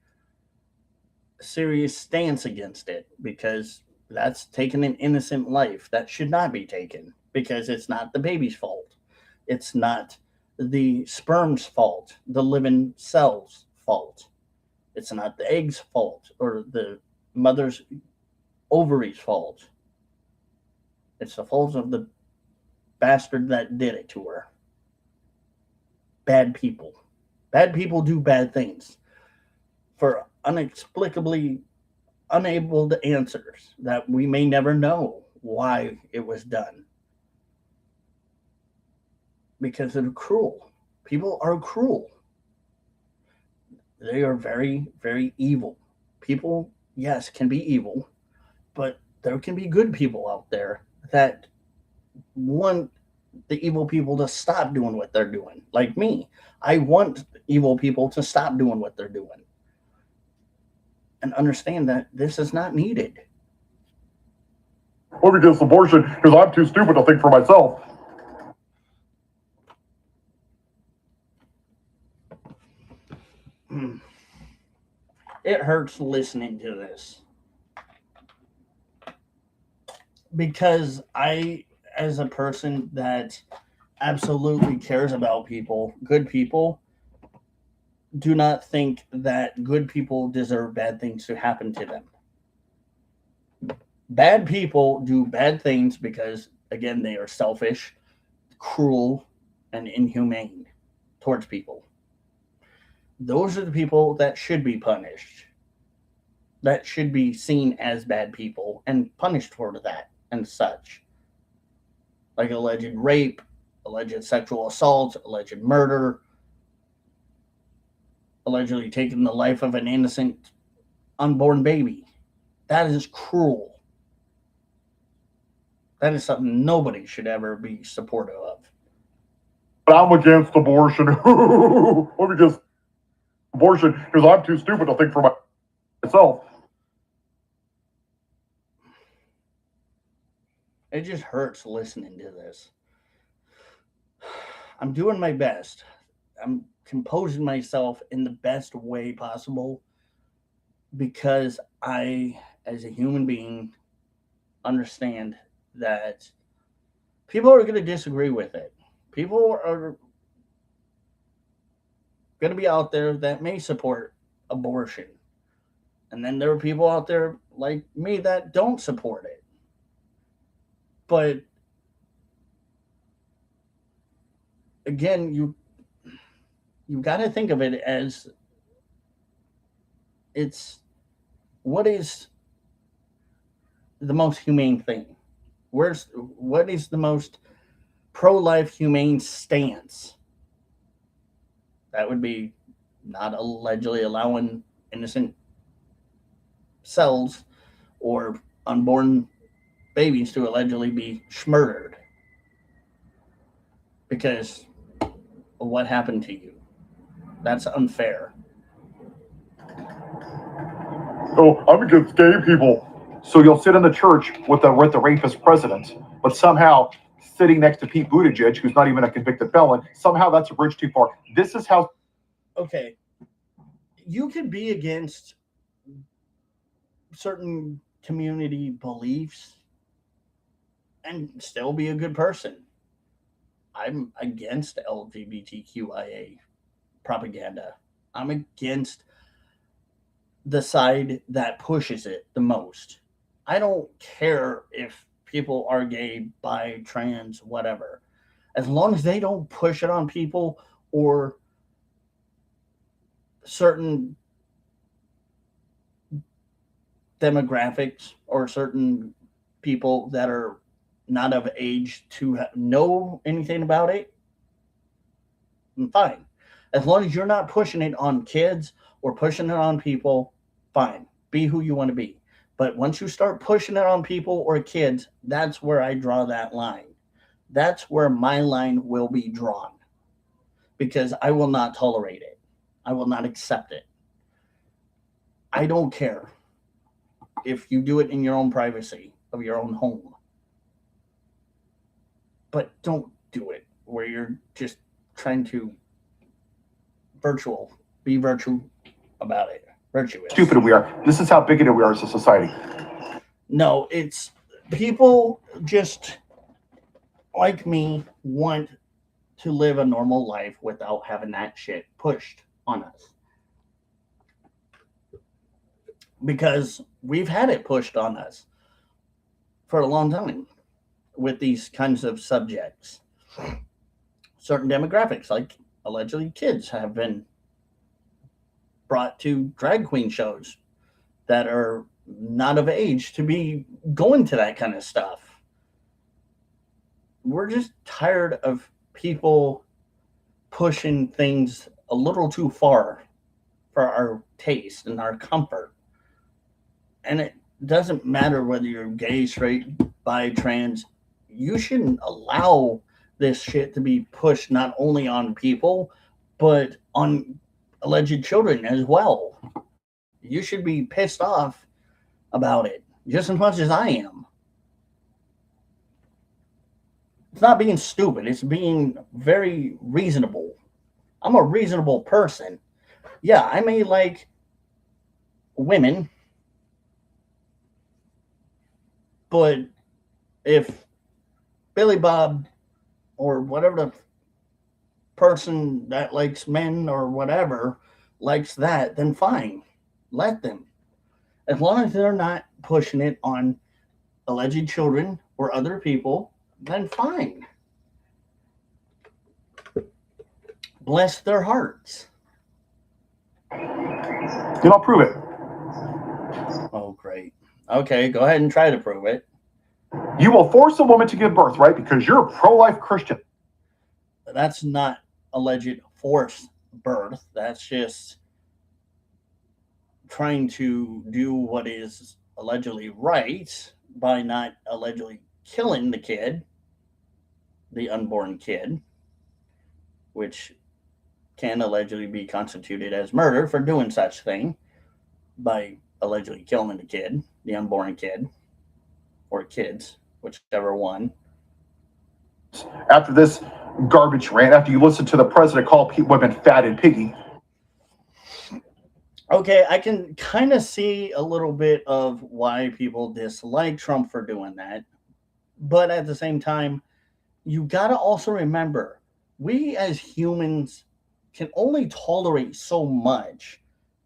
Speaker 1: a serious stance against it, because that's taking an innocent life that should not be taken, because it's not the baby's fault. It's not the sperm's fault, the living cell's fault. It's not the egg's fault or the mother's ovaries fault. It's the fault of the bastard that did it to her. Bad people. Bad people do bad things for inexplicably unable to answers that we may never know why it was done. Because they're cruel. People are cruel. They are very, very evil. People, yes, can be evil, but there can be good people out there that want the evil people to stop doing what they're doing. Like me, I want evil people to stop doing what they're doing and understand that this is not needed.
Speaker 2: I'm against abortion because I'm too stupid to think for myself.
Speaker 1: It hurts listening to this because I, as a person that absolutely cares about people, good people, do not think that good people deserve bad things to happen to them. Bad people do bad things because, again, they are selfish, cruel, and inhumane towards people. Those are the people that should be punished, that should be seen as bad people and punished for that and such. Like alleged rape, alleged sexual assault, alleged murder, allegedly taking the life of an innocent unborn baby. That is cruel. That is something nobody should ever be supportive of.
Speaker 2: But I'm against abortion. I'm against abortion because I'm too stupid to think for myself.
Speaker 1: It just hurts listening to this. I'm doing my best. I'm composing myself in the best way possible because I, as a human being, understand that people are going to disagree with it. People are going to be out there that may support abortion. And then there are people out there like me that don't support it. But again, you got to think of it as it's what is the most humane thing? What is the most pro-life humane stance? That would be not allegedly allowing innocent cells or unborn babies to allegedly be murdered because of what happened to you. That's unfair.
Speaker 2: Oh, I'm against gay people. So you'll sit in the church with the rapist president, but somehow sitting next to Pete Buttigieg, who's not even a convicted felon, somehow that's a bridge too far. This is how.
Speaker 1: Okay, you could be against certain community beliefs and still be a good person. I'm against LGBTQIA propaganda. I'm against the side that pushes it the most. I don't care if people are gay, bi, trans, whatever. As long as they don't push it on people or certain demographics or certain people that are not of age to know anything about it, fine. As long as you're not pushing it on kids or pushing it on people, fine. Be who you want to be. But once you start pushing it on people or kids, that's where I draw that line. That's where my line will be drawn because I will not tolerate it. I will not accept it. I don't care if you do it in your own privacy of your own home. But don't do it where you're just trying to be virtual about it. Virtuous.
Speaker 2: Stupid we are. This is how bigoted we are as a society.
Speaker 1: No, it's people just like me want to live a normal life without having that shit pushed on us. Because we've had it pushed on us for a long time with these kinds of subjects. Certain demographics, like allegedly kids, have been brought to drag queen shows that are not of age to be going to that kind of stuff. We're just tired of people pushing things a little too far for our taste and our comfort. And it doesn't matter whether you're gay, straight, bi, trans. You shouldn't allow this shit to be pushed not only on people, but on alleged children as well. You should be pissed off about it just as much as I am. It's not being stupid, it's being very reasonable. I'm a reasonable person. Yeah, I may like women, but if Billy Bob or whatever the person that likes men or whatever likes that, then fine. Let them. As long as they're not pushing it on alleged children or other people, then fine. Bless their hearts.
Speaker 2: Then I'll prove it.
Speaker 1: Oh, great. Okay, go ahead and try to prove it.
Speaker 2: You will force a woman to give birth, right? Because you're a pro-life Christian.
Speaker 1: That's not alleged forced birth. That's just trying to do what is allegedly right by not allegedly killing the kid, the unborn kid, which can allegedly be constituted as murder for doing such thing by allegedly killing the kid, the unborn kid, or kids, whichever one.
Speaker 2: After this garbage rant, after you listen to the president call women fat and piggy.
Speaker 1: Okay, I can kind of see a little bit of why people dislike Trump for doing that. But at the same time, you got to also remember we as humans can only tolerate so much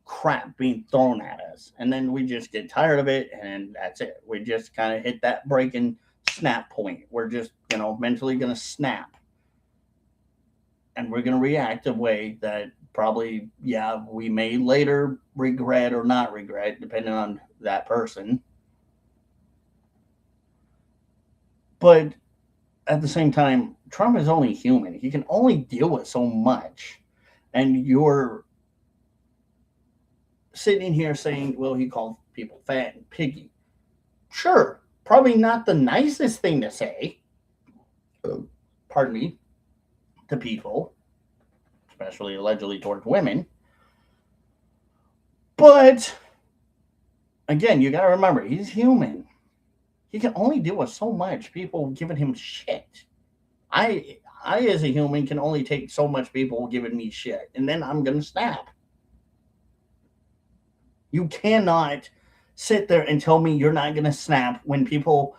Speaker 1: crap being thrown at us, and then we just get tired of it, and that's it. We just kind of hit that break and snap point. We're just, mentally going to snap, and we're going to react a way that probably, yeah, we may later regret or not regret, depending on that person. But at the same time, Trump is only human. He can only deal with so much. And you're sitting here saying, well, he called people fat and piggy. Sure, probably not the nicest thing to say, pardon me, to people, especially allegedly towards women. But again, you got to remember, he's human. He can only deal with so much people giving him shit. I as a human can only take so much people giving me shit, and then I'm gonna snap. You cannot sit there and tell me you're not gonna snap when people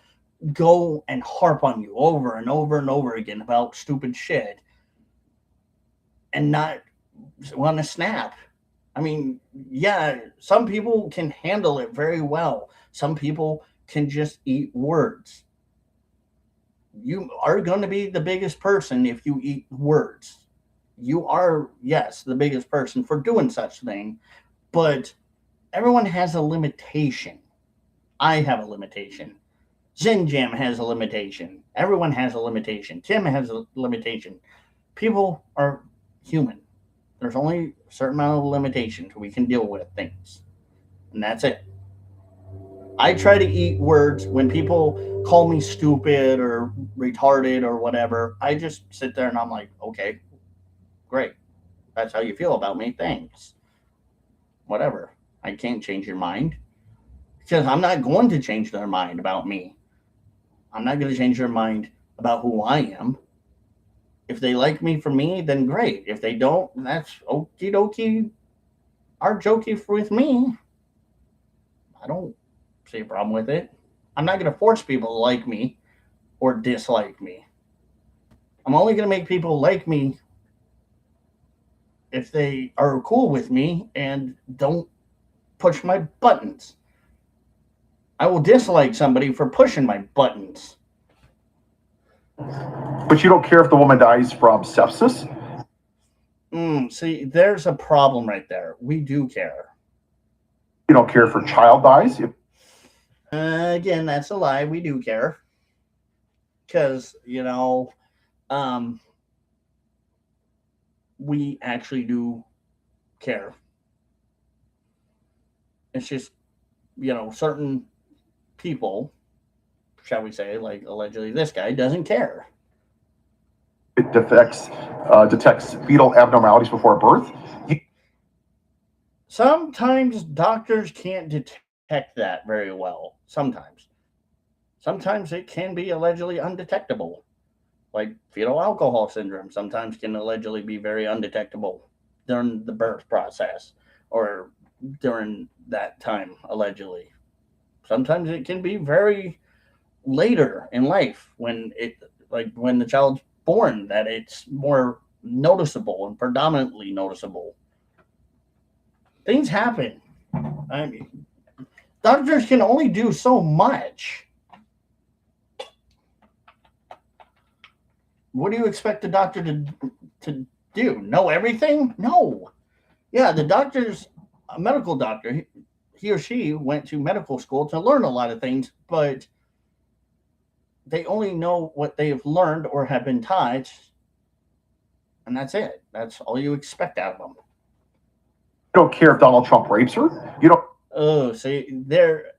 Speaker 1: go and harp on you over and over and over again about stupid shit and not want to snap. I mean, yeah, some people can handle it very well. Some people can just eat words. You are going to be the biggest person if you eat words. You are, yes, the biggest person for doing such thing, but everyone has a limitation. I have a limitation. Zen Jam has a limitation. Everyone has a limitation. Tim has a limitation. People are human. There's only a certain amount of limitations we can deal with things. And that's it. I try to eat words when people call me stupid or retarded or whatever. I just sit there and I'm like, okay, great. That's how you feel about me. Thanks. Whatever. I can't change your mind because I'm not going to change their mind about me. I'm not going to change their mind about who I am. If they like me for me, then great. If they don't, that's okie dokie, our jokey with me. I don't see a problem with it. I'm not going to force people to like me or dislike me. I'm only going to make people like me if they are cool with me and don't push my buttons. I will dislike somebody for pushing my buttons.
Speaker 2: But you don't care if the woman dies from sepsis?
Speaker 1: See, there's a problem right there. We do care.
Speaker 2: You don't care if her child dies?
Speaker 1: Again, that's a lie. We do care. Because, we actually do care. It's just, certain people, shall we say, like allegedly this guy, doesn't care.
Speaker 2: It detects fetal abnormalities before birth.
Speaker 1: Sometimes doctors can't detect that very well. Sometimes it can be allegedly undetectable. Like fetal alcohol syndrome sometimes can allegedly be very undetectable during the birth process or during that time, allegedly. Sometimes it can be very later in life when the child's born, that it's more noticeable and predominantly noticeable. Things happen. I mean, doctors can only do so much. What do you expect the doctor to do? Know everything? No. Yeah, the doctor's a medical doctor. He or she went to medical school to learn a lot of things, but they only know what they have learned or have been taught, and that's it. That's all you expect out of them.
Speaker 2: You don't care if Donald Trump rapes her? You don't.
Speaker 1: Oh, there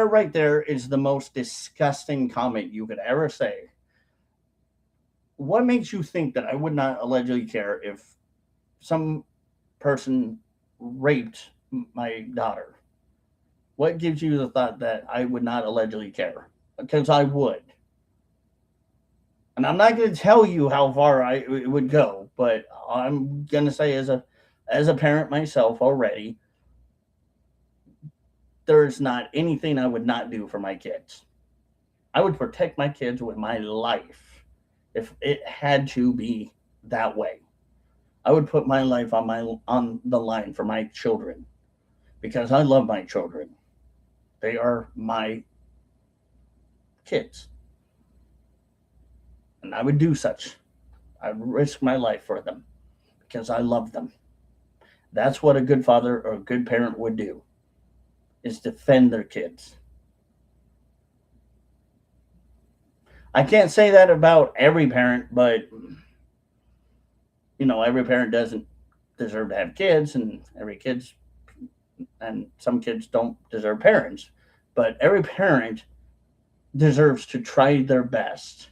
Speaker 1: right there is the most disgusting comment you could ever say. What makes you think that I would not allegedly care if some person raped my daughter? What gives you the thought that I would not allegedly care? Because I would. And I'm not going to tell you how far it would go, but I'm going to say as a parent myself already, there's not anything I would not do for my kids. I would protect my kids with my life if it had to be that way. I would put my life on the line for my children because I love my children. They are my kids, and I would do such. I would risk my life for them because I love them. That's what a good father or a good parent would do is defend their kids. I can't say that about every parent, but every parent doesn't deserve to have kids, and some kids don't deserve parents. But every parent deserves to try their best.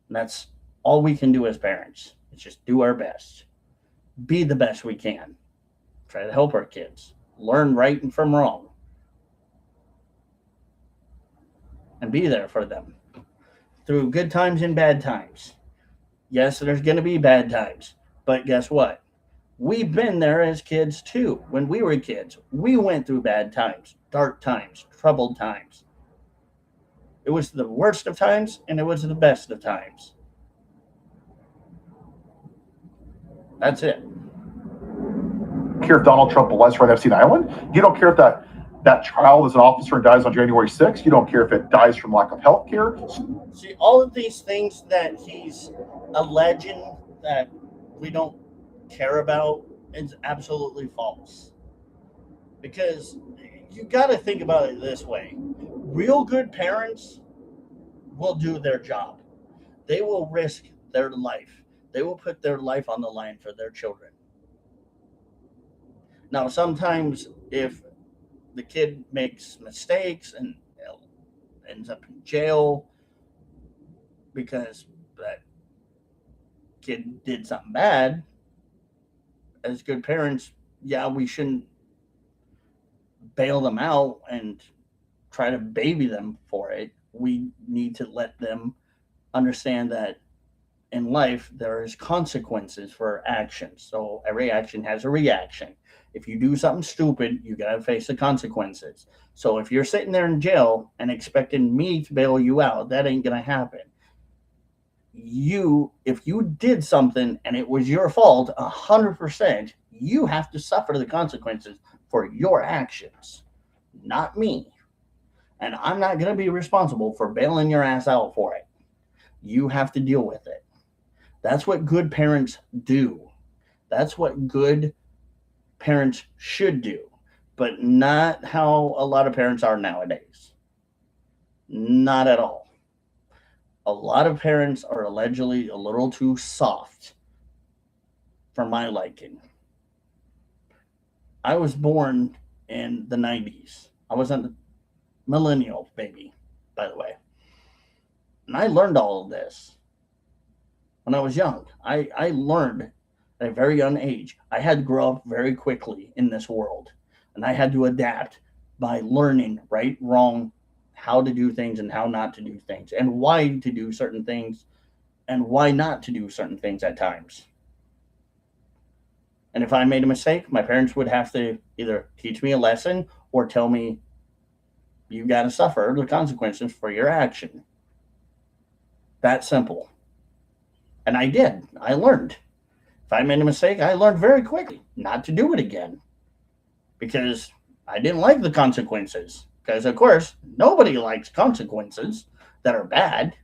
Speaker 1: And that's all we can do as parents. Is just do our best. Be the best we can. Try to help our kids. Learn right and from wrong. And be there for them through good times and bad times. Yes, there's going to be bad times. But guess what? We've been there as kids too. When we were kids, we went through bad times, dark times, troubled times. It was the worst of times and it was the best of times. That's it.
Speaker 2: Care if Donald Trump molests right Epstein Island. You don't care if that child is an officer and dies on January 6th. You don't care if it dies from lack of health care.
Speaker 1: See, all of these things that he's alleging that we don't care about is absolutely false. Because you got to think about it this way. Real good parents will do their job. They will risk their life. They will put their life on the line for their children. Now, sometimes if the kid makes mistakes and ends up in jail because that kid did something bad, as good parents, yeah, we shouldn't bail them out and try to baby them for it. We need to let them understand that in life there is consequences for actions. So every action has a reaction. If you do something stupid, you gotta face the consequences. So if you're sitting there in jail and expecting me to bail you out, that ain't gonna happen. If you did something and it was your fault 100%, you have to suffer the consequences for your actions, not me. And I'm not going to be responsible for bailing your ass out for it. You have to deal with it. That's what good parents do. That's what good parents should do, but not how a lot of parents are nowadays. Not at all. A lot of parents are allegedly a little too soft for my liking. I was born in the 90s. I wasn't a millennial baby, by the way. And I learned all of this when I was young. I learned at a very young age. I had to grow up very quickly in this world. And I had to adapt by learning right, wrong, how to do things and how not to do things, and why to do certain things and why not to do certain things at times. And if I made a mistake, my parents would have to either teach me a lesson or tell me, you got to suffer the consequences for your action. That simple. And I did. I learned. If I made a mistake, I learned very quickly not to do it again because I didn't like the consequences. Because, of course, nobody likes consequences that are bad,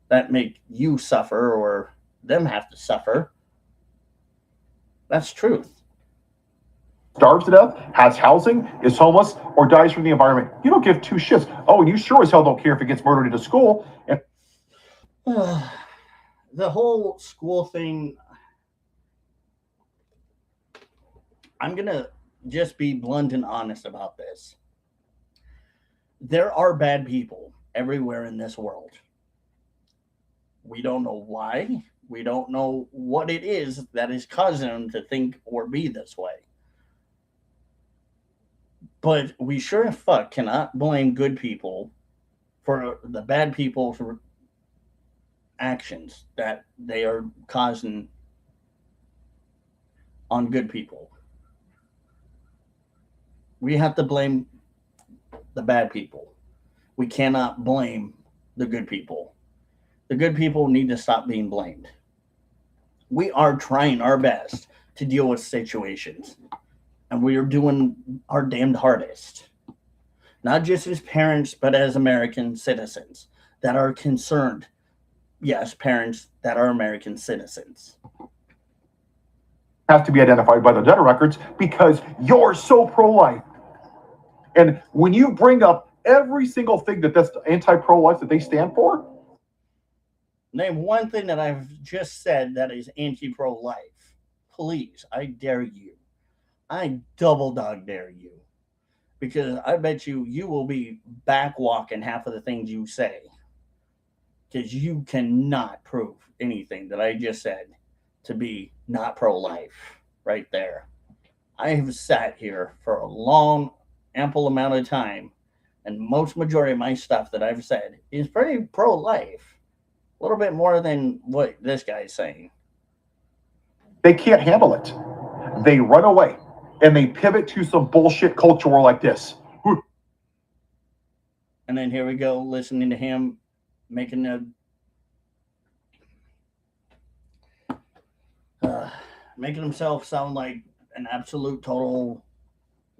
Speaker 1: that make you suffer or them have to suffer. That's truth.
Speaker 2: Starves to death, has housing, is homeless, or dies from the environment. You don't give two shits. Oh, and you sure as hell don't care if it gets murdered into school. And
Speaker 1: the whole school thing, I'm going to just be blunt and honest about this. There are bad people everywhere in this world. We don't know why. We don't know what it is that is causing them to think or be this way. But we sure as fuck cannot blame good people for the bad people's actions that they are causing on good people. We have to blame the bad people. We cannot blame the good people. The good people need to stop being blamed. we are trying our best to deal with situations, and we are doing our damned hardest, not just as parents, but as American citizens that are concerned. Yes, parents that are American citizens.
Speaker 2: Have to be identified by the dental records because you're so pro-life. And when you bring up every single thing that's anti-pro-life that they stand for,
Speaker 1: name one thing that I've just said that is anti-pro-life. Please, I dare you. I double dog dare you. Because I bet you will be back walking half of the things you say. Because you cannot prove anything that I just said to be not pro-life right there. I have sat here for a long, ample amount of time, and most majority of my stuff that I've said is pretty pro-life. A little bit more than what this guy's saying.
Speaker 2: they can't handle it. They run away and they pivot to some bullshit culture war like this.
Speaker 1: And then here we go, listening to him making making himself sound like an absolute total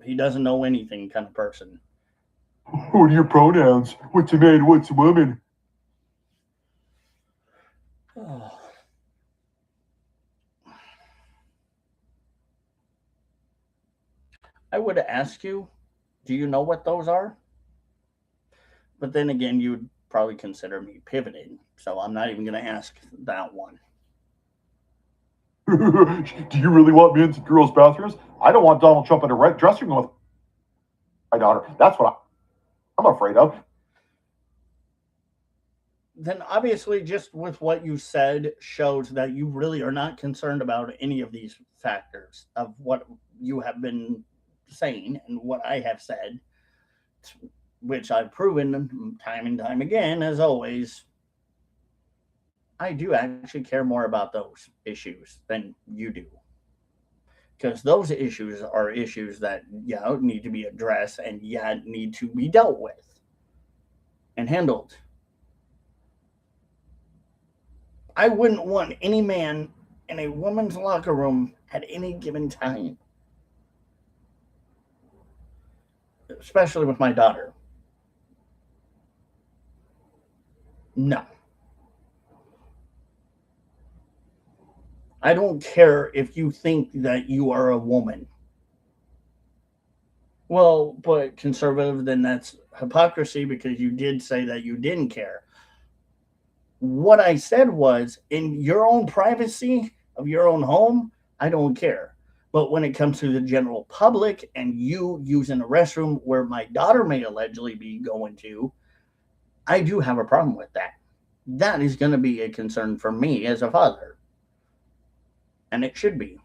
Speaker 1: he doesn't know anything kind of person.
Speaker 2: What are your pronouns? What's a man? What's a woman?
Speaker 1: Oh. I would ask you, do you know what those are? But then again, you would probably consider me pivoting, so I'm not even going to ask that one.
Speaker 2: Do you really want men's and girls' bathrooms? I don't want Donald Trump in a dressing room with my daughter. That's what I'm afraid of.
Speaker 1: Then obviously, just with what you said, shows that you really are not concerned about any of these factors of what you have been saying and what I have said, which I've proven time and time again, as always. I do actually care more about those issues than you do. Because those issues are issues that, yeah, need to be addressed and, yeah, need to be dealt with and handled. I wouldn't want any man in a woman's locker room at any given time, especially with my daughter. No. I don't care if you think that you are a woman. Well, but conservative, then that's hypocrisy because you did say that you didn't care. What I said was, in your own privacy of your own home, I don't care. But when it comes to the general public and you using a restroom where my daughter may allegedly be going to, I do have a problem with that. That is going to be a concern for me as a father. And it should be.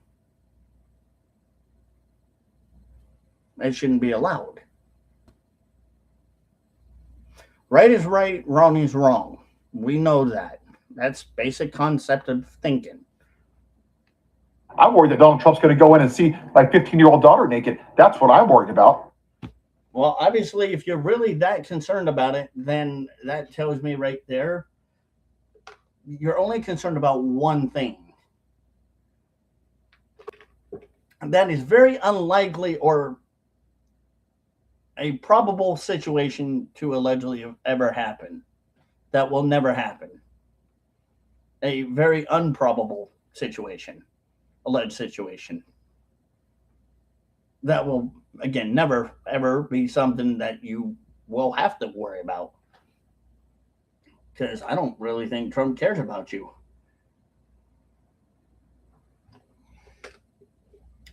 Speaker 1: It shouldn't be allowed. Right is right, wrong is wrong. We know that. That's basic concept of thinking.
Speaker 2: I'm worried that Donald Trump's going to go in and see my 15-year-old daughter naked. That's what I'm worried about.
Speaker 1: Well, obviously, if you're really that concerned about it, then that tells me right there you're only concerned about one thing. And that is very unlikely or a probable situation to allegedly ever happen. That will never happen. A very unprobable situation, alleged situation. That will, again, never, ever be something that you will have to worry about. Because I don't really think Trump cares about you.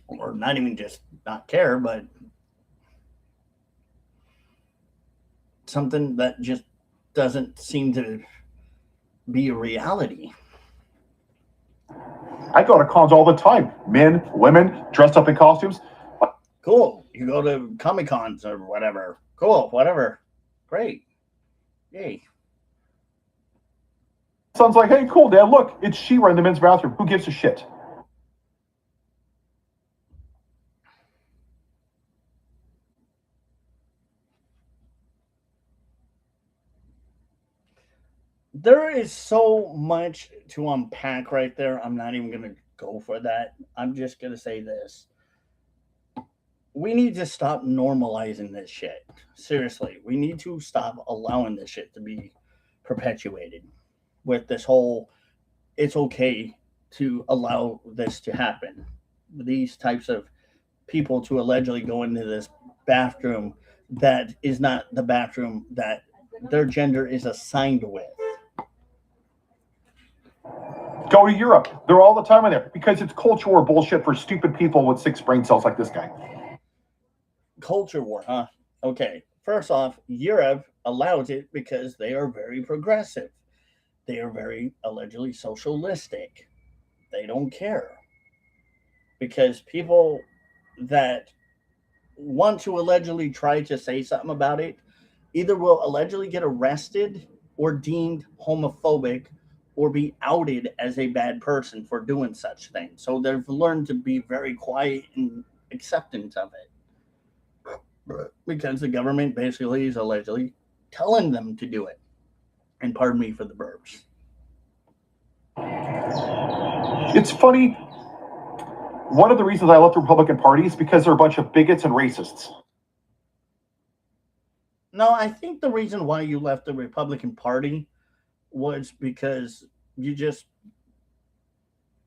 Speaker 1: Or not even just not care, but something that just doesn't seem to be a reality.
Speaker 2: I go to cons all the time. Men, women, dressed up in costumes.
Speaker 1: Cool. You go to Comic Cons or whatever. Cool. Whatever. Great. Yay.
Speaker 2: Son's like, hey, cool, Dad. Look, it's She-Ra in the men's bathroom. Who gives a shit?
Speaker 1: There is so much to unpack right there. I'm not even going to go for that. I'm just going to say this. We need to stop normalizing this shit. Seriously, we need to stop allowing this shit to be perpetuated with this whole it's okay to allow this to happen. These types of people to allegedly go into this bathroom that is not the bathroom that their gender is assigned with.
Speaker 2: Go to Europe. They're all the time in there because it's culture war bullshit for stupid people with 6 brain cells like this guy.
Speaker 1: Culture war, huh? Okay. First off, Europe allows it because they are very progressive. They are very allegedly socialistic. They don't care. Because people that want to allegedly try to say something about it either will allegedly get arrested or deemed homophobic or be outed as a bad person for doing such things. So they've learned to be very quiet and acceptance of it because the government basically is allegedly telling them to do it. And pardon me for the burps.
Speaker 2: It's funny. One of the reasons I left the Republican Party is because they're a bunch of bigots and racists.
Speaker 1: No, I think the reason why you left the Republican Party was because you just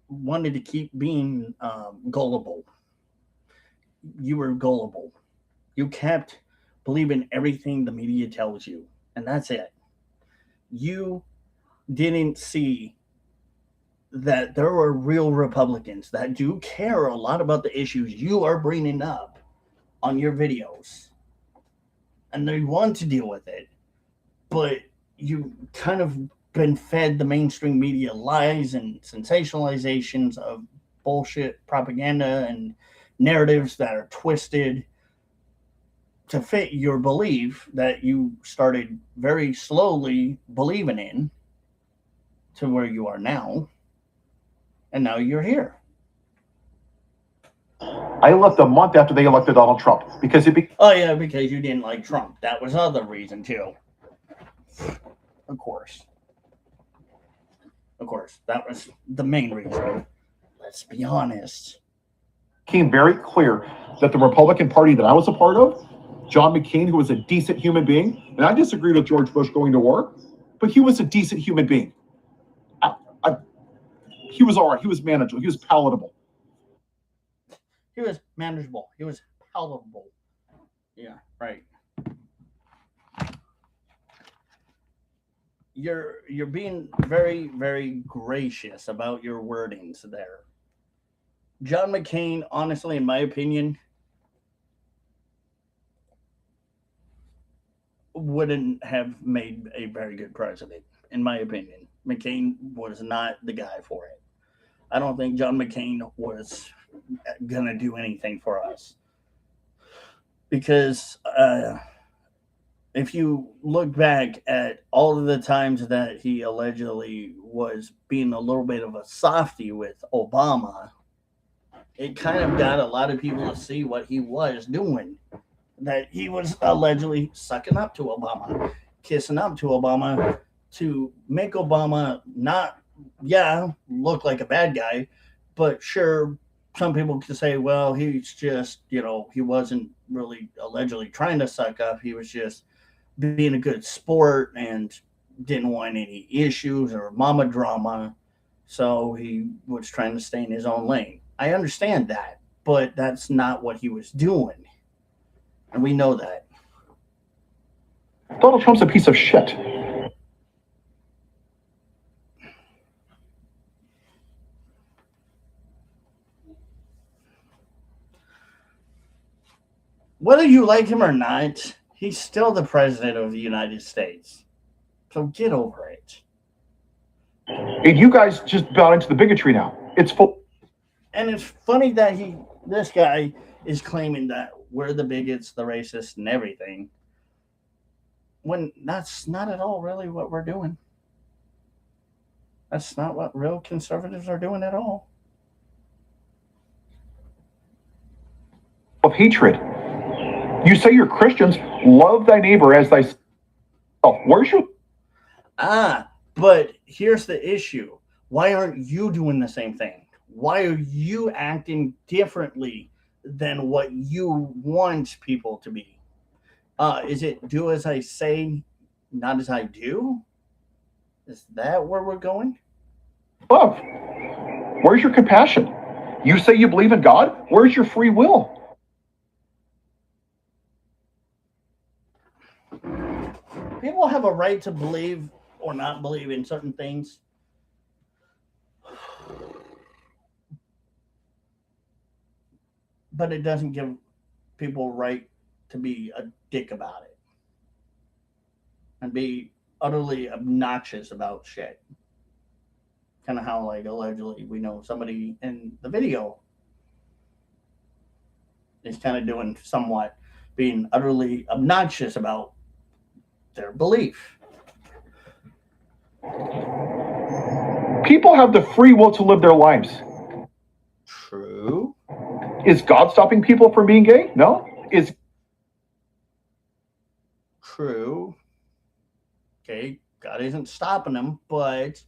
Speaker 1: wanted to keep being gullible. You were gullible. You kept believing everything the media tells you, and that's it. You didn't see that there are real Republicans that do care a lot about the issues you are bringing up on your videos. And they want to deal with it. But you kind of been fed the mainstream media lies and sensationalizations of bullshit propaganda and narratives that are twisted to fit your belief that you started very slowly believing in to where you are now. And now you're here.
Speaker 2: I left a month after they elected Donald Trump because
Speaker 1: Oh yeah, because you didn't like Trump. That was other reason too. Of course. Of course. That was the main reason. Let's be honest.
Speaker 2: became very clear that the Republican Party that I was a part of, John McCain, who was a decent human being, and I disagreed with George Bush going to war, but he was a decent human being. He was all right. He was manageable. He was palatable.
Speaker 1: He was manageable. He was palatable. Yeah, right. You're being very, very gracious about your wordings there. John McCain, honestly, in my opinion, wouldn't have made a very good president, in my opinion. McCain was not the guy for it. I don't think John McCain was going to do anything for us. Because if you look back at all of the times that he allegedly was being a little bit of a softy with Obama, it kind of got a lot of people to see what he was doing. That he was allegedly sucking up to Obama, kissing up to Obama to make Obama not, look like a bad guy, but sure, some people could say, well, he's just, he wasn't really allegedly trying to suck up. He was just being a good sport and didn't want any issues or mama drama. So he was trying to stay in his own lane. I understand that, but that's not what he was doing. And we know that.
Speaker 2: Donald Trump's a piece of shit.
Speaker 1: Whether you like him or not, he's still the president of the United States. So get over it.
Speaker 2: And you guys just bought into the bigotry now. It's full.
Speaker 1: And it's funny that this guy is claiming that we're the bigots, the racists, and everything, when that's not at all really what we're doing. That's not what real conservatives are doing at all.
Speaker 2: Of hatred. You say you're Christians, love thy neighbor as thyself. Where's your...
Speaker 1: But here's the issue. Why aren't you doing the same thing? Why are you acting differently than what you want people to be? Is it do as I say, not as I do? Is that where we're going?
Speaker 2: Love. Where's your compassion? You say you believe in God. Where's your free will?
Speaker 1: People have a right to believe or not believe in certain things. But it doesn't give people a right to be a dick about it and be utterly obnoxious about shit. Kind of how, like, allegedly, we know somebody in the video is kind of doing somewhat being utterly obnoxious about their belief.
Speaker 2: People have the free will to live their lives.
Speaker 1: True.
Speaker 2: Is God stopping people from being gay? No. Is
Speaker 1: True. Okay, God isn't stopping them, but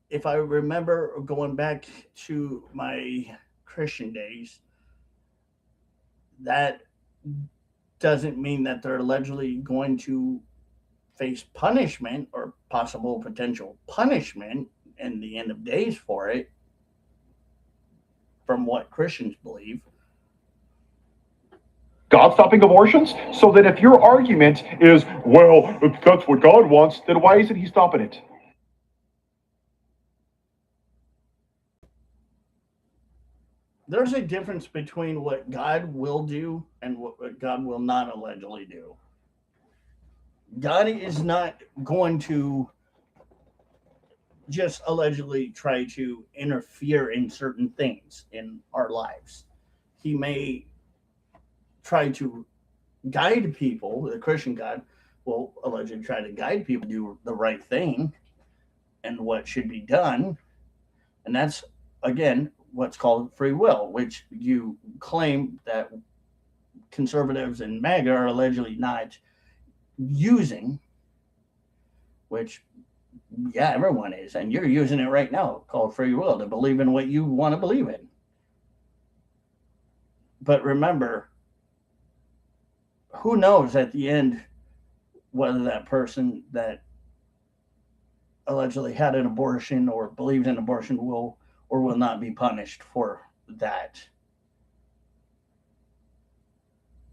Speaker 1: if I remember going back to my Christian days, that doesn't mean that they're allegedly going to face punishment or possible potential punishment in the end of days for it, from what Christians believe.
Speaker 2: God stopping abortions? So that if your argument is, well, if that's what God wants, then why isn't he stopping it?
Speaker 1: There's a difference between what God will do and what God will not allegedly do. God is not going to just allegedly try to interfere in certain things in our lives. He may try to guide people. The Christian God will allegedly try to guide people to do the right thing and what should be done. And that's, again, what's called free will, which you claim that conservatives and MAGA are allegedly not using, which, yeah, everyone is. And you're using it right now, called free will, to believe in what you want to believe in. But remember, who knows at the end whether that person that allegedly had an abortion or believes in abortion will or will not be punished for that.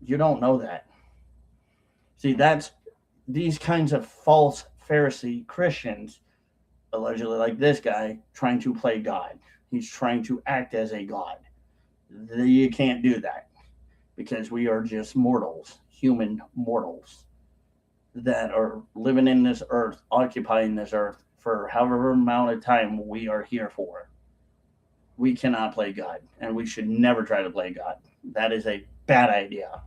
Speaker 1: You don't know that. See, that's these kinds of false Pharisee Christians, allegedly like this guy, trying to play God. He's trying to act as a God. You can't do that because we are just mortals, human mortals that are living in this earth, occupying this earth for however amount of time we are here for. We cannot play God, and we should never try to play God. That is a bad idea.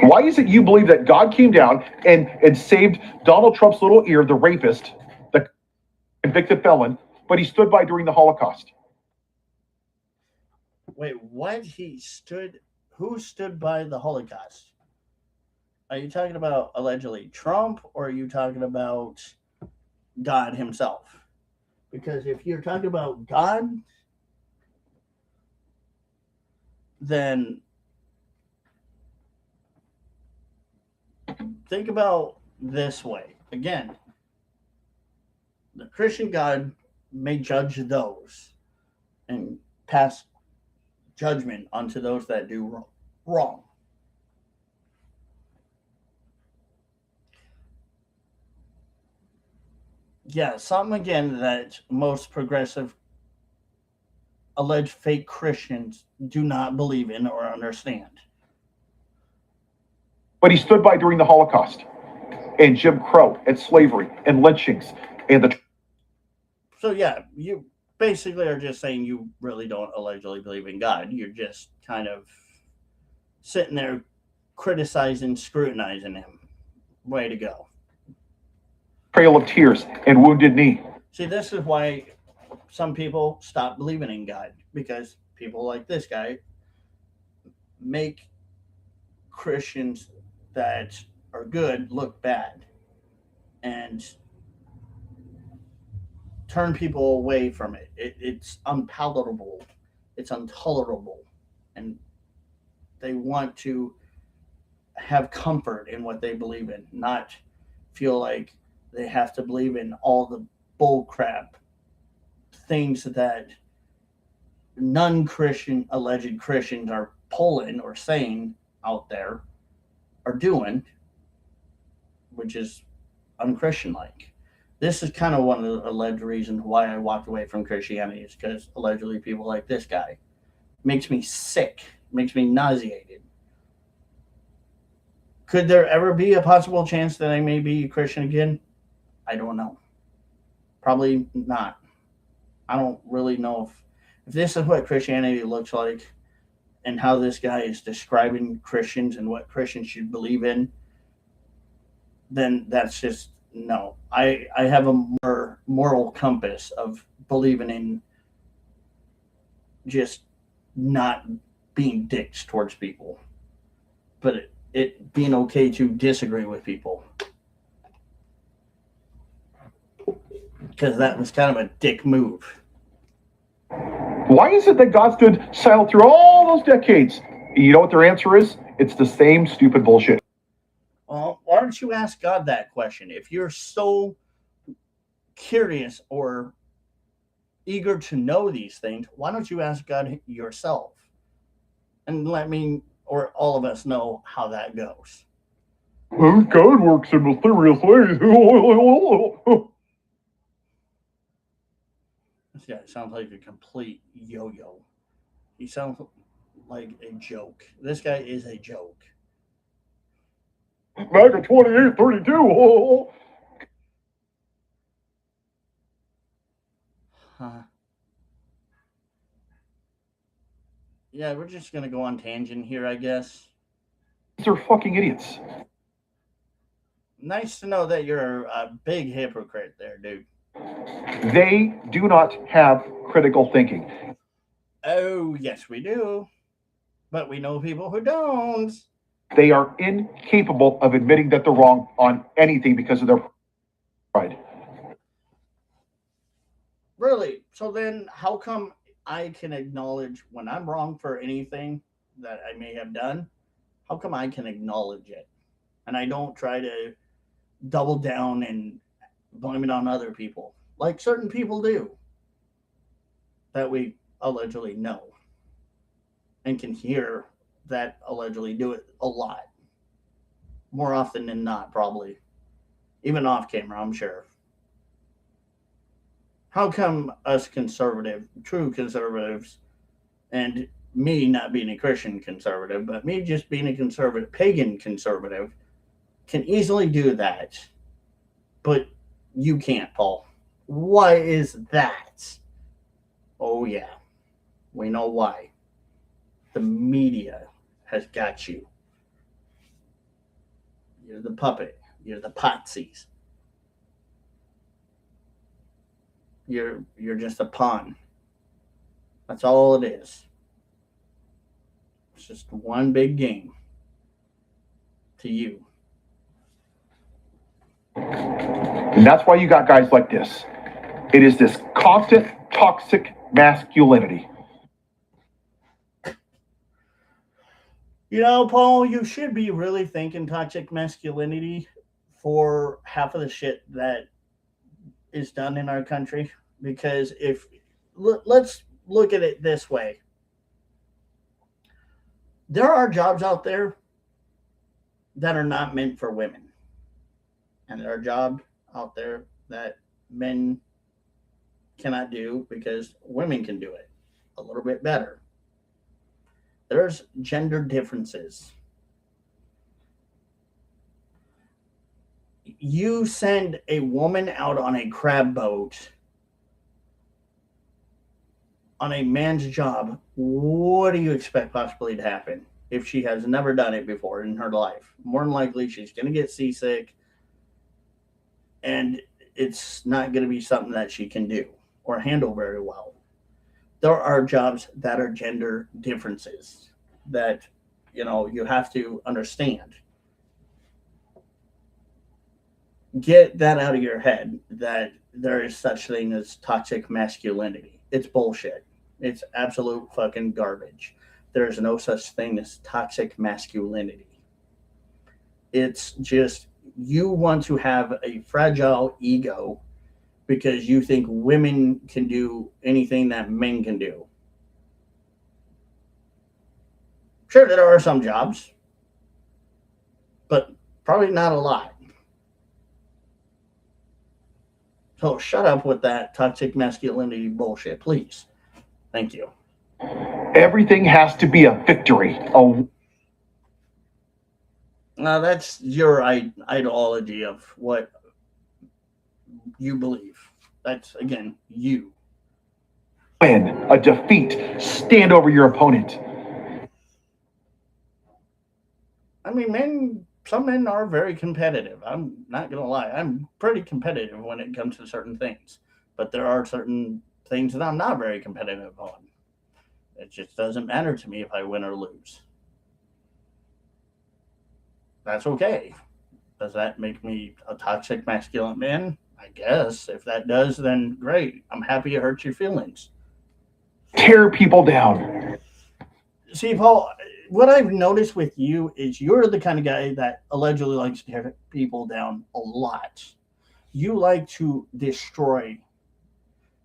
Speaker 2: Why is it you believe that God came down and saved Donald Trump's little ear, the rapist, the convicted felon, but he stood by during the Holocaust?
Speaker 1: Wait, what? Who stood by the Holocaust? Are you talking about allegedly Trump, or are you talking about God himself? Because if you're talking about God, then think about this way. Again, the Christian God may judge those and pass judgment onto those that do wrong. Yeah, something again that most progressive alleged fake Christians do not believe in or understand.
Speaker 2: But he stood by during the Holocaust and Jim Crow and slavery and lynchings and the.
Speaker 1: So yeah, you basically are just saying you really don't allegedly believe in God. You're just kind of sitting there criticizing, scrutinizing him. Way to go.
Speaker 2: Trail of tears and wounded knee.
Speaker 1: See, this is why some people stop believing in God, because people like this guy make Christians that are good look bad and turn people away from it. It's unpalatable, it's intolerable, and they want to have comfort in what they believe in, not feel like they have to believe in all the bull crap things that non-Christian alleged Christians are pulling or saying out there are doing, which is unchristian like. This is kind of one of the alleged reasons why I walked away from Christianity, is because allegedly people like this guy makes me sick, makes me nauseated. Could there ever be a possible chance that I may be a Christian again? I don't know. Probably not. I don't really know if this is what Christianity looks like and how this guy is describing Christians and what Christians should believe in, then that's just no. I have a more moral compass of believing in just not being dicks towards people, but it being okay to disagree with people. Because that was kind of a dick move.
Speaker 2: Why is it that God stood silent through all those decades? You know what their answer is? It's the same stupid bullshit.
Speaker 1: Well, why don't you ask God that question? If you're so curious or eager to know these things, why don't you ask God yourself? And let me or all of us know how that goes.
Speaker 2: God works in mysterious ways.
Speaker 1: This guy sounds like a complete yo-yo. He sounds like a joke. This guy is a joke.
Speaker 2: Back in 2832.
Speaker 1: Huh. Yeah, we're just going to go on tangent here, I guess.
Speaker 2: These are fucking idiots.
Speaker 1: Nice to know that you're a big hypocrite there, dude.
Speaker 2: They do not have critical thinking.
Speaker 1: Oh, yes, we do. But we know people who don't.
Speaker 2: They are incapable of admitting that they're wrong on anything because of their pride.
Speaker 1: Really? So then how come I can acknowledge when I'm wrong for anything that I may have done? How come I can acknowledge it? And I don't try to double down and blame it on other people like certain people do that we allegedly know and can hear that allegedly do it a lot. More often than not, probably. Even off camera, I'm sure. How come us conservative, true conservatives, and me not being a Christian conservative, but me just being a conservative, pagan conservative, can easily do that, but you can't, Paul? Why is that? Oh, yeah. We know why. The media has got you. You're the puppet. You're the patsies. You're just a pawn. That's all it is. It's just one big game to you.
Speaker 2: And that's why you got guys like this. It is this constant toxic masculinity.
Speaker 1: You know, Paul, you should be really thinking toxic masculinity for half of the shit that is done in our country. Because if let's look at it this way, there are jobs out there that are not meant for women, and there are jobs out there that men cannot do because women can do it a little bit better. There's gender differences. You send a woman out on a crab boat on a man's job, what do you expect possibly to happen if she has never done it before in her life? More than likely, she's going to get seasick, and it's not going to be something that she can do or handle very well. There are jobs that are gender differences that you have to understand. Get that out of your head that there is such thing as toxic masculinity. It's bullshit. It's absolute fucking garbage. There is no such thing as toxic masculinity. It's just you want to have a fragile ego because you think women can do anything that men can do. Sure, there are some jobs, but probably not a lot. So shut up with that toxic masculinity bullshit, please. Thank you.
Speaker 2: Everything has to be a victory.
Speaker 1: Now that's your ideology of what you believe. That's again you.
Speaker 2: Win, a defeat. Stand over your opponent.
Speaker 1: I mean, some men are very competitive. I'm not gonna lie. I'm pretty competitive when it comes to certain things, but there are certain things that I'm not very competitive on. It just doesn't matter to me if I win or lose. That's okay. Does that make me a toxic masculine man? I guess. If that does, then great. I'm happy it hurts your feelings.
Speaker 2: Tear people down.
Speaker 1: See, Paul, what I've noticed with you is you're the kind of guy that allegedly likes to tear people down a lot. You like to destroy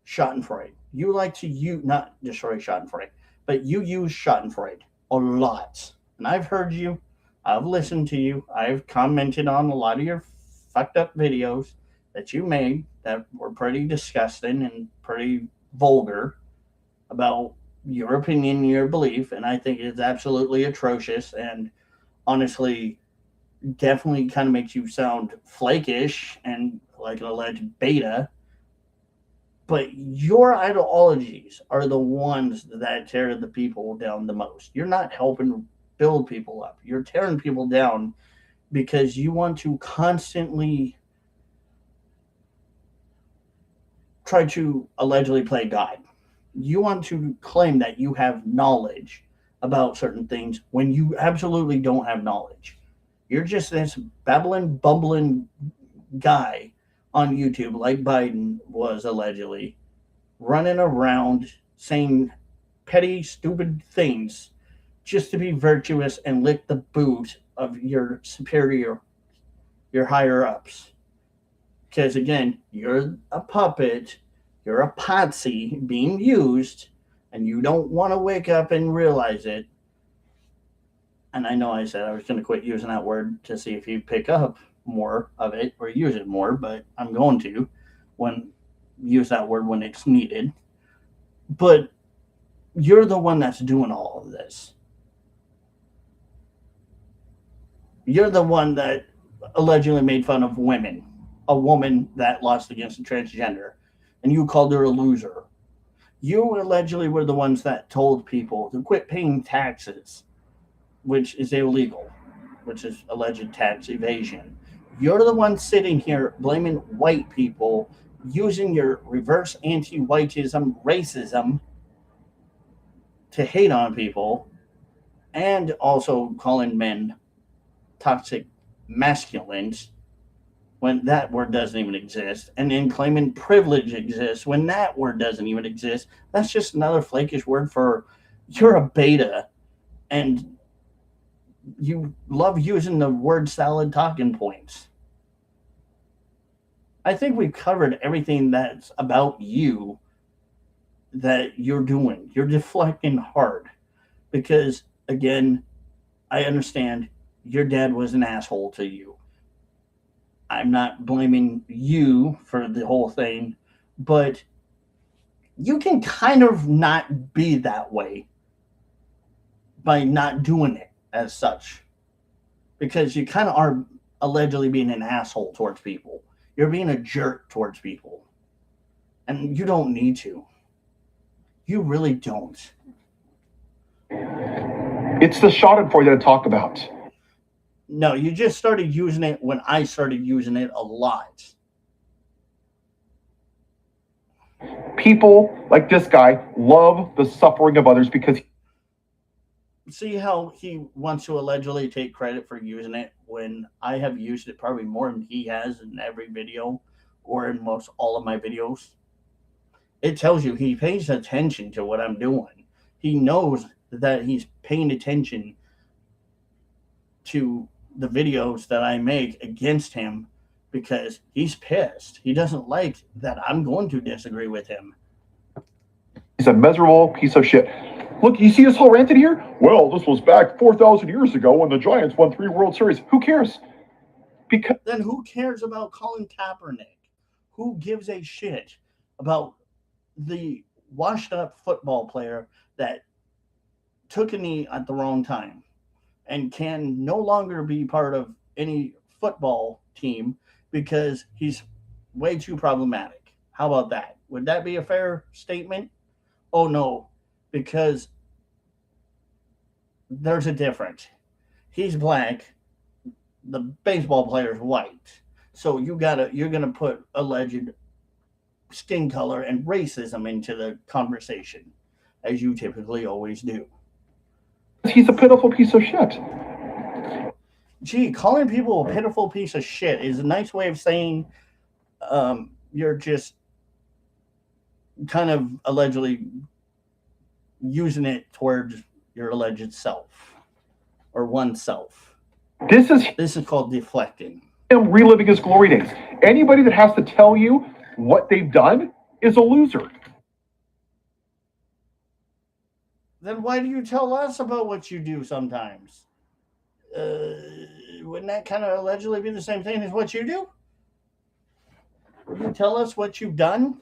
Speaker 1: Schadenfreude. You like to not destroy Schadenfreude, but you use Schadenfreude a lot. And I've heard you. I've listened to you. I've commented on a lot of your fucked up videos that you made that were pretty disgusting and pretty vulgar about your opinion, your belief, and I think it's absolutely atrocious and honestly definitely kind of makes you sound flakish and like an alleged beta. But your ideologies are the ones that tear the people down the most. You're not helping build people up. You're tearing people down because you want to constantly try to allegedly play God. You want to claim that you have knowledge about certain things when you absolutely don't have knowledge. You're just this babbling, bumbling guy on YouTube, like Biden was allegedly, running around saying petty, stupid things just to be virtuous and lick the boot of your superior, your higher ups. Because again, you're a puppet, you're a patsy being used, and you don't want to wake up and realize it. And I know I said I was going to quit using that word to see if you pick up more of it or use it more, but I'm going to when use that word when it's needed. But you're the one that's doing all of this. You're the one that allegedly made fun of women, a woman that lost against a transgender, and you called her a loser. You allegedly were the ones that told people to quit paying taxes, which is illegal, which is alleged tax evasion. You're the one sitting here blaming white people, using your reverse anti-whiteism, racism to hate on people, and also calling men toxic masculines when that word doesn't even exist, and then claiming privilege exists when that word doesn't even exist. That's just another flakish word for you're a beta and you love using the word salad talking points. I think we've covered everything that's about you that you're doing. You're deflecting hard because, again, I understand your dad was an asshole to you. I'm not blaming you for the whole thing, but you can kind of not be that way by not doing it as such because you kind of are allegedly being an asshole towards people. You're being a jerk towards people, and you don't need to. You really don't.
Speaker 2: It's the Schadenfreude that I talk about.
Speaker 1: No, you just started using it when I started using it a lot.
Speaker 2: People like this guy love the suffering of others because
Speaker 1: See how he wants to allegedly take credit for using it when I have used it probably more than he has in every video or in most all of my videos. It tells you he pays attention to what I'm doing. He knows that he's paying attention to the videos that I make against him because he's pissed. He doesn't like that I'm going to disagree with him.
Speaker 2: He's a miserable piece of shit. Look, you see this whole rant in here? Well, this was back 4,000 years ago when the Giants won 3 World Series. Who cares?
Speaker 1: Because then who cares about Colin Kaepernick? Who gives a shit about the washed up football player that took a knee at the wrong time and can no longer be part of any football team because he's way too problematic? How about that? Would that be a fair statement? Oh no, because there's a difference. He's black, the baseball player's white. So you're gonna put alleged skin color and racism into the conversation, as you typically always do.
Speaker 2: He's a pitiful piece of shit.
Speaker 1: Gee, calling people a pitiful piece of shit is a nice way of saying you're just kind of allegedly using it towards your alleged self or oneself. This is called deflecting.
Speaker 2: Him reliving his glory days. Anybody that has to tell you what they've done is a loser.
Speaker 1: Then why do you tell us about what you do sometimes? Wouldn't that kind of allegedly be the same thing as what you do? Would you tell us what you've done?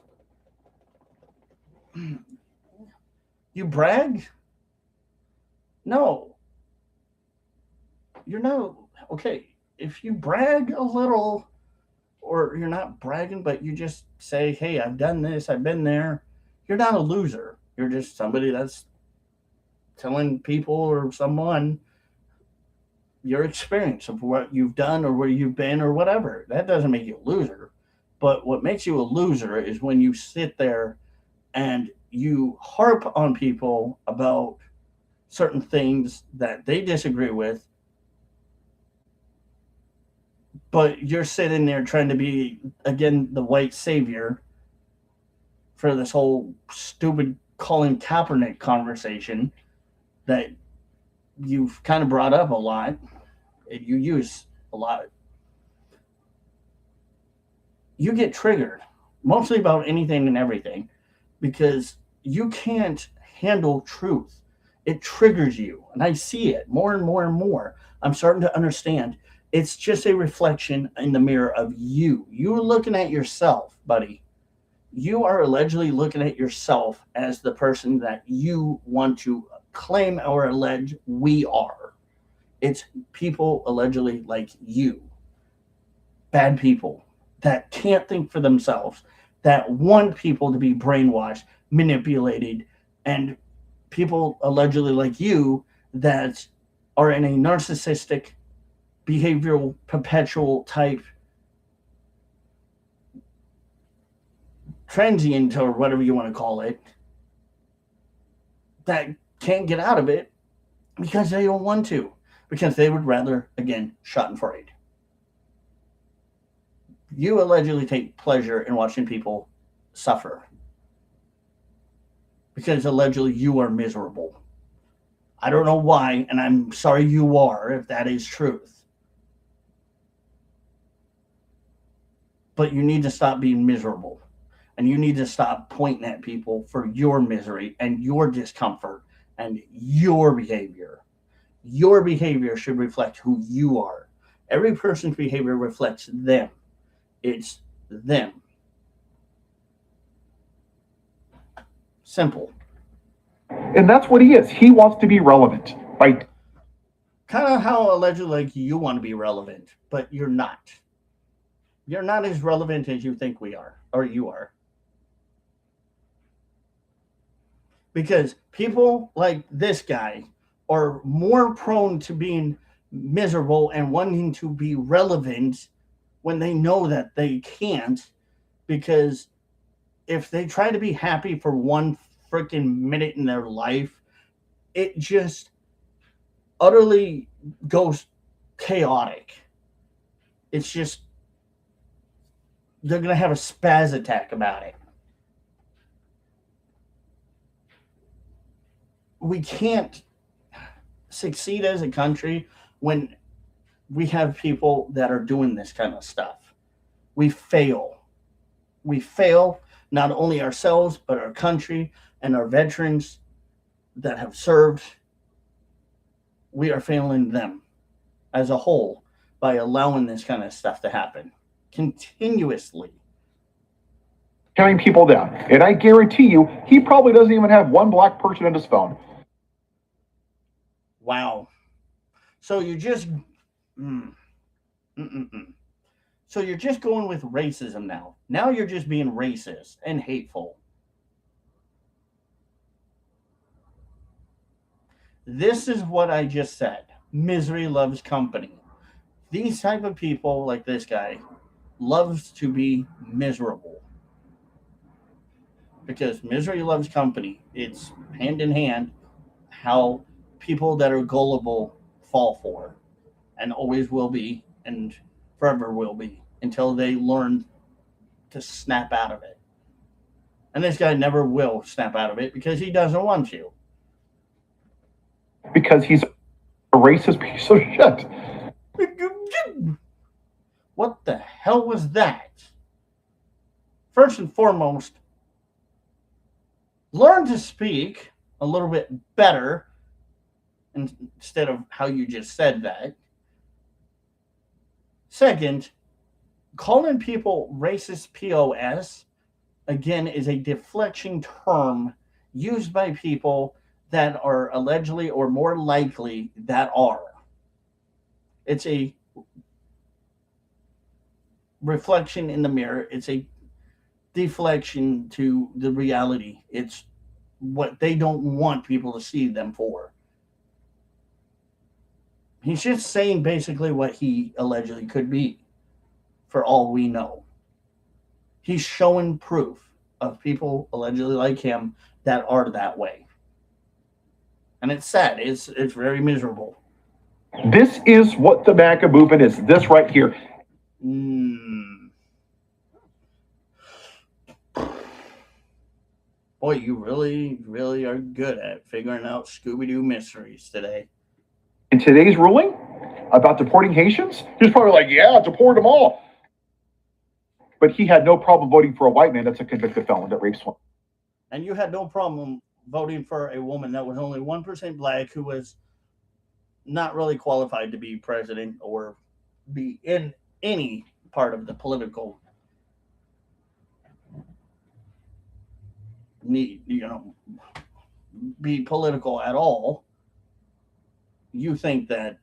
Speaker 1: You brag? No. You're not. Okay, if you brag a little, or you're not bragging, but you just say, hey, I've done this, I've been there, you're not a loser. You're just somebody that's telling people or someone your experience of what you've done or where you've been or whatever. That doesn't make you a loser. But what makes you a loser is when you sit there and you harp on people about certain things that they disagree with, but you're sitting there trying to be, again, the white savior for this whole stupid Colin Kaepernick conversation that you've kind of brought up a lot, and you use a lot. You get triggered, mostly about anything and everything, because you can't handle truth. It triggers you, and I see it more and more and more. I'm starting to understand. It's just a reflection in the mirror of you. You're looking at yourself, buddy. You are allegedly looking at yourself as the person that you want to claim or allege we are. It's people allegedly like you. Bad people that can't think for themselves, that want people to be brainwashed, manipulated, and people allegedly like you that are in a narcissistic, behavioral, perpetual type transient or whatever you want to call it, that can't get out of it because they don't want to, because they would rather, again, shot and afraid. You allegedly take pleasure in watching people suffer because allegedly you are miserable. I don't know why, and I'm sorry you are if that is truth. But you need to stop being miserable. And you need to stop pointing at people for your misery and your discomfort and your behavior. Your behavior should reflect who you are. Every person's behavior reflects them. It's them. Simple.
Speaker 2: And that's what he is. He wants to be relevant, right?
Speaker 1: Kind of how allegedly like you want to be relevant, but you're not. You're not as relevant as you think we are, or you are. Because people like this guy are more prone to being miserable and wanting to be relevant when they know that they can't, because if they try to be happy for one freaking minute in their life, it just utterly goes chaotic. It's just they're going to have a spaz attack about it. We can't succeed as a country when we have people that are doing this kind of stuff. We fail. We fail not only ourselves, but our country and our veterans that have served. We are failing them as a whole by allowing this kind of stuff to happen continuously.
Speaker 2: Counting people down. And I guarantee you, he probably doesn't even have one black person in his phone.
Speaker 1: Wow. So you just. So you're just going with racism now. Now you're just being racist and hateful. This is what I just said. Misery loves company. These type of people, like this guy, loves to be miserable. Because misery loves company. It's hand in hand how people that are gullible fall for and always will be and forever will be until they learn to snap out of it. And this guy never will snap out of it because he doesn't want to.
Speaker 2: Because he's a racist piece of shit.
Speaker 1: What the hell was that? First and foremost, learn to speak a little bit better instead of how you just said that. Second, calling people racist POS, again, is a deflection term used by people that are allegedly or more likely that are. It's a reflection in the mirror. It's a deflection to the reality. It's what they don't want people to see them for. He's just saying basically what he allegedly could be, for all we know. He's showing proof of people allegedly like him that are that way. And it's sad. It's very miserable.
Speaker 2: This is what the MAGA movement is. This right here.
Speaker 1: Boy, you really, really are good at figuring out Scooby-Doo mysteries today.
Speaker 2: In today's ruling about deporting Haitians, he's probably like, yeah, deport them all. But he had no problem voting for a white man that's a convicted felon that rapes women.
Speaker 1: And you had no problem voting for a woman that was only 1% black who was not really qualified to be president or be in any part of the political need, be political at all. You think that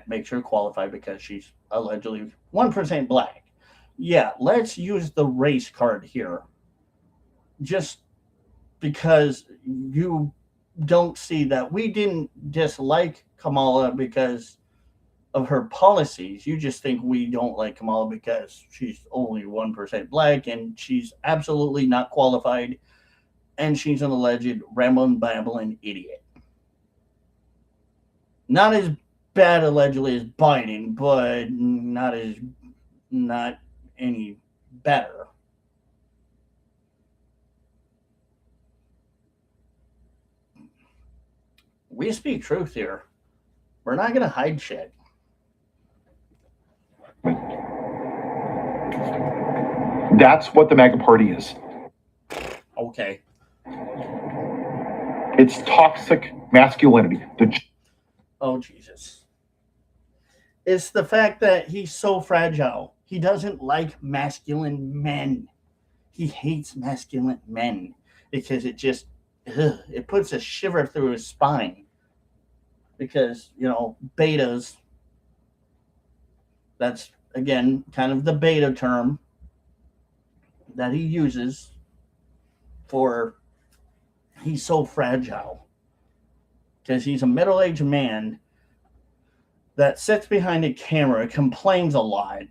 Speaker 1: makes her qualified because she's allegedly 1% black. Yeah, let's use the race card here. Just because you don't see that we didn't dislike Kamala because of her policies. You just think we don't like Kamala because she's only 1% black and she's absolutely not qualified and she's an alleged rambling, babbling idiot. Not as bad allegedly as Biden, but not any better. We speak truth here. We're not going to hide shit.
Speaker 2: That's what the MAGA party is.
Speaker 1: Okay.
Speaker 2: It's toxic masculinity.
Speaker 1: Oh, Jesus. It's the fact that he's so fragile. He doesn't like masculine men. He hates masculine men because it just, it puts a shiver through his spine. Because, betas, that's, again, kind of the beta term that he uses for he's so fragile. Because he's a middle-aged man that sits behind a camera, complains a lot.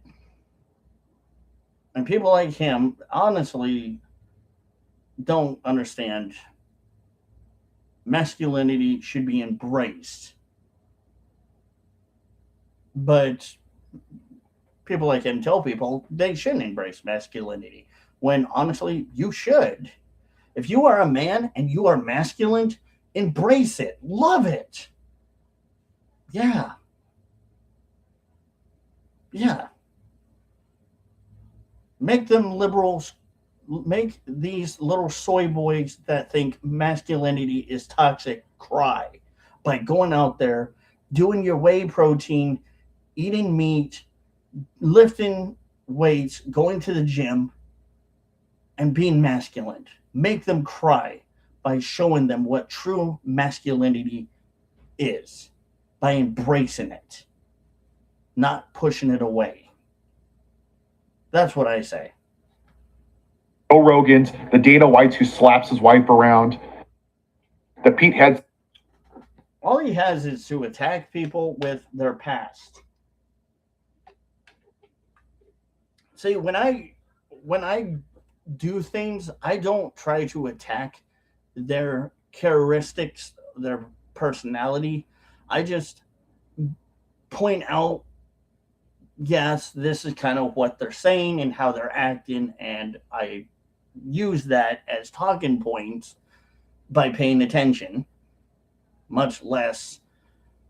Speaker 1: And people like him, honestly, don't understand masculinity should be embraced. But people like him tell people they shouldn't embrace masculinity, when honestly, you should. If you are a man and you are masculine, embrace it, love it. Yeah, yeah. Make them liberals, make these little soy boys that think masculinity is toxic cry by going out there, doing your whey protein, eating meat, lifting weights, going to the gym, and being masculine. Make them cry by showing them what true masculinity is, by embracing it, not pushing it away. That's what I say.
Speaker 2: Joe Rogan's, the Dana Whites who slaps his wife around, the Pete Heads.
Speaker 1: All he has is to attack people with their past. See, when I do things, I don't try to attack their characteristics, their personality. I just point out, yes, this is kind of what they're saying and how they're acting, and I use that as talking points by paying attention, much less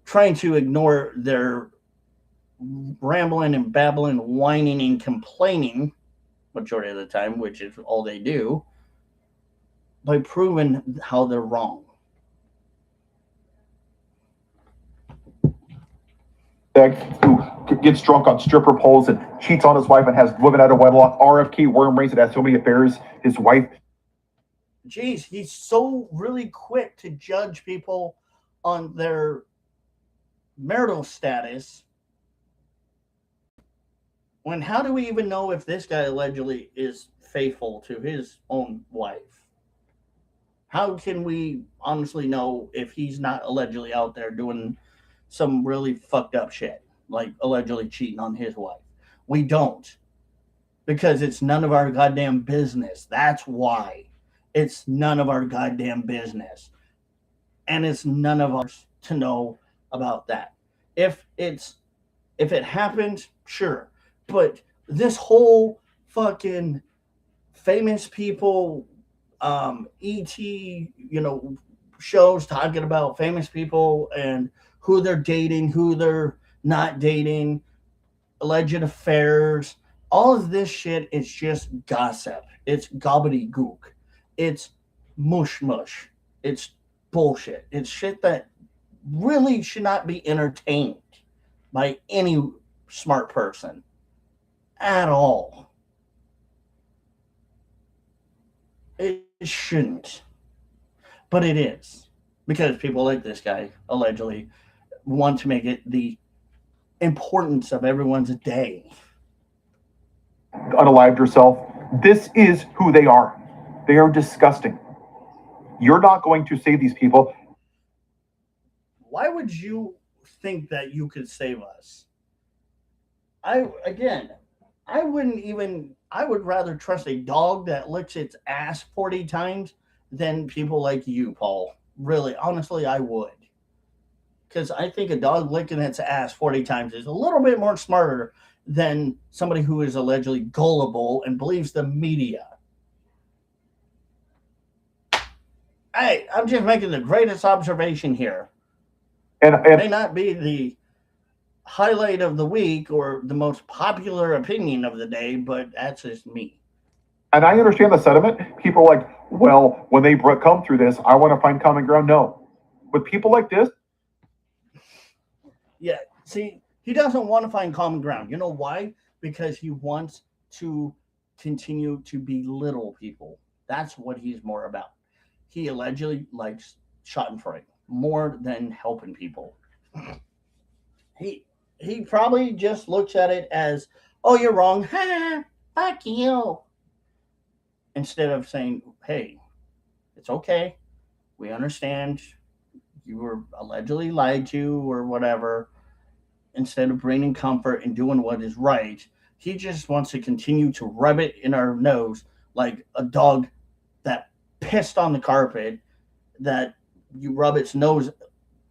Speaker 1: trying to ignore their rambling and babbling, whining and complaining majority of the time, which is all they do, by proving how they're wrong.
Speaker 2: Who gets drunk on stripper poles and cheats on his wife and has women out of wedlock. RFK, worm raised, that has so many affairs. His wife.
Speaker 1: Jeez, he's so really quick to judge people on their marital status. When how do we even know if this guy allegedly is faithful to his own wife? How can we honestly know if he's not allegedly out there doing some really fucked up shit, like allegedly cheating on his wife? We don't, because it's none of our goddamn business. That's why. It's none of our goddamn business. And it's none of ours to know about that. If it happened, sure. But this whole fucking famous people, ET, shows talking about famous people and who they're dating, who they're not dating, alleged affairs. All of this shit is just gossip. It's gobbledygook. It's mush mush. It's bullshit. It's shit that really should not be entertained by any smart person at all. It shouldn't. But it is. Because people like this guy allegedly want to make it the importance of everyone's day.
Speaker 2: Unalived herself. This is who they are. They are disgusting. You're not going to save these people.
Speaker 1: Why would you think that you could save us? I wouldn't even. I would rather trust a dog that licks its ass 40 times than people like you, Paul. Really, honestly, I would. Because I think a dog licking its ass 40 times is a little bit more smarter than somebody who is allegedly gullible and believes the media. Hey, I'm just making the greatest observation here.
Speaker 2: And
Speaker 1: It may not be the highlight of the week or the most popular opinion of the day, but that's just me.
Speaker 2: and I understand the sentiment. People are like, well, when they come through this, I want to find common ground. No. With people like this,
Speaker 1: Yeah, see, he doesn't want to find common ground. You know why? Because he wants to continue to belittle people. That's what he's more about. He allegedly likes Schadenfreude more than helping people. He he probably just looks at it as, "Oh, you're wrong. Ha, fuck you," instead of saying, "Hey, it's okay. We understand you were allegedly lied to or whatever." Instead of bringing comfort and doing what is right, he just wants to continue to rub it in our nose like a dog that pissed on the carpet, that you rub its nose,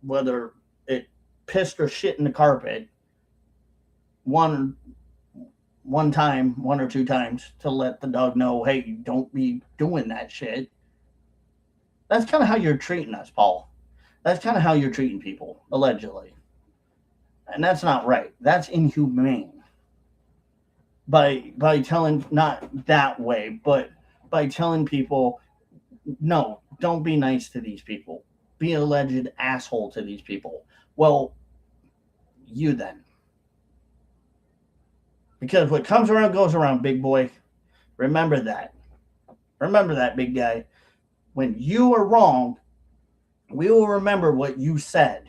Speaker 1: whether it pissed or shit in the carpet, one time, one or two times to let the dog know, hey, don't be doing that shit. That's kind of how you're treating us, Paul. That's kind of how you're treating people, allegedly. And that's not right. That's inhumane. By telling, not that way, but by telling people, no, don't be nice to these people. Be an alleged asshole to these people. Well, you then. Because what comes around goes around, big boy. Remember that. Remember that, big guy. When you are wrong, we will remember what you said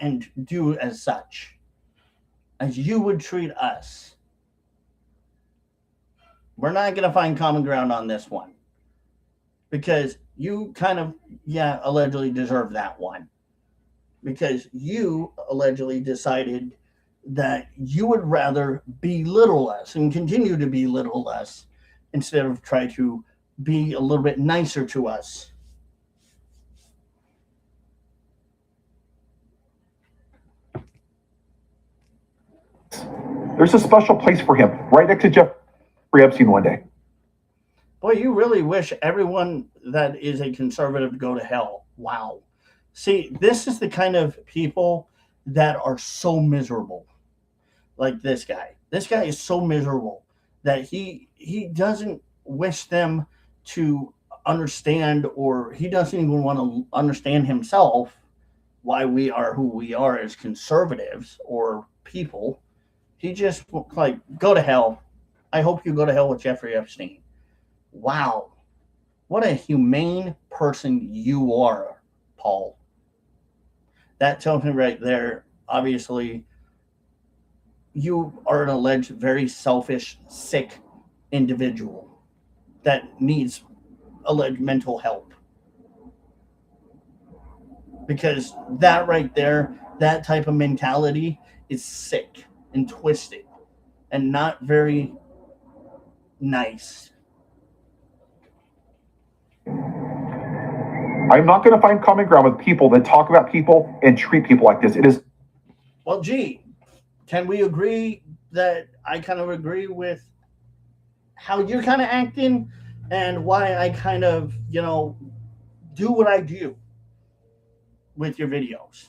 Speaker 1: and do as such, as you would treat us. We're not going to find common ground on this one because you kind of, allegedly deserve that one because you allegedly decided that you would rather belittle us and continue to belittle us instead of try to be a little bit nicer to us.
Speaker 2: There's a special place for him right next to Jeffrey Epstein one day.
Speaker 1: Boy, you really wish everyone that is a conservative to go to hell. Wow. See, this is the kind of people that are so miserable. Like this guy. This guy is so miserable that he doesn't wish them to understand, or he doesn't even want to understand himself why we are who we are as conservatives or people. He just like, go to hell. I hope you go to hell with Jeffrey Epstein. Wow. What a humane person you are, Paul. That tells me right there, obviously, you are an alleged very selfish, sick individual that needs alleged mental help. Because that right there, that type of mentality is sick and twisted and not very nice.
Speaker 2: I'm not going to find common ground with people that talk about people and treat people like this. It is.
Speaker 1: Well, gee, can we agree that I kind of agree with how you're kind of acting and why I kind of, do what I do with your videos?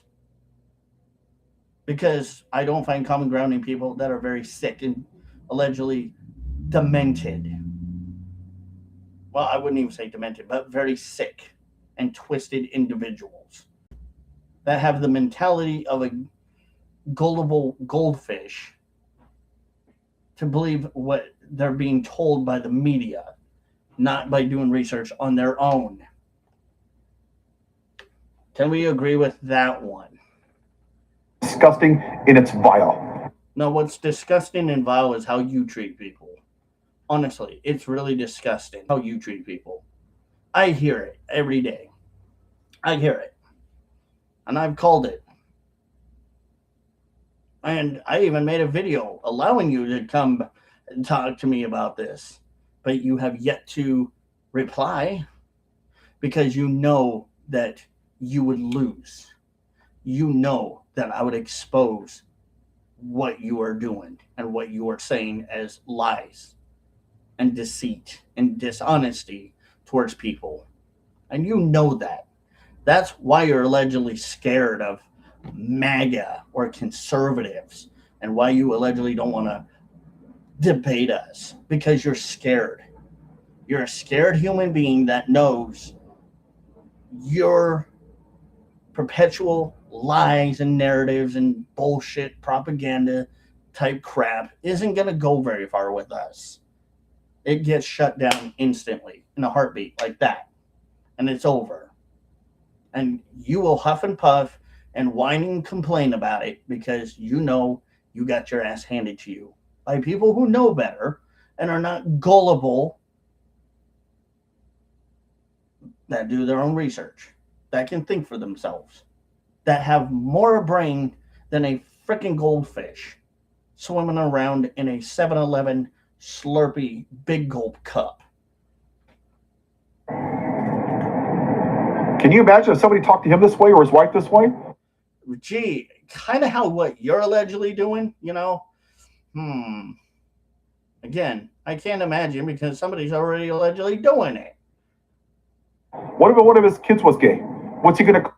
Speaker 1: Because I don't find common ground in people that are very sick and allegedly demented. Well, I wouldn't even say demented, but very sick and twisted individuals that have the mentality of a gullible goldfish to believe what they're being told by the media, not by doing research on their own. Can we agree with that one?
Speaker 2: Disgusting and it's vile.
Speaker 1: No, what's disgusting and vile is how you treat people. Honestly, it's really disgusting how you treat people. I hear it every day. I hear it. And I've called it. And I even made a video allowing you to come and talk to me about this. But you have yet to reply because you know that you would lose. You know that I would expose what you are doing and what you are saying as lies and deceit and dishonesty towards people. And you know that. That's why you're allegedly scared of MAGA or conservatives and why you allegedly don't want to debate us, because you're scared. You're a scared human being that knows your perpetual lies and narratives and bullshit propaganda type crap isn't going to go very far with us. It gets shut down instantly in a heartbeat like that. And it's over. And you will huff and puff and whine and complain about it because you know you got your ass handed to you by people who know better and are not gullible, that do their own research, that can think for themselves, that have more brain than a freaking goldfish swimming around in a 7-Eleven Slurpee big gulp cup.
Speaker 2: Can you imagine if somebody talked to him this way or his wife this way?
Speaker 1: Gee, kind of how what you're allegedly doing, you know. Again, I can't imagine because somebody's already allegedly doing it.
Speaker 2: What about one of his kids was gay? What's he going to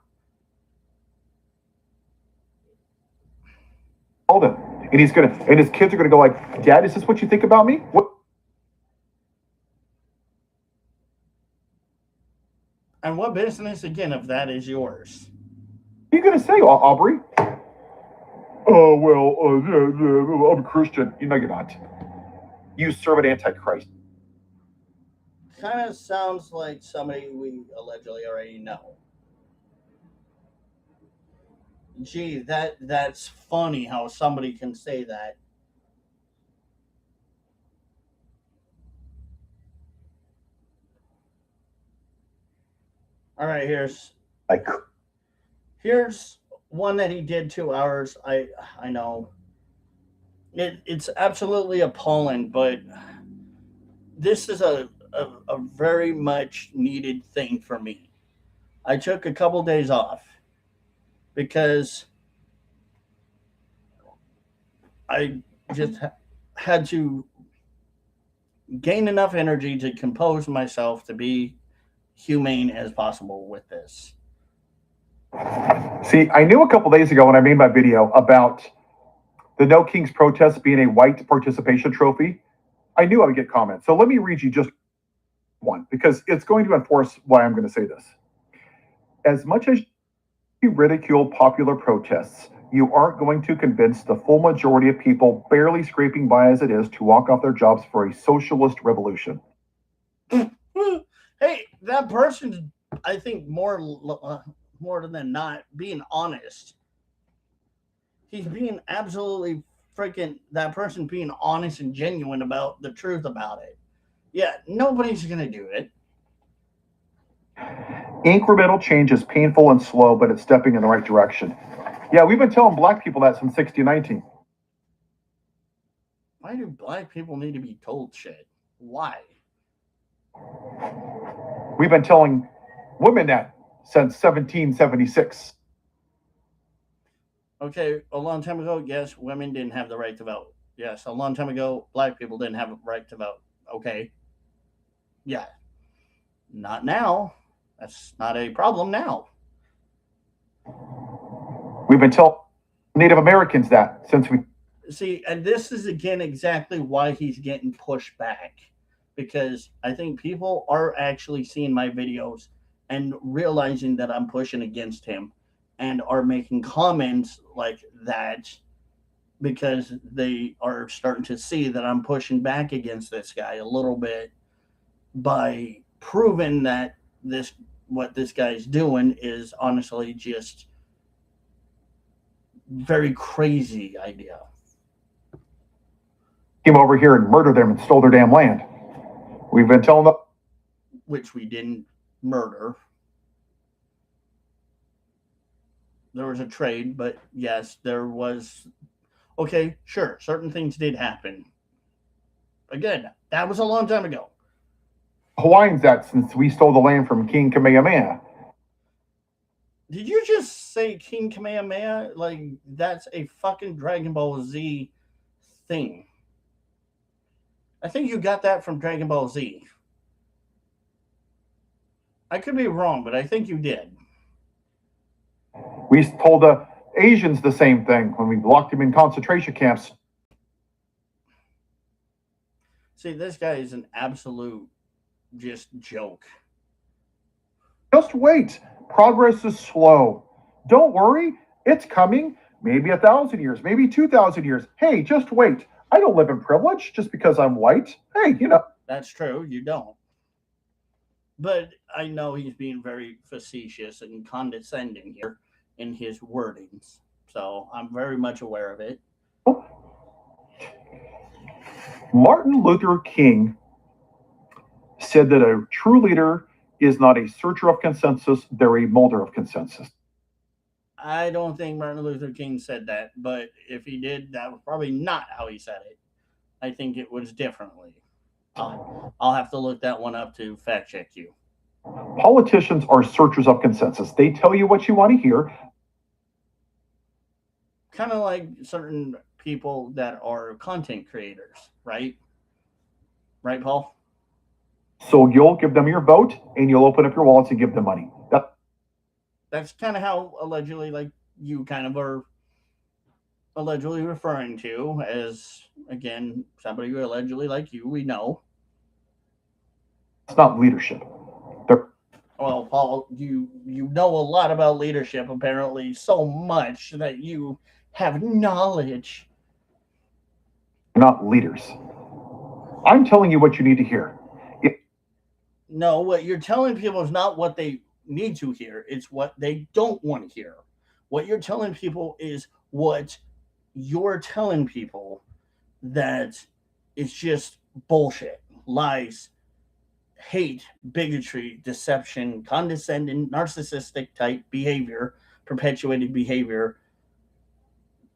Speaker 2: call them? And his kids are going to go like, Dad, is this what you think about me? What?
Speaker 1: And what business, again, of that is yours?
Speaker 2: What are you going to say, Aubrey? Oh, well, I'm a Christian. You know you're not. You serve an antichrist.
Speaker 1: Kind of sounds like somebody we allegedly already know. Gee, that's funny how somebody can say that. All right,
Speaker 2: Like,
Speaker 1: here's one that he did 2 hours. I know it's absolutely appalling, but this is a very much needed thing for me. I took a couple days off because I just had to gain enough energy to compose myself to be humane as possible with this.
Speaker 2: see, I knew a couple days ago when I made my video about the No Kings protest being a white participation trophy, I knew I would get comments. So let me read you just one because it's going to enforce why I'm going to say this. As much as you ridicule popular protests, you aren't going to convince the full majority of people barely scraping by as it is to walk off their jobs for a socialist revolution.
Speaker 1: Hey, that person's, I think, more than not being honest. He's being absolutely freaking, that person being honest and genuine about the truth about it. Yeah, nobody's gonna do it.
Speaker 2: Incremental change is painful and slow, but it's stepping in the right direction. Yeah, we've been telling black people that since 1619.
Speaker 1: Why do black people need to be told shit? Why?
Speaker 2: We've been telling women that since 1776.
Speaker 1: Okay, a long time ago, yes, women didn't have the right to vote. Yes, a long time ago, black people didn't have a right to vote. Okay. Yeah. Not now. That's not a problem now.
Speaker 2: We've been telling Native Americans that since we.
Speaker 1: See, and this is again exactly why he's getting pushed back. Because I think people are actually seeing my videos and realizing that I'm pushing against him and are making comments like that because they are starting to see that I'm pushing back against this guy a little bit by proving that this what this guy's doing is honestly just very crazy idea.
Speaker 2: Came over here and murdered them and stole their damn land. We've been telling them.
Speaker 1: Which we didn't murder. There was a trade, but yes, there was. Okay, sure, certain things did happen. Again, that was a long time ago.
Speaker 2: Hawaiians that since we stole the land from King Kamehameha.
Speaker 1: Did you just say King Kamehameha? Like, that's a fucking Dragon Ball Z thing. I think you got that from Dragon Ball Z. I could be wrong, but I think you did.
Speaker 2: We told the Asians the same thing when we locked them in concentration camps.
Speaker 1: See, this guy is an absolute just joke.
Speaker 2: Just wait. Progress is slow. Don't worry. It's coming. Maybe 1,000 years, maybe 2,000 years. Hey, just wait. I don't live in privilege just because I'm white. Hey, you know.
Speaker 1: That's true. You don't. But I know he's being very facetious and condescending here in his wordings. So I'm very much aware of it.
Speaker 2: Martin Luther King said that a true leader is not a searcher of consensus, they're a molder of consensus.
Speaker 1: I don't think Martin Luther King said that, but if he did, that was probably not how he said it. I think it was differently. I'll have to look that one up to fact check you.
Speaker 2: Politicians are searchers of consensus. They tell you what you want to hear.
Speaker 1: kind of like certain people that are content creators, right? Right, Paul?
Speaker 2: So you'll give them your vote and you'll open up your wallets and give them money.
Speaker 1: That's kind of how allegedly, like, you kind of are allegedly referring to as, again, somebody who allegedly, like you, we know.
Speaker 2: It's not leadership. They're
Speaker 1: Well, Paul, you know a lot about leadership, apparently, so much that you have knowledge.
Speaker 2: not leaders. I'm telling you what you need to hear.
Speaker 1: No, what you're telling people is not what they need to hear, it's what they don't want to hear. What you're telling people is what you're telling people that it's just bullshit, lies, hate, bigotry, deception, condescending, narcissistic type behavior, perpetuated behavior,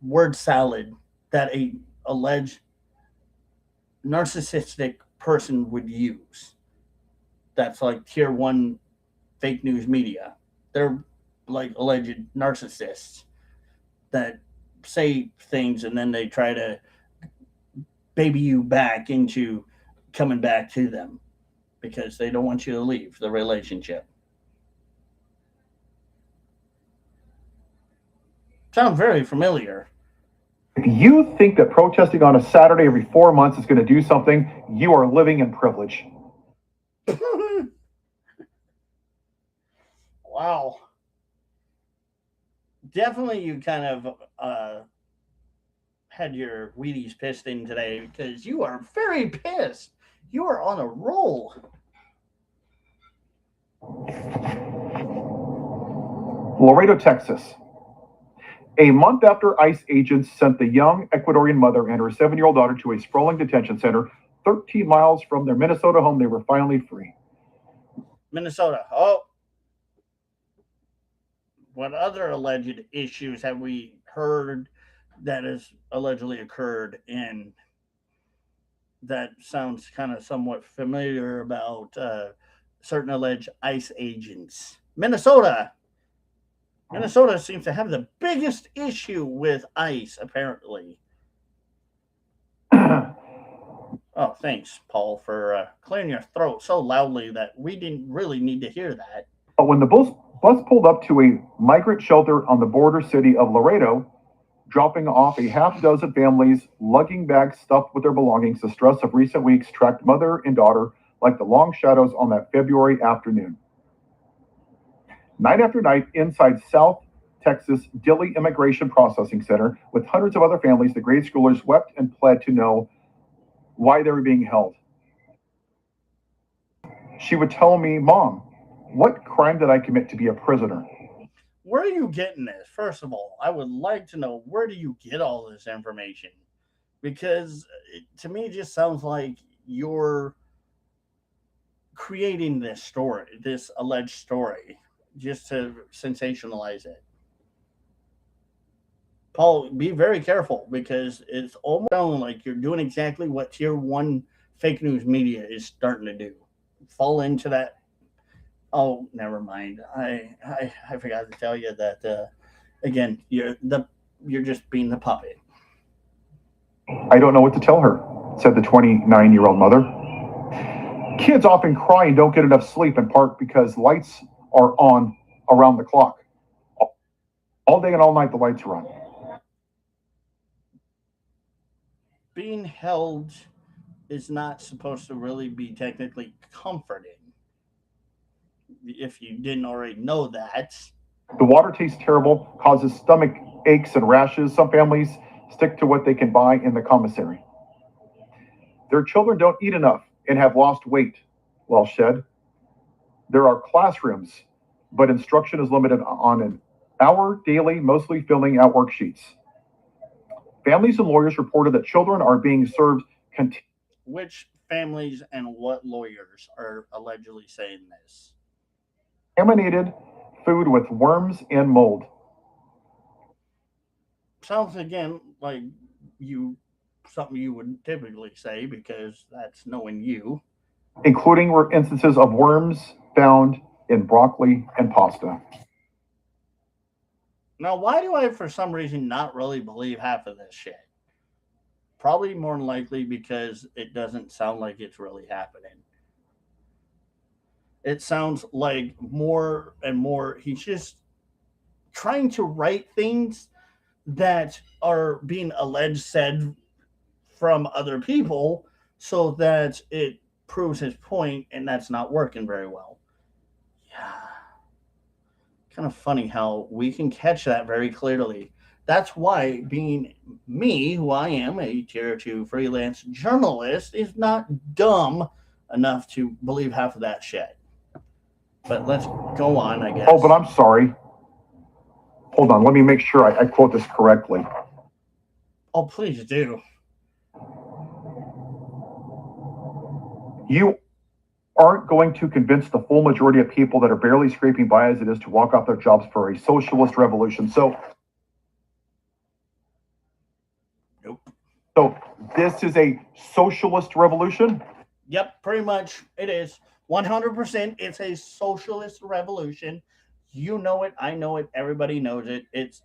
Speaker 1: word salad that a alleged narcissistic person would use. That's like tier one fake news media. They're like alleged narcissists that say things and then they try to baby you back into coming back to them because they don't want you to leave the relationship. Sounds very familiar.
Speaker 2: If you think that protesting on a Saturday every 4 months is going to do something, you are living in privilege.
Speaker 1: Wow. Definitely you kind of had your Wheaties pissed in today because you are very pissed. You are on a roll.
Speaker 2: Laredo, Texas. A month after ICE agents sent the young Ecuadorian mother and her 7-year-old daughter to a sprawling detention center 13 miles from their Minnesota home, they were finally free.
Speaker 1: Minnesota. Oh. What other alleged issues have we heard that has allegedly occurred in that sounds kind of somewhat familiar about certain alleged ICE agents? Minnesota. Minnesota seems to have the biggest issue with ICE, apparently. Oh, thanks, Paul, for clearing your throat so loudly that we didn't really need to hear that.
Speaker 2: But when the bus pulled up to a migrant shelter on the border city of Laredo, dropping off a half dozen families lugging bags stuffed with their belongings, the stress of recent weeks tracked mother and daughter like the long shadows on that February afternoon. Night after night, inside South Texas Dilley Immigration Processing Center, with hundreds of other families, the grade schoolers wept and pled to know why they were being held. She would tell me, "Mom, what crime did I commit to be a prisoner?"
Speaker 1: Where are you getting this? First of all, I would like to know, where do you get all this information? Because to me, it just sounds like you're creating this story, this alleged story, just to sensationalize it. Paul, be very careful because it's almost sounding like you're doing exactly what tier one fake news media is starting to do. Fall into that. Oh, never mind. I forgot to tell you that again, you're just being the puppet.
Speaker 2: "I don't know what to tell her," said the 29-year-old mother. "Kids often cry and don't get enough sleep, in part because lights are on around the clock. All day and all night, the lights are on."
Speaker 1: Being held is not supposed to really be technically comforting. If you didn't already know that.
Speaker 2: The water tastes terrible, causes stomach aches and rashes. Some families stick to what they can buy in the commissary. Their children don't eat enough and have lost weight, Welsh said. There are classrooms, but instruction is limited on an hour daily, mostly filling out worksheets. Families and lawyers reported that children are being served
Speaker 1: Which families and what lawyers are allegedly saying this?
Speaker 2: contaminated food with worms and mold.
Speaker 1: Sounds again like you something you would typically say because that's knowing you.
Speaker 2: Including instances of worms found in broccoli and pasta.
Speaker 1: Now, why do I, for some reason, not really believe half of this shit? Probably more than likely because it doesn't sound like it's really happening. It sounds like more and more he's just trying to write things that are being alleged said from other people so that it proves his point, and that's not working very well. Yeah, kind of funny how we can catch that very clearly. That's why being me, who I am, a tier two freelance journalist, is not dumb enough to believe half of that shit. But let's go on, I guess.
Speaker 2: Oh, but I'm sorry. Hold on. Let me make sure I quote this correctly.
Speaker 1: Oh, please do.
Speaker 2: You aren't going to convince the full majority of people that are barely scraping by as it is to walk off their jobs for a socialist revolution. So
Speaker 1: Nope.
Speaker 2: So this is a socialist revolution?
Speaker 1: Yep, pretty much it is. 100% it's a socialist revolution. You know it, I know it, everybody knows it. It's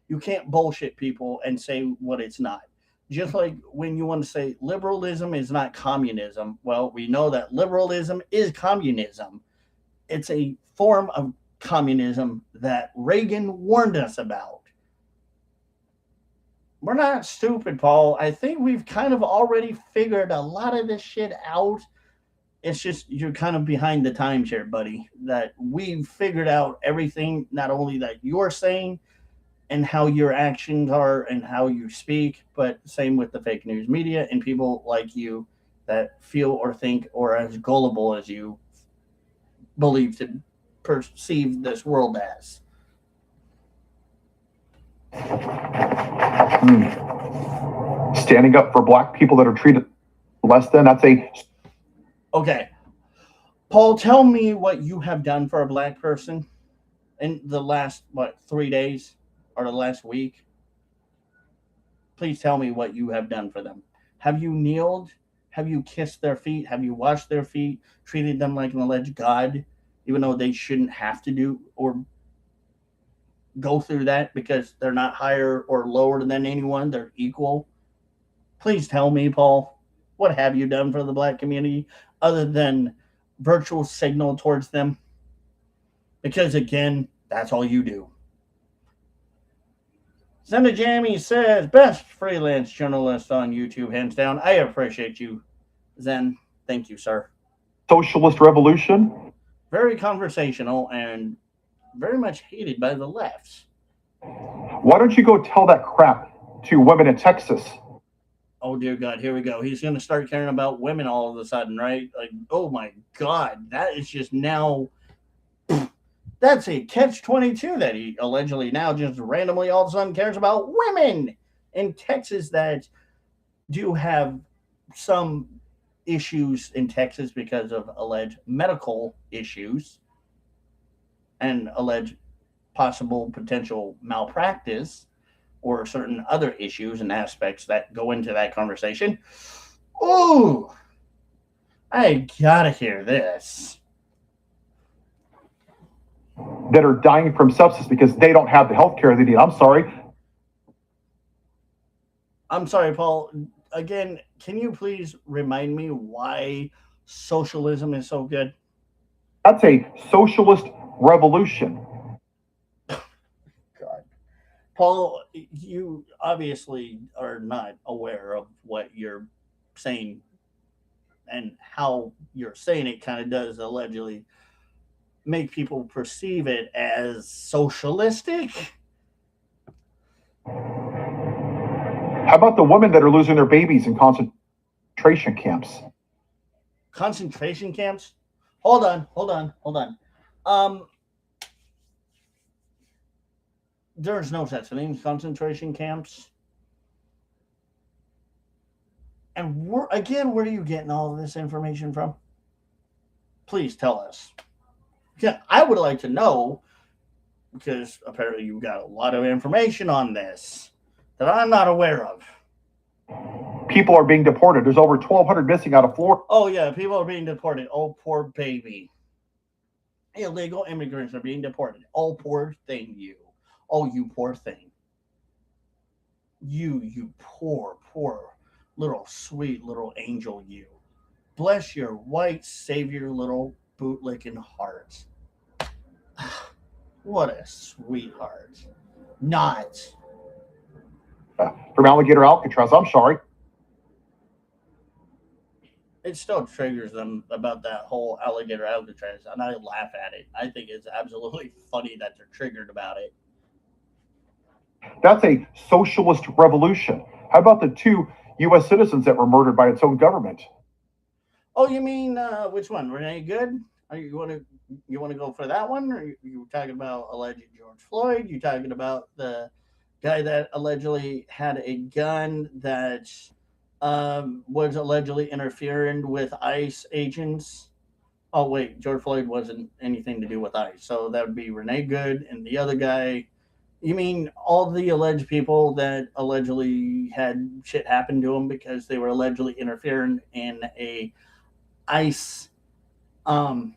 Speaker 1: you can't bullshit people and say what it's not. Just like when you want to say liberalism is not communism, well, we know that liberalism is communism. It's a form of communism that Reagan warned us about. We're not stupid, Paul. I think we've kind of already figured a lot of this shit out. It's just you're kind of behind the times here, buddy. That we've figured out everything, not only that you're saying and how your actions are and how you speak, but same with the fake news media and people like you that feel or think or as gullible as you believe to perceive this world as.
Speaker 2: Standing up for black people that are treated less than, that's a...
Speaker 1: Okay. Paul, tell me what you have done for a black person in the last, 3 days or the last week. Please tell me what you have done for them. Have you kneeled? Have you kissed their feet? Have you washed their feet? Treated them like an alleged god, even though they shouldn't have to do or go through that because they're not higher or lower than anyone. They're equal. Please tell me, Paul, what have you done for the black community other than virtual signal towards them? Because again, that's all you do. Zenda Jamie says, best freelance journalist on YouTube, hands down. I appreciate you, Zen. Thank you, sir.
Speaker 2: Socialist revolution?
Speaker 1: Very conversational and very much hated by the left.
Speaker 2: Why don't you go tell that crap to women in Texas?
Speaker 1: Oh, dear God, here we go. He's going to start caring about women all of a sudden, right? Like, oh, my God. That is just now... That's a catch-22 that he allegedly now just randomly all of a sudden cares about women in Texas that do have some issues in Texas because of alleged medical issues and alleged possible potential malpractice or certain other issues and aspects that go into that conversation. Ooh, I gotta hear this.
Speaker 2: That are dying from sepsis because they don't have the health care they need. I'm sorry,
Speaker 1: Paul. Again, can you please remind me why socialism is so good?
Speaker 2: That's a socialist revolution.
Speaker 1: God. Paul, you obviously are not aware of what you're saying and how you're saying it kind of does allegedly make people perceive it as socialistic.
Speaker 2: How about the women that are losing their babies in concentration camps?
Speaker 1: Concentration camps? Hold on. There's no such thing as concentration camps. And where are you getting all of this information from? Please tell us. Yeah, I would like to know because apparently you got a lot of information on this that I'm not aware of.
Speaker 2: People are being deported. There's over 1,200 missing out of Florida.
Speaker 1: Oh, yeah, people are being deported. Oh, poor baby. Illegal immigrants are being deported. Oh, poor thing, you. Oh, you poor thing. You poor, poor little sweet little angel, you. Bless your white savior little bootlicking heart. What a sweetheart. Not.
Speaker 2: From Alligator Alcatraz. I'm sorry.
Speaker 1: It still triggers them about that whole alligator Alcatraz, and I laugh at it. I think it's absolutely funny that they're triggered about it.
Speaker 2: That's a socialist revolution. How about the two U.S. citizens that were murdered by its own government?
Speaker 1: Oh, you mean which one? Renee Good? Are you want to go for that one? Or you talking about alleged George Floyd? You talking about the guy that allegedly had a gun that was allegedly interfering with ICE agents? Oh wait, George Floyd wasn't anything to do with ICE, so that would be Renee Good and the other guy. You mean all the alleged people that allegedly had shit happen to them because they were allegedly interfering in a ICE um,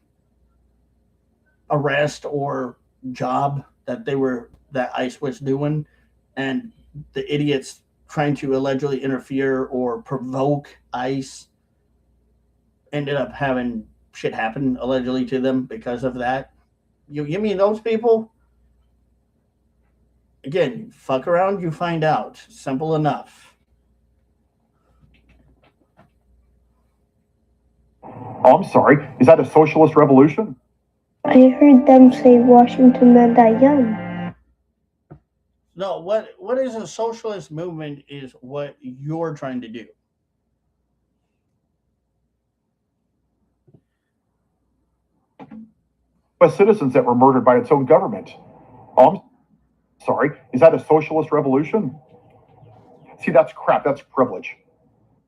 Speaker 1: arrest or job that ICE was doing, and the idiots trying to allegedly interfere or provoke ICE ended up having shit happen allegedly to them because of that. You mean those people? Again, fuck around, you find out. Simple enough.
Speaker 2: Oh, I'm sorry. Is that a socialist revolution?
Speaker 4: I heard them say Washington Mandayan.
Speaker 1: No, what is a socialist movement is what you're trying to do.
Speaker 2: U.S. citizens that were murdered by its own government. Oh, I'm sorry. Is that a socialist revolution? See, that's crap. That's privilege.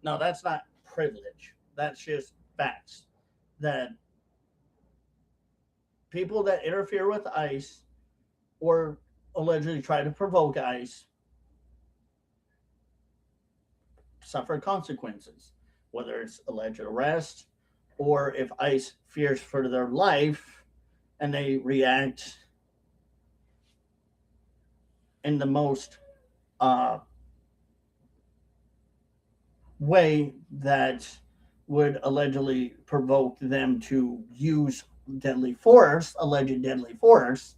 Speaker 1: No, that's not privilege. That's just facts. That people that interfere with ICE or allegedly try to provoke ICE suffer consequences, whether it's alleged arrest or if ICE fears for their life and they react in the most uh, way that would allegedly provoke them to use deadly force, alleged deadly force,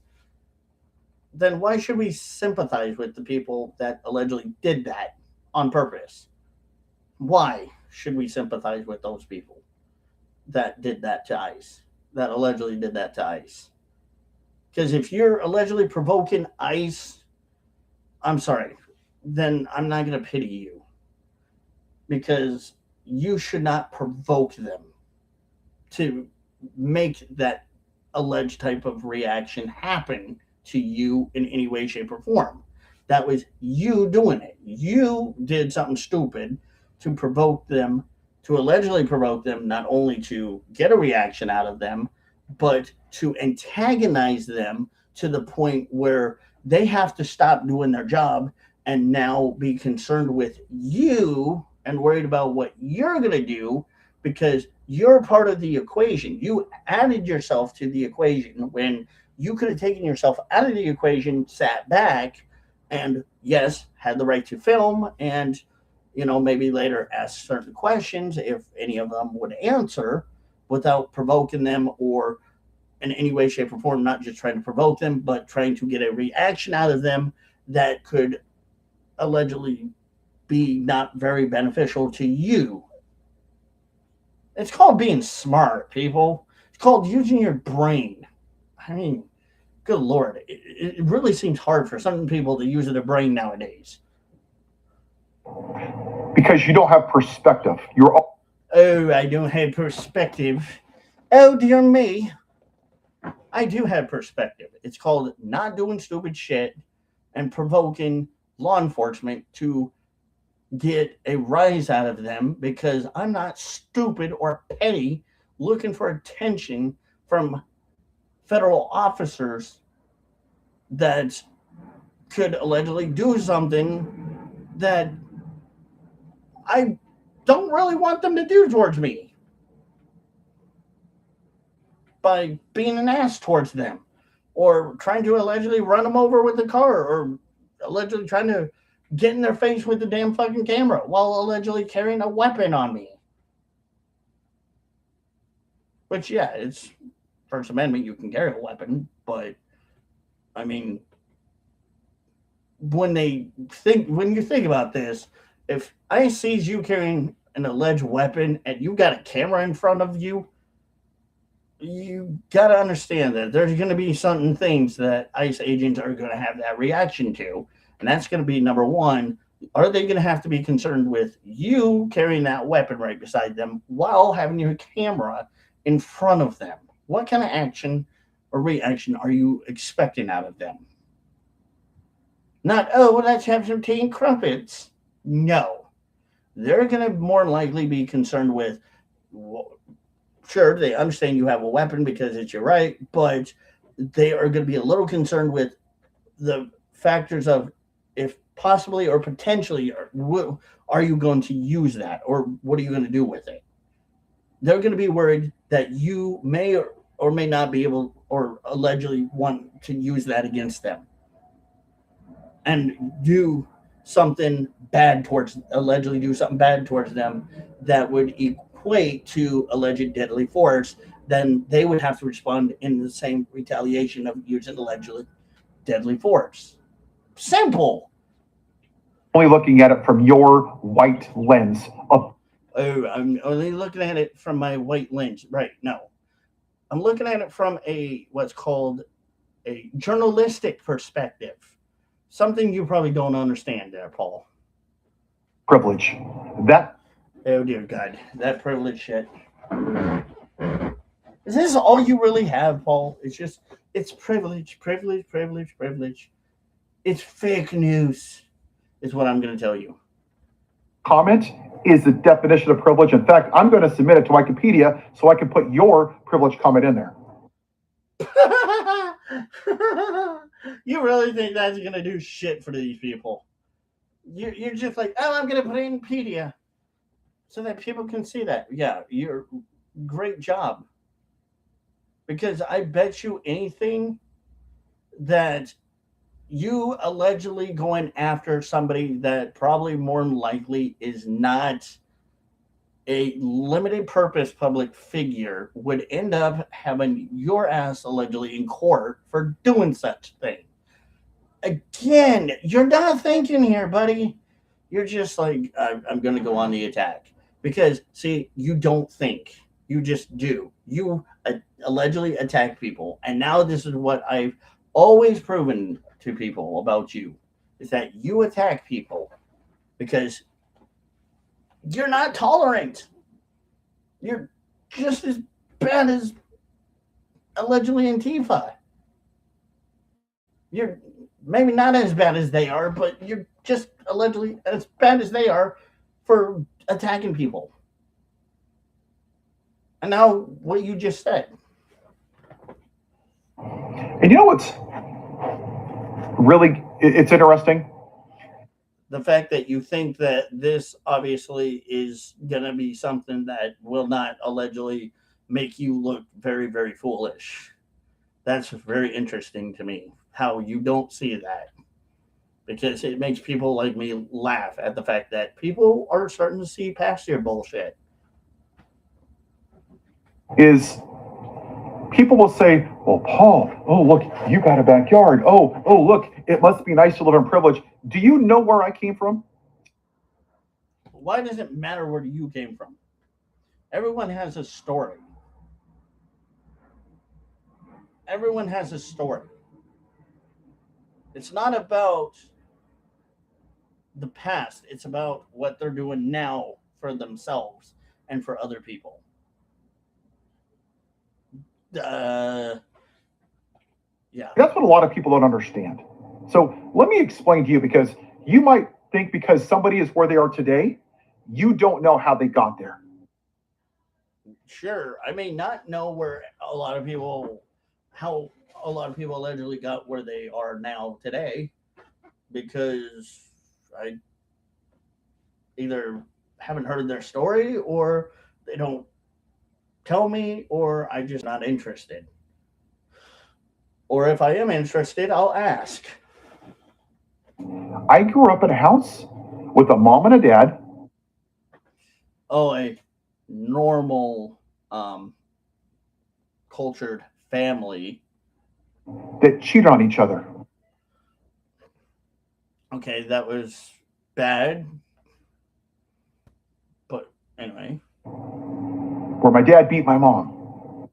Speaker 1: then why should we sympathize with the people that allegedly did that on purpose? Why should we sympathize with those people that did that to ICE, that allegedly did that to ICE? Because if you're allegedly provoking ICE, I'm sorry, then I'm not going to pity you because you should not provoke them to make that alleged type of reaction happen to you in any way, shape, or form. That was you doing it. You did something stupid to provoke them, to allegedly provoke them, not only to get a reaction out of them, but to antagonize them to the point where they have to stop doing their job and now be concerned with you and worried about what you're going to do because you're part of the equation. You added yourself to the equation when you could have taken yourself out of the equation, sat back, and yes, had the right to film and maybe later ask certain questions if any of them would answer without provoking them or in any way, shape, or form, not just trying to provoke them, but trying to get a reaction out of them that could allegedly be not very beneficial to you. It's called being smart, people. It's called using your brain. I mean, good Lord. It really seems hard for some people to use their brain nowadays.
Speaker 2: Because you don't have perspective.
Speaker 1: Oh, I don't have perspective. Oh, dear me. I do have perspective. It's called not doing stupid shit and provoking law enforcement to get a rise out of them because I'm not stupid or petty looking for attention from federal officers that could allegedly do something that I don't really want them to do towards me by being an ass towards them. or trying to allegedly run them over with the car, or allegedly trying to get in their face with the damn fucking camera while allegedly carrying a weapon on me. Which, yeah, it's First Amendment, you can carry a weapon, but I mean, when you think about this, if I sees you carrying an alleged weapon and you got a camera in front of you, you got to understand that there's going to be certain things that ICE agents are going to have that reaction to. And that's going to be number one. Are they going to have to be concerned with you carrying that weapon right beside them while having your camera in front of them? What kind of action or reaction are you expecting out of them? Not, oh, well, let's have some tea and crumpets. No. They're going to more likely be concerned with, well, sure, they understand you have a weapon because it's your right, but they are going to be a little concerned with the factors of if possibly or potentially are you going to use that, or what are you going to do with it? They're going to be worried that you may or may not be able or allegedly want to use that against them and allegedly do something bad towards them that would equate to alleged deadly force. Then they would have to respond in the same retaliation of using allegedly deadly force. Simple.
Speaker 2: Only looking at it from your white lens of
Speaker 1: Oh, I'm only looking at it from my white lens. Right. No. I'm looking at it from what's called a journalistic perspective. Something you probably don't understand there, Paul.
Speaker 2: privilege. That
Speaker 1: Oh dear God, that privilege shit. Is this all you really have, Paul? It's privilege, privilege, privilege, privilege. It's fake news, is what I'm going to tell you.
Speaker 2: comment is the definition of privilege. In fact, I'm going to submit it to Wikipedia so I can put your privilege comment in there.
Speaker 1: You really think that's going to do shit for these people? You're just like, oh, I'm going to put it in Pedia so that people can see that. Yeah, you're great job. Because I bet you anything that you allegedly going after somebody that probably more than likely is not a limited purpose public figure would end up having your ass allegedly in court for doing such thing. Again, you're not thinking here, buddy. You're just like, I'm going to go on the attack. Because, see, you don't think. You just do. You allegedly attack people. And now this is what I've always proven to people about you, is that you attack people because you're not tolerant. You're just as bad as allegedly Antifa. You're maybe not as bad as they are, but you're just allegedly as bad as they are for attacking people. And now what you just said.
Speaker 2: And you know what's really it's interesting?
Speaker 1: The fact that you think that this obviously is going to be something that will not allegedly make you look very, very foolish. That's very interesting to me, how you don't see that. Because it makes people like me laugh at the fact that people are starting to see past your bullshit.
Speaker 2: Is people will say, well, Paul, oh, look, you got a backyard. Oh, look, it must be nice to live in privilege. Do you know where I came from?
Speaker 1: Why does it matter where you came from? Everyone has a story. Everyone has a story. It's not about the past, it's about what they're doing now for themselves and for other people. Uh, yeah.
Speaker 2: That's what a lot of people don't understand. So let me explain to you, because you might think because somebody is where they are today, you don't know how they got there.
Speaker 1: Sure. I may not know how a lot of people allegedly got where they are now today, because I either haven't heard their story, or they don't tell me, or I'm just not interested. Or if I am interested, I'll ask.
Speaker 2: I grew up in a house with a mom and a dad.
Speaker 1: Oh, a normal, cultured family.
Speaker 2: That cheated on each other.
Speaker 1: Okay, that was bad. But anyway,
Speaker 2: Where my dad beat my mom.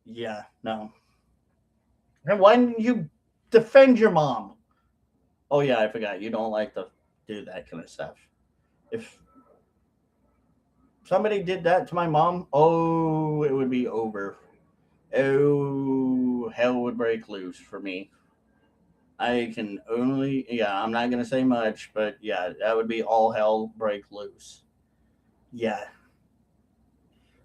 Speaker 1: yeah, no. And why didn't you defend your mom? Oh, yeah, I forgot. You don't like to do that kind of stuff. If somebody did that to my mom, oh, it would be over. Oh, hell would break loose for me. I can only, yeah, I'm not going to say much, but yeah, that would be all hell break loose. Yeah,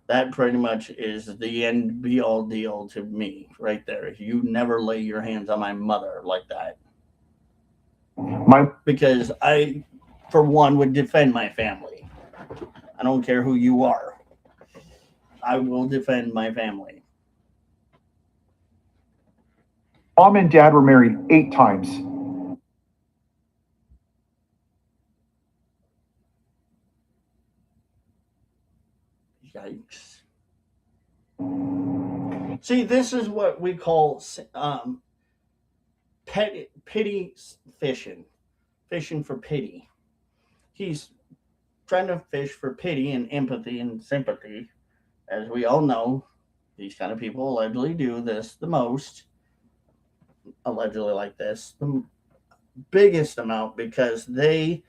Speaker 1: that pretty much is the end be all deal to me right there. You never lay your hands on my mother like that. Because I, for one, would defend my family. I don't care who you are. I will defend my family.
Speaker 2: Mom and dad were married 8 times.
Speaker 1: Yikes. See, this is what we call pity fishing. Fishing for pity. He's trying to fish for pity and empathy and sympathy. As we all know, these kind of people allegedly do this the most. Allegedly like this. The biggest amount because they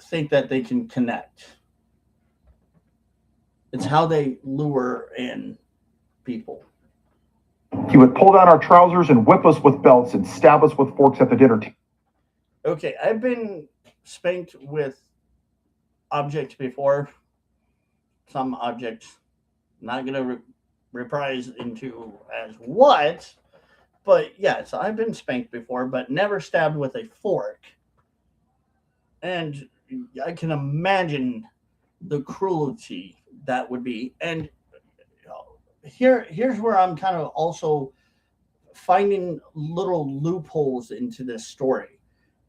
Speaker 1: think that they can connect. It's how they lure in people.
Speaker 2: He would pull down our trousers and whip us with belts and stab us with forks at the dinner table.
Speaker 1: Okay, I've been spanked with objects before. Some objects, not going to reprise into as what, but yes, I've been spanked before, but never stabbed with a fork. And I can imagine the cruelty that would be. And here's where I'm kind of also finding little loopholes into this story.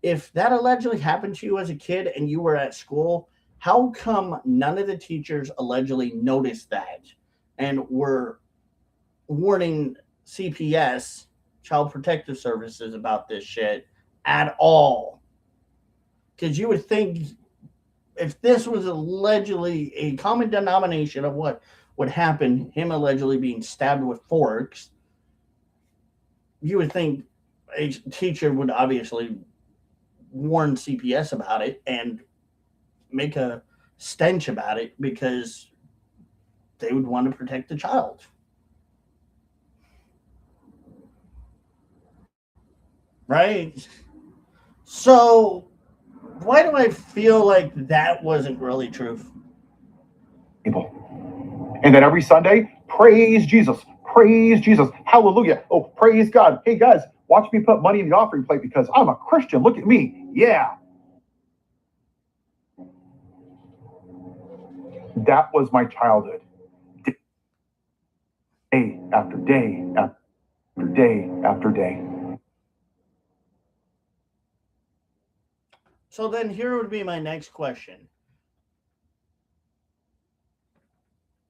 Speaker 1: If that allegedly happened to you as a kid and you were at school, how come none of the teachers allegedly noticed that and were warning CPS, Child Protective Services, about this shit at all? Because you would think if this was allegedly a common denomination of what would happen, him allegedly being stabbed with forks, you would think a teacher would obviously warn CPS about it and make a stench about it because they would want to protect the child. Right? So, why do I feel like that wasn't really true?
Speaker 2: And then every Sunday, praise Jesus, hallelujah, oh, praise God. Hey guys, watch me put money in the offering plate because I'm a Christian. Look at me. Yeah. That was my childhood. Day after day after day after day.
Speaker 1: So then here would be my next question.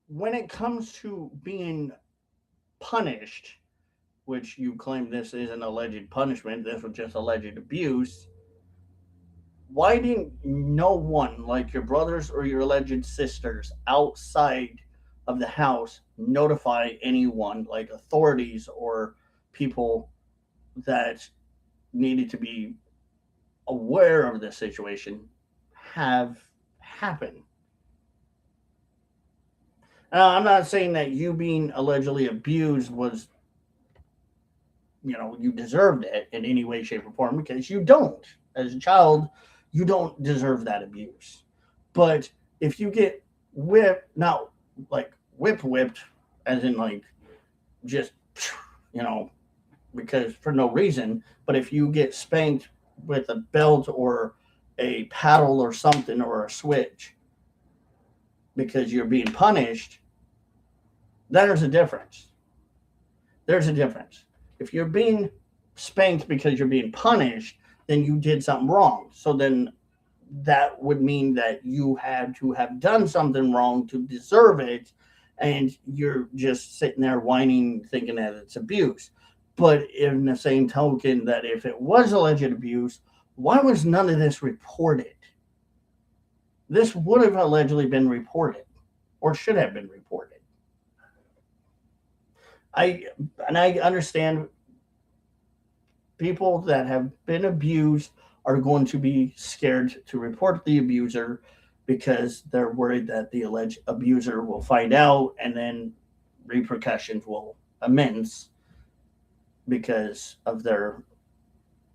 Speaker 1: When it comes to being punished, which you claim this is an alleged punishment, this was just alleged abuse, why didn't no one, like your brothers or your alleged sisters outside of the house, notify anyone, like authorities or people that needed to be aware of this situation, have happened? Now, I'm not saying that you being allegedly abused was, you deserved it in any way, shape, or form, because you don't. As a child, you don't deserve that abuse. But if you get whipped, not like whipped, as in like just, you know, because for no reason, but if you get spanked with a belt or a paddle or something or a switch because you're being punished, there's a difference. There's a difference. If you're being spanked because you're being punished, then you did something wrong. So then that would mean that you had to have done something wrong to deserve it, and you're just sitting there whining, thinking that it's abuse. But in the same token, that if it was alleged abuse, why was none of this reported? This would have allegedly been reported, or should have been reported. I understand people that have been abused are going to be scared to report the abuser because they're worried that the alleged abuser will find out and then repercussions will immense because of their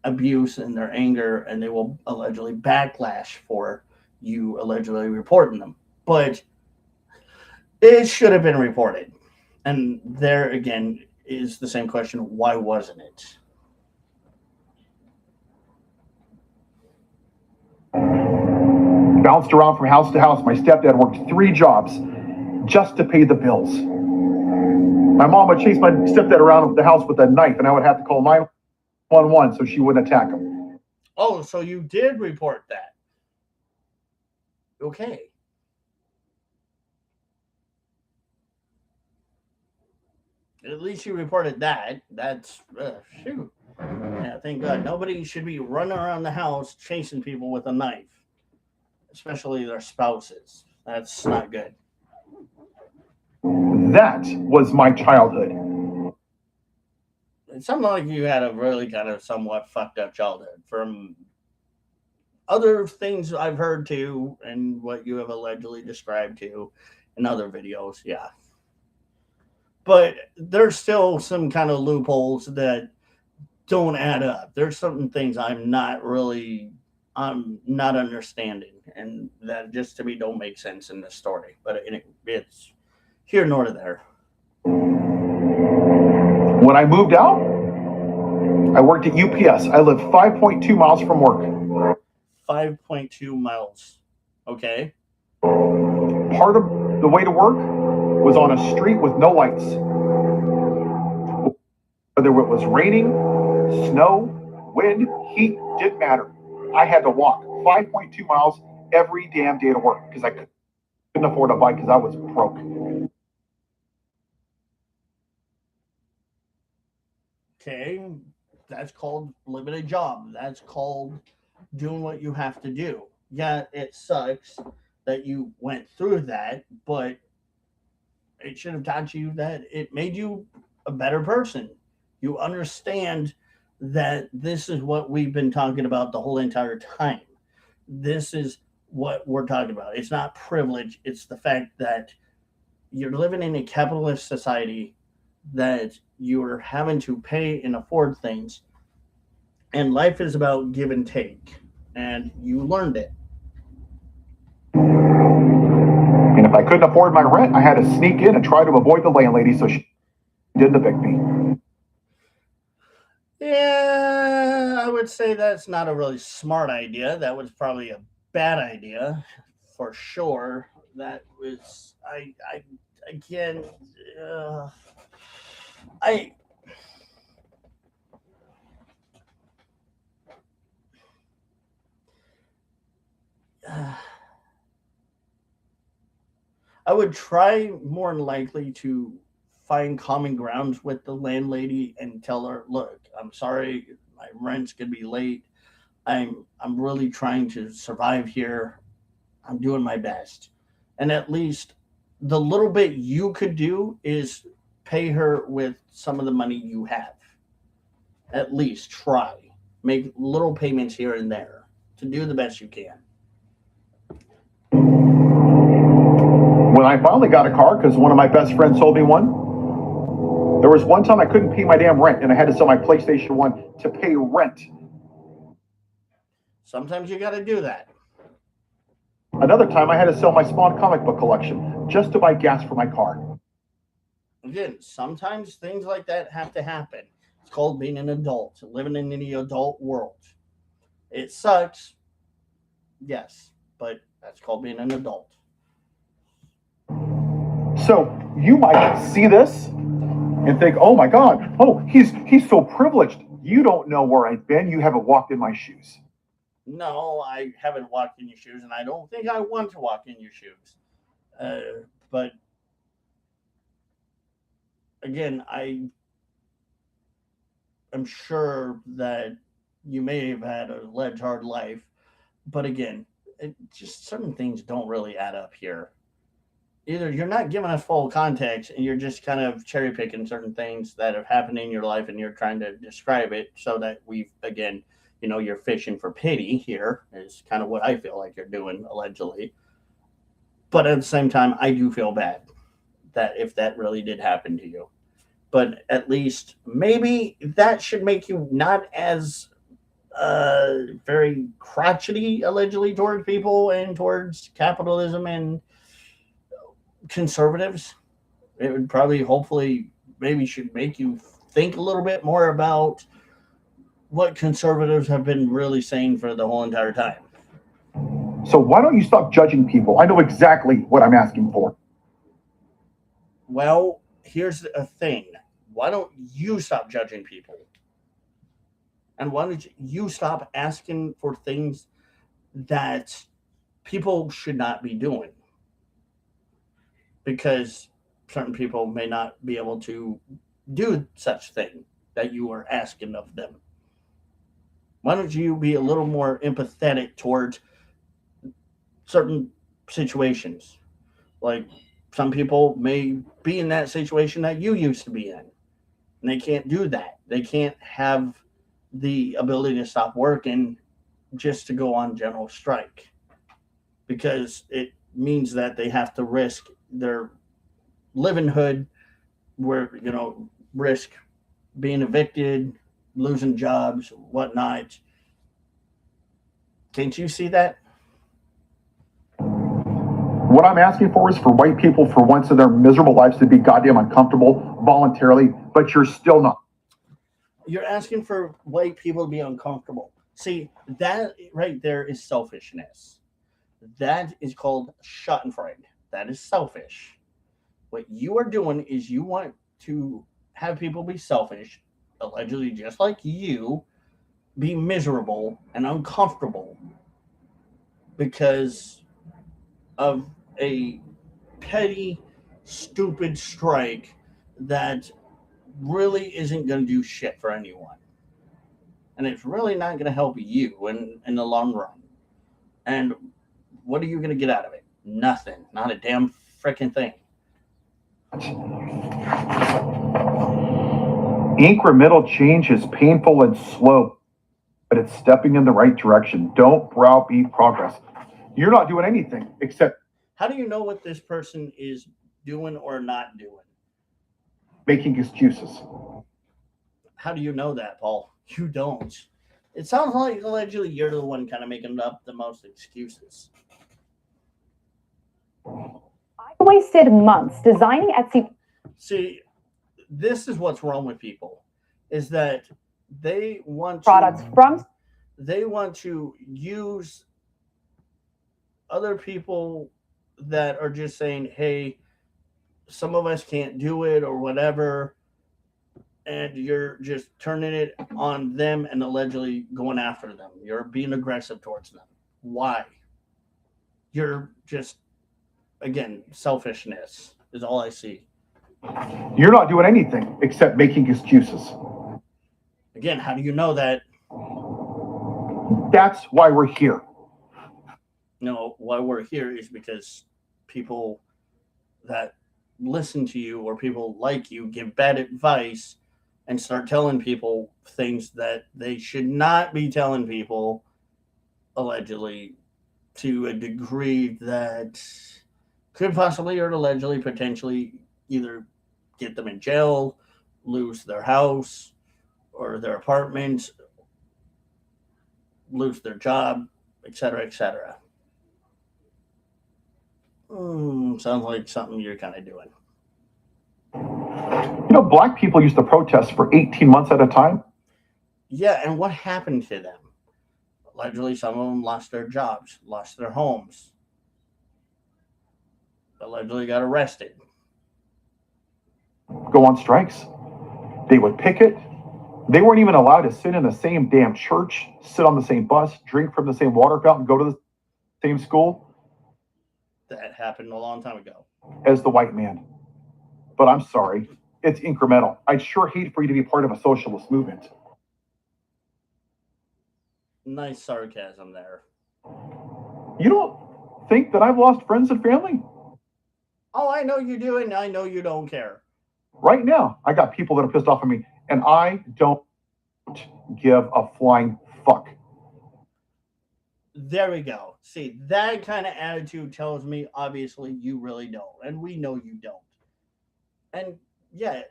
Speaker 1: abuse and their anger, and they will allegedly backlash for you allegedly reporting them. But it should have been reported. And there again is the same question, why wasn't it?
Speaker 2: Bounced around from house to house. My stepdad worked 3 jobs just to pay the bills. My mom would chase my stepdad around the house with a knife, and I would have to call 911 so she wouldn't attack him.
Speaker 1: Oh, so you did report that. Okay. At least you reported that. That's, shoot. Yeah, thank God. Nobody should be running around the house chasing people with a knife, especially their spouses. That's not good.
Speaker 2: That was my childhood.
Speaker 1: It sounded like you had a really kind of somewhat fucked up childhood from other things I've heard too, and what you have allegedly described to in other videos. Yeah. But there's still some kind of loopholes that don't add up. There's certain things I'm not understanding, and that just to me don't make sense in this story. But it's here nor there.
Speaker 2: When I moved out, I worked at UPS. I lived 5.2 miles from work.
Speaker 1: 5.2 miles. Okay.
Speaker 2: Part of the way to work was on a street with no lights. Whether it was raining, snow, wind, heat, didn't matter. I had to walk 5.2 miles every damn day to work because I couldn't afford a bike because I was broke.
Speaker 1: Okay. That's called living a job. That's called doing what you have to do. Yeah, it sucks that you went through that, but it should have taught you that it made you a better person. You understand that this is what we've been talking about the whole entire time. This is what we're talking about. It's not privilege, it's the fact that you're living in a capitalist society, that you're having to pay and afford things, and life is about give and take, and you learned it.
Speaker 2: And if I couldn't afford my rent, I had to sneak in and try to avoid the landlady so she didn't evict me.
Speaker 1: Yeah, I would say that's not a really smart idea. That was probably a bad idea for sure. That was I again I I would try more than likely to find common grounds with the landlady and tell her, "Look, I'm sorry, my rent's gonna be late. I'm really trying to survive here. I'm doing my best." And at least the little bit you could do is pay her with some of the money you have. At least try. Make little payments here and there to do the best you can.
Speaker 2: When I finally got a car, because one of my best friends sold me one, there was one time I couldn't pay my damn rent, and I had to sell my PlayStation 1 to pay rent.
Speaker 1: Sometimes you got to do that.
Speaker 2: Another time I had to sell my Spawn comic book collection just to buy gas for my car.
Speaker 1: Again, sometimes things like that have to happen. It's called being an adult, living in the adult world. It sucks, yes, but that's called being an adult.
Speaker 2: So you might see this and think, oh my God, oh, he's so privileged. You don't know where I've been. You haven't walked in my shoes.
Speaker 1: No, I haven't walked in your shoes, and I don't think I want to walk in your shoes. But again, I am sure that you may have had a ledge hard life, but again, just certain things don't really add up here. Either you're not giving us full context and you're just kind of cherry picking certain things that have happened in your life and you're trying to describe it so that we've, again, you're fishing for pity here, is kind of what I feel like you're doing, allegedly. But at the same time, I do feel bad that if that really did happen to you. But at least maybe that should make you not as very crotchety, allegedly, towards people and towards capitalism and conservatives. It would probably, hopefully, maybe should make you think a little bit more about what conservatives have been really saying for the whole entire time.
Speaker 2: So why don't you stop judging people? I know exactly what I'm asking for.
Speaker 1: Well, here's a thing. Why don't you stop judging people? And why don't you stop asking for things that people should not be doing? Because certain people may not be able to do such thing that you are asking of them. Why don't you be a little more empathetic towards certain situations? Like, some people may be in that situation that you used to be in, and they can't do that. They can't have the ability to stop working just to go on general strike, because it means that they have to risk their livelihood, where risk being evicted, losing jobs, whatnot. Can't you see that?
Speaker 2: What I'm asking for is for white people for once in their miserable lives to be goddamn uncomfortable voluntarily, but you're still not.
Speaker 1: You're asking for white people to be uncomfortable. See, that right there is selfishness. That is called schadenfreude. That is selfish. What you are doing is you want to have people be selfish, allegedly just like you, be miserable and uncomfortable because of a petty, stupid strike that really isn't going to do shit for anyone. And it's really not going to help you in the long run. And what are you going to get out of it? Nothing. Not a damn freaking thing.
Speaker 2: Incremental change is painful and slow, but it's stepping in the right direction. Don't browbeat progress. You're not doing anything except
Speaker 1: How do you know what this person is doing or not doing?
Speaker 2: making excuses.
Speaker 1: How do you know that, Paul? You don't. It sounds like allegedly you're the one kind of making up the most excuses.
Speaker 3: I wasted months designing Etsy.
Speaker 1: See, this is what's wrong with people, is that they want
Speaker 3: products from.
Speaker 1: They want to use other people that are just saying, "Hey, some of us can't do it or whatever," and you're just turning it on them and allegedly going after them. You're being aggressive towards them. Why? You're just, again, selfishness is all I see.
Speaker 2: You're not doing anything except making excuses.
Speaker 1: Again, how do you know that?
Speaker 2: That's why we're here.
Speaker 1: No, why we're here is because people that listen to you or people like you give bad advice and start telling people things that they should not be telling people, allegedly, to a degree that could possibly or allegedly potentially either get them in jail, lose their house or their apartment, lose their job, etc., etc. Sounds like something you're kind of doing.
Speaker 2: Black people used to protest for 18 months at a time.
Speaker 1: Yeah, and what happened to them? Allegedly, some of them lost their jobs, lost their homes, allegedly got arrested.
Speaker 2: go on strikes. They would picket. They weren't even allowed to sit in the same damn church, sit on the same bus, drink from the same water fountain, go to the same school
Speaker 1: That happened a long time ago.
Speaker 2: as the white man. But I'm sorry, it's incremental. I'd sure hate for you to be part of a socialist movement.
Speaker 1: Nice sarcasm there.
Speaker 2: You don't think that I've lost friends and family?
Speaker 1: Oh, I know you do, and I know you don't care.
Speaker 2: Right now, I got people that are pissed off at me, and I don't give a flying fuck.
Speaker 1: There we go. See, that kind of attitude tells me, obviously, you really don't. And we know you don't. And yeah,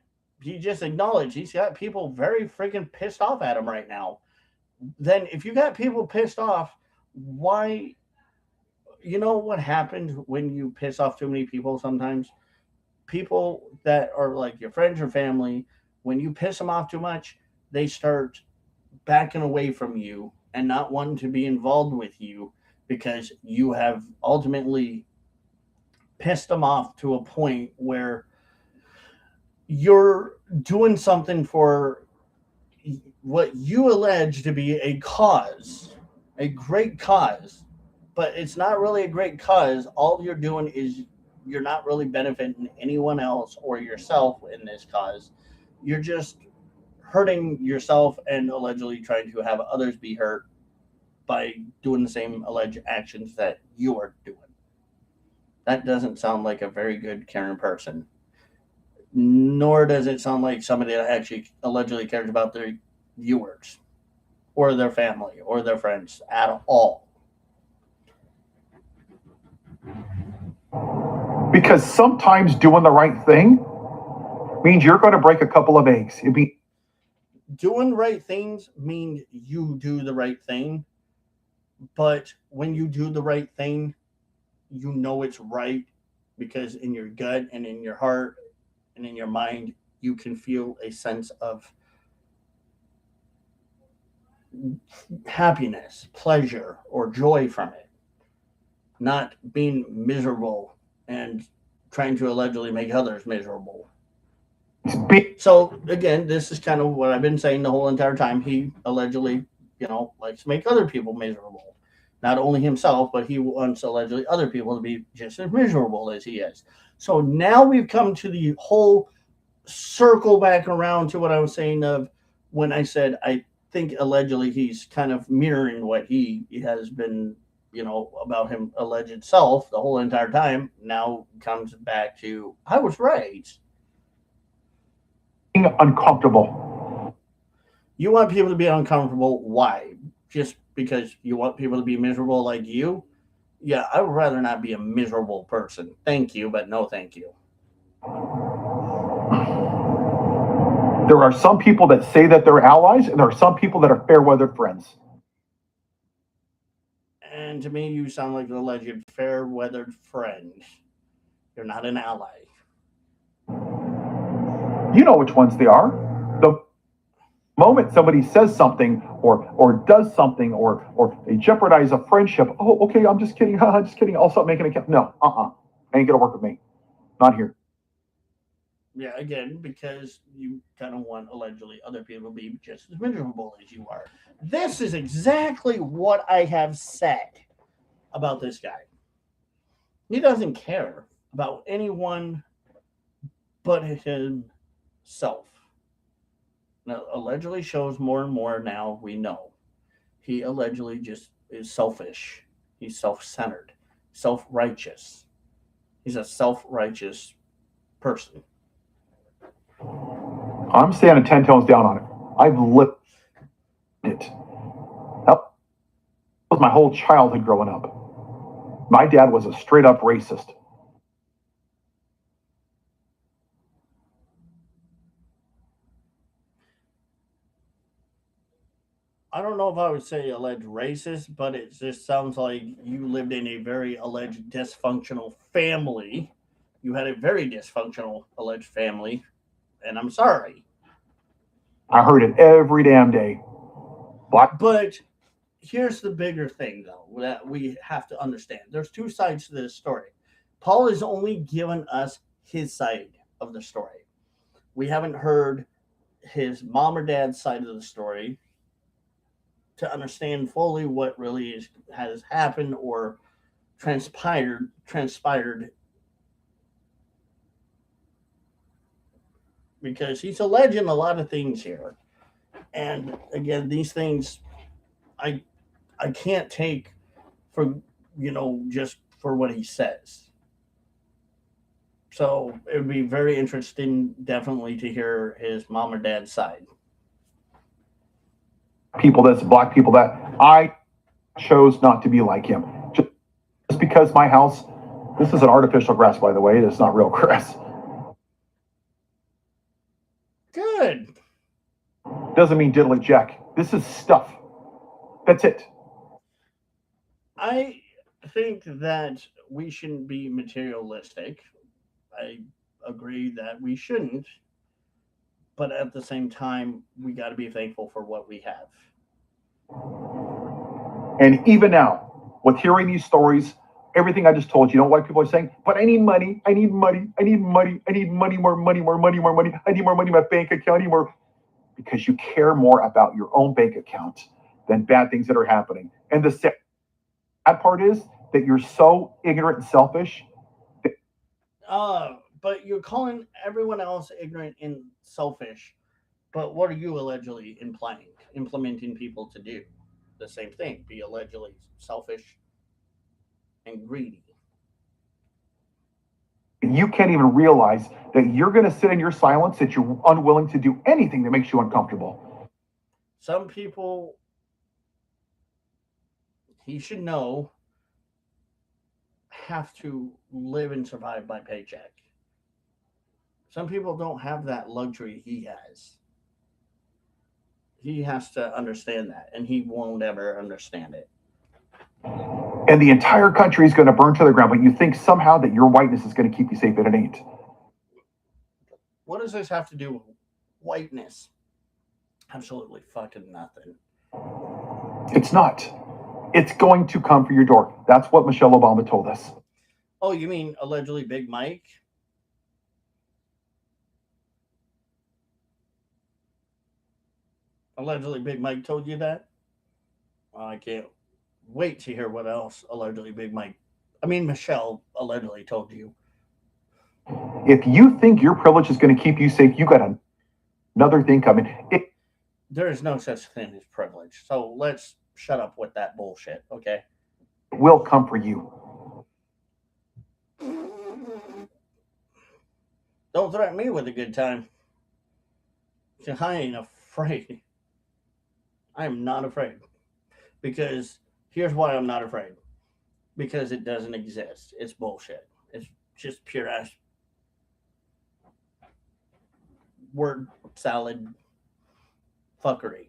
Speaker 1: he just acknowledged he's got people very freaking pissed off at him right now. Then, if you got people pissed off, why? You know what happens when you piss off too many people sometimes? People that are like your friends or family, when you piss them off too much, they start backing away from you and not wanting to be involved with you because you have ultimately pissed them off to a point where you're doing something for what you allege to be a cause, a great cause, but it's not really a great cause. All you're doing is you're not really benefiting anyone else or yourself in this cause. You're just hurting yourself and allegedly trying to have others be hurt by doing the same alleged actions that you are doing. That doesn't sound like a very good caring person. Nor does it sound like somebody that actually allegedly cares about their viewers or their family or their friends at all.
Speaker 2: Because sometimes doing the right thing means you're going to break a couple of eggs.
Speaker 1: Doing right things mean you do the right thing, but when you do the right thing, you know it's right because in your gut and in your heart and in your mind, you can feel a sense of happiness, pleasure, or joy from it, not being miserable and trying to allegedly make others miserable. So again, this is kind of what I've been saying the whole entire time. He allegedly, likes to make other people miserable. Not only himself, but he wants allegedly other people to be just as miserable as he is. So now we've come to the whole circle back around to what I was saying of when I said I think allegedly he's kind of mirroring what he has been, about him alleged self the whole entire time. Now comes back to I was right.
Speaker 2: Uncomfortable.
Speaker 1: You want people to be uncomfortable. Why? Just because you want people to be miserable like you? Yeah, I would rather not be a miserable person. Thank you, but no thank you.
Speaker 2: There are some people that say that they're allies, and there are some people that are fair weather friends.
Speaker 1: And to me, you sound like an alleged fair weathered friend. You're not an ally.
Speaker 2: You know which ones they are. The moment somebody says something or does something or they jeopardize a friendship, oh, okay, I'm just kidding. I'm just kidding. I'll stop making a no. Ain't gonna work with me. Not here.
Speaker 1: Yeah, again, because you kind of want allegedly other people to be just as miserable as you are. This is exactly what I have said about this guy. He doesn't care about anyone but himself. Now, allegedly shows more and more now we know. He allegedly just is selfish. He's self centered, self righteous. He's a self righteous person.
Speaker 2: I'm standing 10 tones down on it. I've lived it. That was my whole childhood growing up. My dad was a straight up racist.
Speaker 1: I don't know if I would say alleged racist, but it just sounds like you lived in a very alleged dysfunctional family. You had a very dysfunctional alleged family, and I'm sorry.
Speaker 2: I heard it every damn day.
Speaker 1: But here's the bigger thing, though, that we have to understand. There's two sides to this story. Paul is only given us his side of the story. We haven't heard his mom or dad's side of the story to understand fully what really has happened or transpired because he's alleging a lot of things here. And again, these things I I can't take for just for what he says. So it would be very interesting, definitely, to hear his mom or dad's side.
Speaker 2: People, that's black people, that I chose not to be like him. Just because my house, this is an artificial grass, by the way, it's not real grass.
Speaker 1: Good.
Speaker 2: Doesn't mean diddly jack. This is stuff. That's it.
Speaker 1: I think that we shouldn't be materialistic. I agree that we shouldn't, but at the same time, we got to be thankful for what we have.
Speaker 2: And even now, with hearing these stories, everything I just told you, white people are saying, but I need money, I need money, I need money, I need money, more money, more money, more money, I need more money in my bank account, I need more, because you care more about your own bank account than bad things that are happening. And the sad part is that you're so ignorant and selfish.
Speaker 1: But you're calling everyone else ignorant and selfish. But what are you allegedly implementing people to do? The same thing, be allegedly selfish and greedy.
Speaker 2: You can't even realize that you're going to sit in your silence, that you're unwilling to do anything that makes you uncomfortable.
Speaker 1: Some people, he should know, have to live and survive by paycheck. Some people don't have that luxury he has. He has to understand that, and he won't ever understand it.
Speaker 2: And the entire country is going to burn to the ground, but you think somehow that your whiteness is going to keep you safe, and it ain't.
Speaker 1: What does this have to do with whiteness? Absolutely fucking nothing.
Speaker 2: It's not. It's going to come for your door. That's what Michelle Obama told us.
Speaker 1: Oh, you mean allegedly Big Mike? Allegedly Big Mike told you that? I can't wait to hear what else allegedly Michelle allegedly told you.
Speaker 2: If you think your privilege is going to keep you safe, you got another thing coming.
Speaker 1: There is no such thing as privilege. So let's shut up with that bullshit, okay?
Speaker 2: It will come for you.
Speaker 1: Don't threaten me with a good time. I ain't afraid. I am not afraid. Because here's why I'm not afraid. Because it doesn't exist. It's bullshit. It's just pure ass word salad fuckery.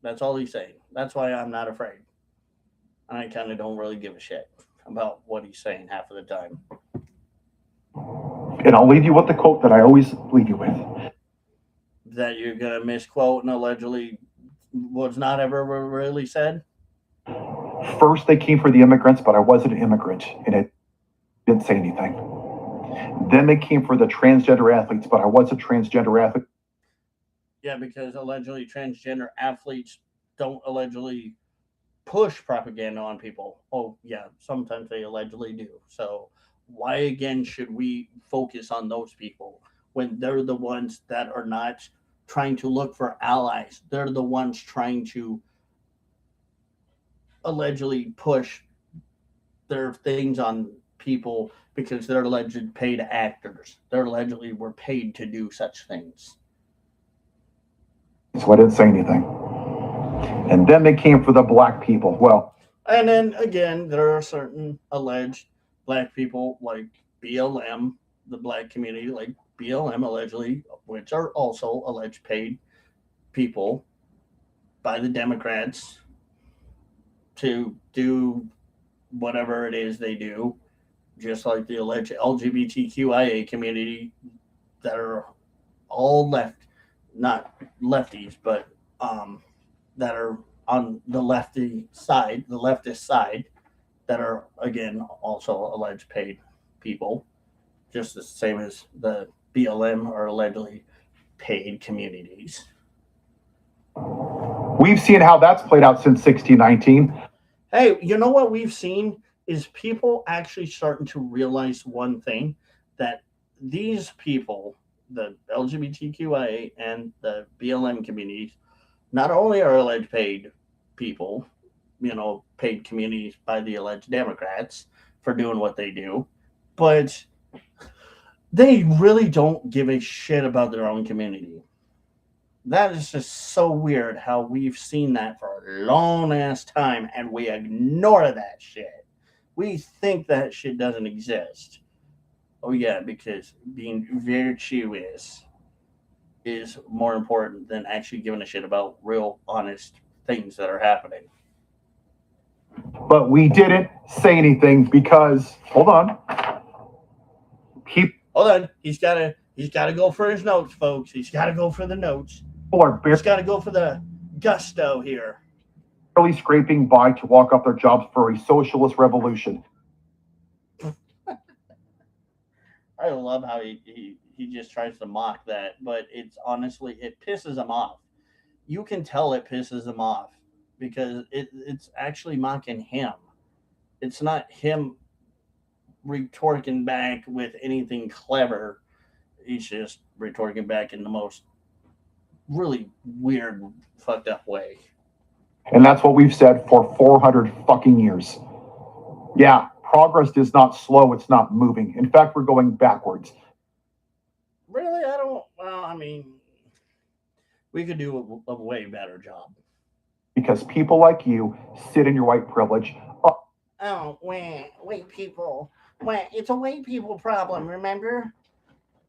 Speaker 1: That's all he's saying. That's why I'm not afraid. I kind of don't really give a shit about what he's saying half of the time.
Speaker 2: And I'll leave you with the quote that I always leave you with.
Speaker 1: That you're going to misquote and allegedly was not ever really said?
Speaker 2: First, they came for the immigrants, but I wasn't an immigrant, and it didn't say anything. Then they came for the transgender athletes, but I was a transgender athlete.
Speaker 1: Yeah, because allegedly transgender athletes don't allegedly push propaganda on people. Oh, yeah, sometimes they allegedly do. So why again should we focus on those people when they're the ones that are not trying to look for allies? They're the ones trying to allegedly push their things on people because they're alleged paid actors. They're allegedly were paid to do such things.
Speaker 2: So I didn't say anything. And then they came for the black people. Well,
Speaker 1: and then again, there are certain alleged black people like BLM, the black community, like BLM allegedly, which are also alleged paid people by the Democrats to do whatever it is they do, just like the alleged LGBTQIA community that are all not lefties, but that are on the leftist side, that are again also alleged paid people, just the same as the BLM are allegedly paid communities.
Speaker 2: We've seen how that's played out since 1619.
Speaker 1: Hey, you know what we've seen is people actually starting to realize one thing, that these people, the LGBTQIA and the BLM communities, not only are alleged paid people, paid communities by the alleged Democrats for doing what they do, but they really don't give a shit about their own community. That is just so weird how we've seen that for a long ass time and we ignore that shit. We think that shit doesn't exist. Oh yeah, because being virtuous is more important than actually giving a shit about real honest things that are happening.
Speaker 2: But we didn't say anything because, hold on.
Speaker 1: Hold on. He's gotta go for his notes, folks. He's gotta go for the notes. He's gotta go for the gusto here.
Speaker 2: Barely scraping by to walk up their jobs for a socialist revolution.
Speaker 1: I love how he just tries to mock that, but it's honestly, it pisses him off. You can tell it pisses him off because it's actually mocking him. It's not him retorting back with anything clever. He's just retorting back in the most really weird, fucked up way.
Speaker 2: And that's what we've said for 400 fucking years. Yeah, progress is not slow, it's not moving. In fact, we're going backwards.
Speaker 1: Really? Well, I mean, we could do a way better job.
Speaker 2: Because people like you sit in your white privilege.
Speaker 1: Oh, white people. It's a white people problem, remember?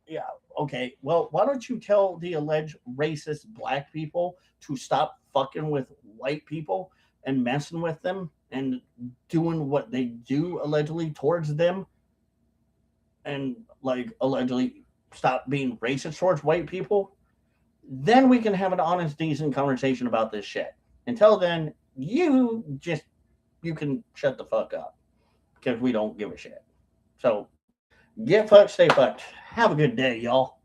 Speaker 1: Yeah, okay. Well, why don't you tell the alleged racist black people to stop fucking with white people and messing with them and doing what they do allegedly towards them, and like allegedly stop being racist towards white people? Then we can have an honest, decent conversation about this shit. Until then, you can shut the fuck up because we don't give a shit. So get fucked, stay fucked. Have a good day, y'all.